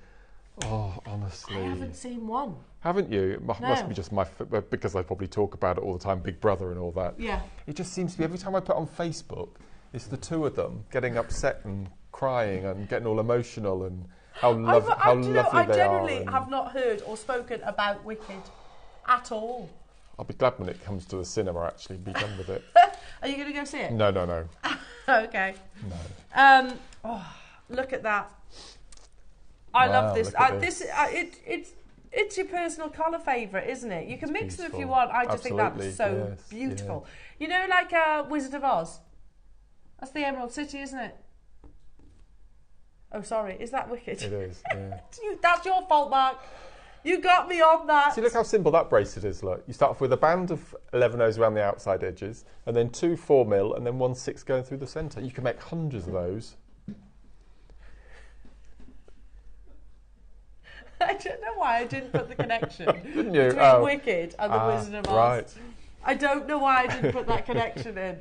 honestly. I haven't seen one. Haven't you? It must be just because I probably talk about it all the time, Big Brother and all that. Yeah. It just seems to be every time I put on Facebook, it's the two of them getting upset and crying and getting all emotional and how lovely they are. I genuinely have not heard or spoken about Wicked at all. I'll be glad when it comes to the cinema, actually, be done with it. Are you going to go see it? No. Okay. No. Look at that. I love this. Look It's your personal colour favourite, isn't it? You can mix them if you beautiful. want. I just think Absolutely, that's so yes, beautiful. You know, like Wizard of Oz? That's the Emerald City, isn't it? Oh, sorry. Is that Wicked? It is, yeah. That's your fault, Mark. You got me on that. See, look how simple that bracelet is. Look, you start off with a band of 11 O's around the outside edges, and then 2 4mm, and then 1 6 going through the centre. You can make hundreds of those. I don't know why I didn't put the connection Didn't you? between Wicked and the Wizard of Oz. Right. I don't know why I didn't put that connection in.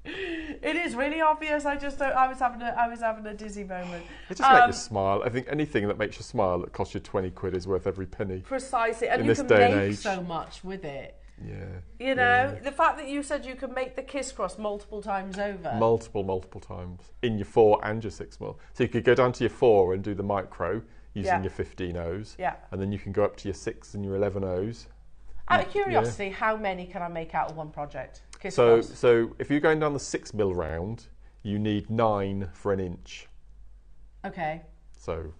It is really obvious. I just don't. I was having a dizzy moment. It just makes you smile. I think anything that makes you smile that costs you 20 quid is worth every penny. Precisely, and in you this can day and make age. so much with it. Yeah. You know, the fact that you said you can make the kiss cross multiple times over. Multiple times in your 4 and your 6mm. So you could go down to your 4 and do the micro using your 15 O's. Yeah. And then you can go up to your 6 and your 11 O's. Out of curiosity, how many can I make out of one project? Kiss So cross. so if you're going down the 6mm round, you need 9 for an inch. Okay. So,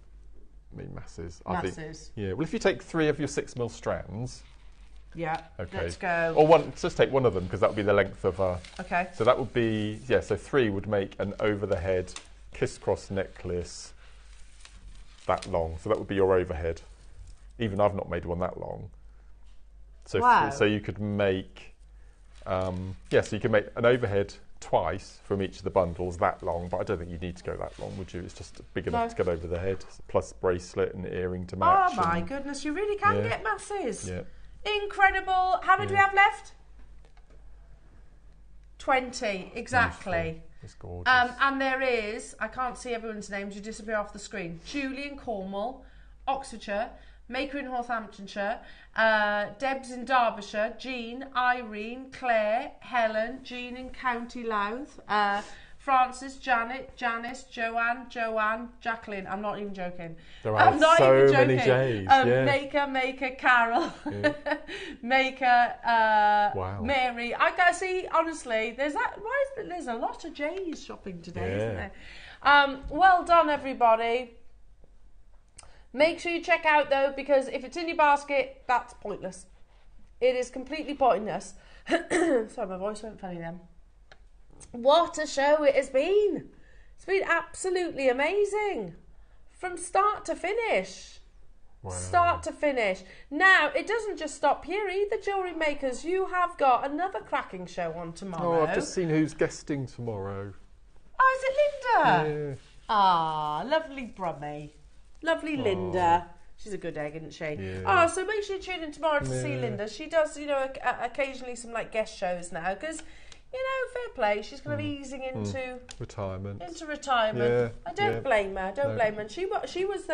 I mean, masses. I Masses. think. Yeah. Well, if you take 3 of your 6mm strands. Yeah. Okay. Let's go. Or one. Just take one of them because that would be the length of. Okay. So that would be So 3 would make an over the head kiss cross necklace. That long. So that would be your overhead. Even I've not made one that long. So wow. So you could make. So you can make an overhead twice from each of the bundles that long, but I don't think you need to go that long, would you? It's just big enough to get over the head, plus bracelet and earring to match. Oh my goodness, you really can get masses. Yeah. Incredible. How many do we have left? 20, exactly. It's gorgeous. And there is, I can't see everyone's names, you disappear off the screen. Julie in Cornwall, Oxfordshire, Maker in Northamptonshire, Debs in Derbyshire, Jean, Irene, Claire, Helen, Jean in County Louth, Francis, Janet, Janice, Joanne, Jacqueline. I'm not even joking. There are I'm not so even joking. many J's. Maker, Carol, Maker, Mary. I can see, honestly, there's a lot of J's shopping today, isn't there? Well done, everybody. Make sure you check out though, because if it's in your basket, that's pointless. It is completely pointless. Sorry, my voice went funny then. What a show it has been. It's been absolutely amazing. From start to finish. Wow. Start to finish. Now, it doesn't just stop here either, Jewellery Makers. You have got another cracking show on tomorrow. Oh, I've just seen who's guesting tomorrow. Oh, is it Linda? Yeah. Ah, lovely Brummy. Lovely Linda. She's a good egg, isn't she? Yeah. Oh, so make sure you tune in tomorrow to see Linda. She does, occasionally some like guest shows now because, fair play. She's going to be easing into retirement. Yeah. I don't blame her. Don't blame her. And she was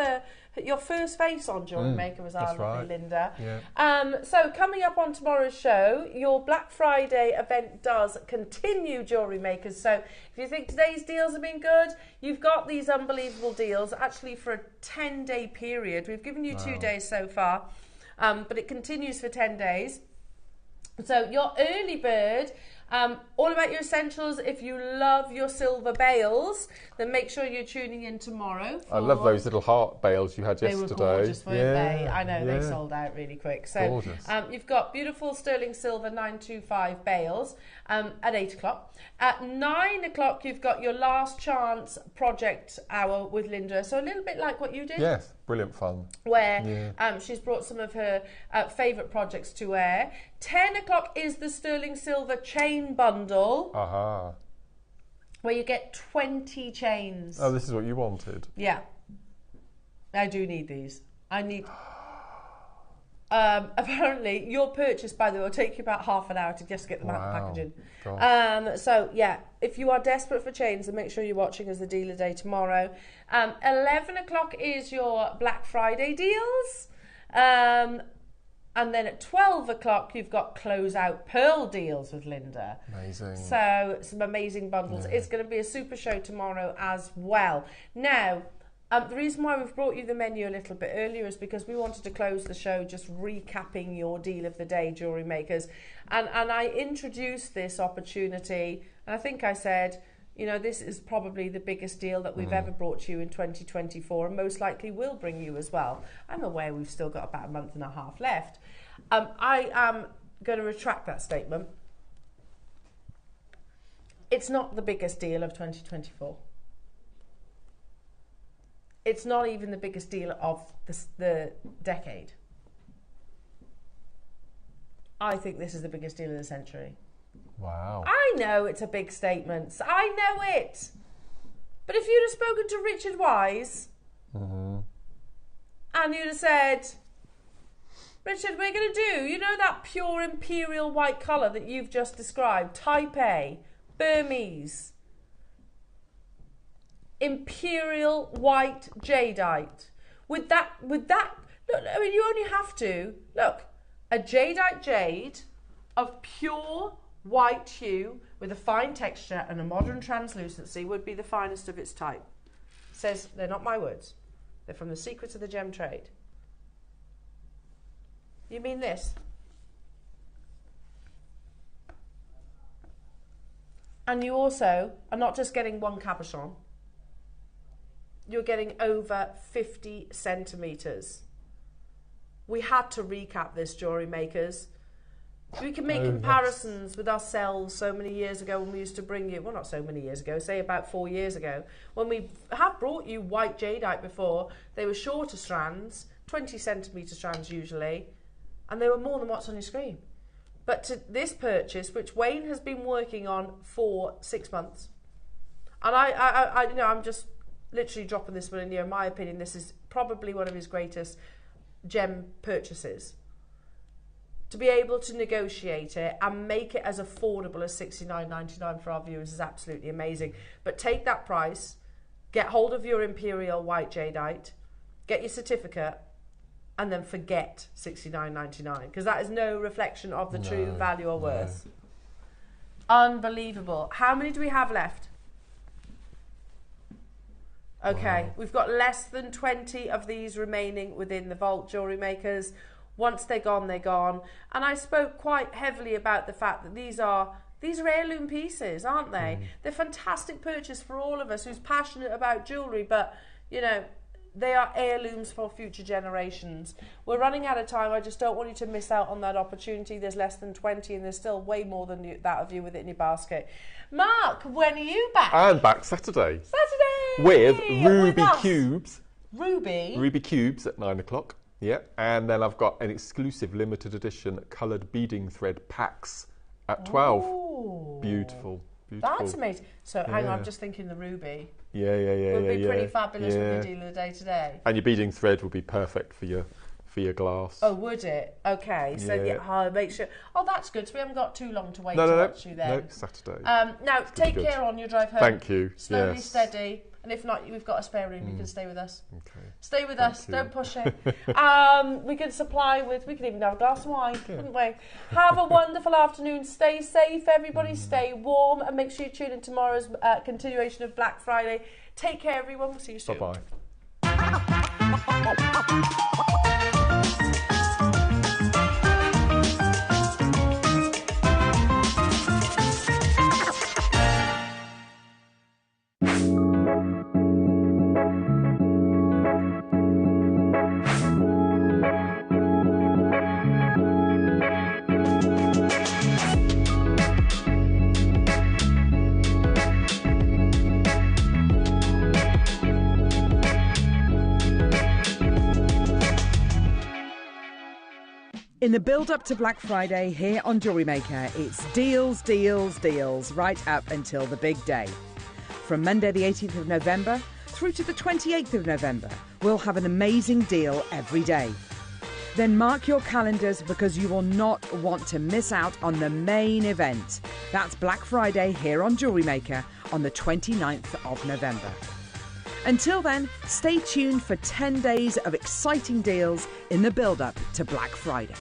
your first face on JewelleryMaker was our lovely Linda. Yeah. So coming up on tomorrow's show, your Black Friday event does continue, Jewellery Makers. So if you think today's deals have been good, you've got these unbelievable deals actually for a 10-day period. We've given you 2 days so far, but it continues for 10 days. So your early bird, all about your essentials. If you love your silver bales, then make sure you're tuning in tomorrow. I love those little heart bales you had yesterday. They were gorgeous, weren't they? I know, they sold out really quick. So you've got beautiful sterling silver 925 bales at 8 o'clock. At 9 o'clock, you've got your last chance project hour with Linda. So a little bit like what you did. Yes, brilliant fun. Where she's brought some of her favourite projects to air. 10 o'clock is the sterling silver chain bundle. Where you get 20 chains. Oh, this is what you wanted. Yeah. I do need these. I need... apparently, your purchase, by the way, will take you about half an hour to just get them out of the packaging. So, yeah, if you are desperate for chains, then make sure you're watching as the dealer day tomorrow. 11 o'clock is your Black Friday deals. And then at 12 o'clock, you've got closeout pearl deals with Linda. Amazing. So, some amazing bundles. It's going to be a super show tomorrow as well. Now, the reason why we've brought you the menu a little bit earlier is because we wanted to close the show just recapping your deal of the day, Jewellery Makers. And I introduced this opportunity, and I think I said, this is probably the biggest deal that we've ever brought you in 2024 and most likely will bring you as well. I'm aware we've still got about a month and a half left. I am going to retract that statement. It's not the biggest deal of 2024. it's not even the biggest deal of the decade. I think this is the biggest deal of the century. Wow. I know it's a big statement. I know it. But if you'd have spoken to Richard Wise and you'd have said, Richard, we're going to do, you know that pure Imperial white colour that you've just described, Type A, Burmese, Imperial white Jadeite. With that, look, I mean, you only have to, look, a Jadeite jade of pure white hue with a fine texture and a modern translucency would be the finest of its type. Says, they're not my words. They're from the Secrets of the Gem Trade. You mean this? And you also are not just getting one cabochon. You're getting over 50 centimetres. We had to recap this, jewellery makers. We can make comparisons with ourselves so many years ago when we used to bring you, well, not so many years ago, say about 4 years ago, when we have brought you white jadeite before. They were shorter strands, 20 centimetre strands usually, and they were more than what's on your screen. But to this purchase, which Wayne has been working on for 6 months, and I you know, I'm just literally dropping this one in here. In my opinion, this is probably one of his greatest gem purchases. To be able to negotiate it and make it as affordable as $69.99 for our viewers is absolutely amazing. But take that price, get hold of your Imperial white jadeite, get your certificate, and then forget $69.99, because that is no reflection of the true value or worth. Unbelievable. How many do we have left? Okay, we've got less than 20 of these remaining within the vault, jewellery makers. Once they're gone, they're gone. And I spoke quite heavily about the fact that these are heirloom pieces, aren't they? They're fantastic purchase for all of us who's passionate about jewellery, but, you know, they are heirlooms for future generations. We're running out of time. I just don't want you to miss out on that opportunity. There's less than 20 and there's still way more than that of you with it in your basket. Mark, when are you back? I'm back Saturday. Saturday! With Ruby Cubes. Ruby Cubes at 9 o'clock. Yeah. And then I've got an exclusive limited edition coloured beading thread packs at 12. Ooh. Beautiful. That's amazing. So hang on, I'm just thinking the ruby. Yeah. Would be pretty fabulous with the deal of the day today. And your beading thread would be perfect for your glass. Oh, would it? Okay. So make sure. Oh, that's good. So we haven't got too long to wait to watch you then. No, Saturday. Now take care on your drive home. Thank you. Slowly, steady. And if not, we've got a spare room. You can stay with us. Okay. Stay with us. Don't push it. We can supply with. We could even have a glass of wine, couldn't we? Have a wonderful afternoon. Stay safe, everybody. Stay warm, and make sure you tune in tomorrow's continuation of Black Friday. Take care, everyone. We'll see you soon. Bye-bye. In the build-up to Black Friday here on Jewellery Maker, it's deals, deals, deals, right up until the big day. From Monday the 18th of November through to the 28th of November, we'll have an amazing deal every day. Then mark your calendars, because you will not want to miss out on the main event. That's Black Friday here on Jewellery Maker on the 29th of November. Until then, stay tuned for 10 days of exciting deals in the build-up to Black Friday.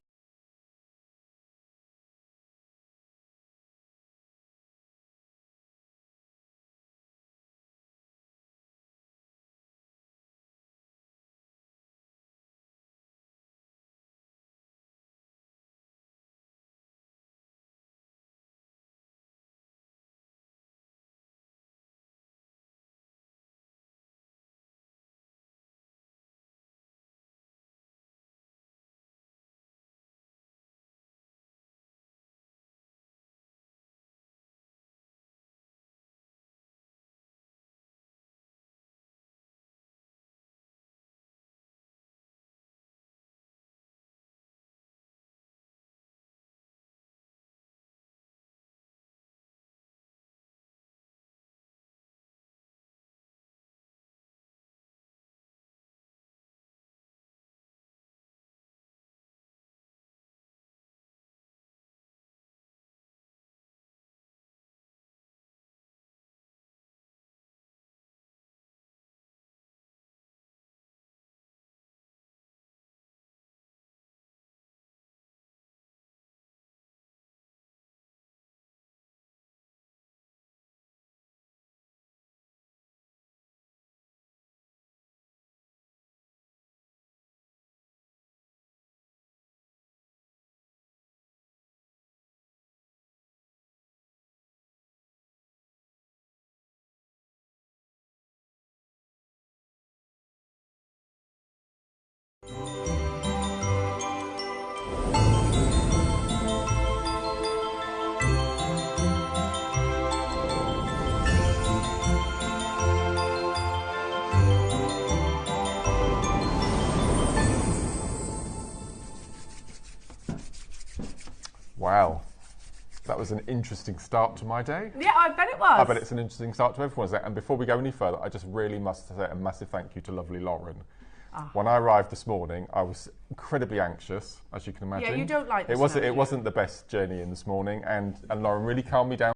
was an interesting start to my day. Yeah, I bet it was. I bet it's an interesting start to everyone's day. And before we go any further, I just really must say a massive thank you to lovely Lauren. When I arrived this morning, I was incredibly anxious, as you can imagine. Yeah, you don't like this. It wasn't the best journey in this morning, and Lauren really calmed me down.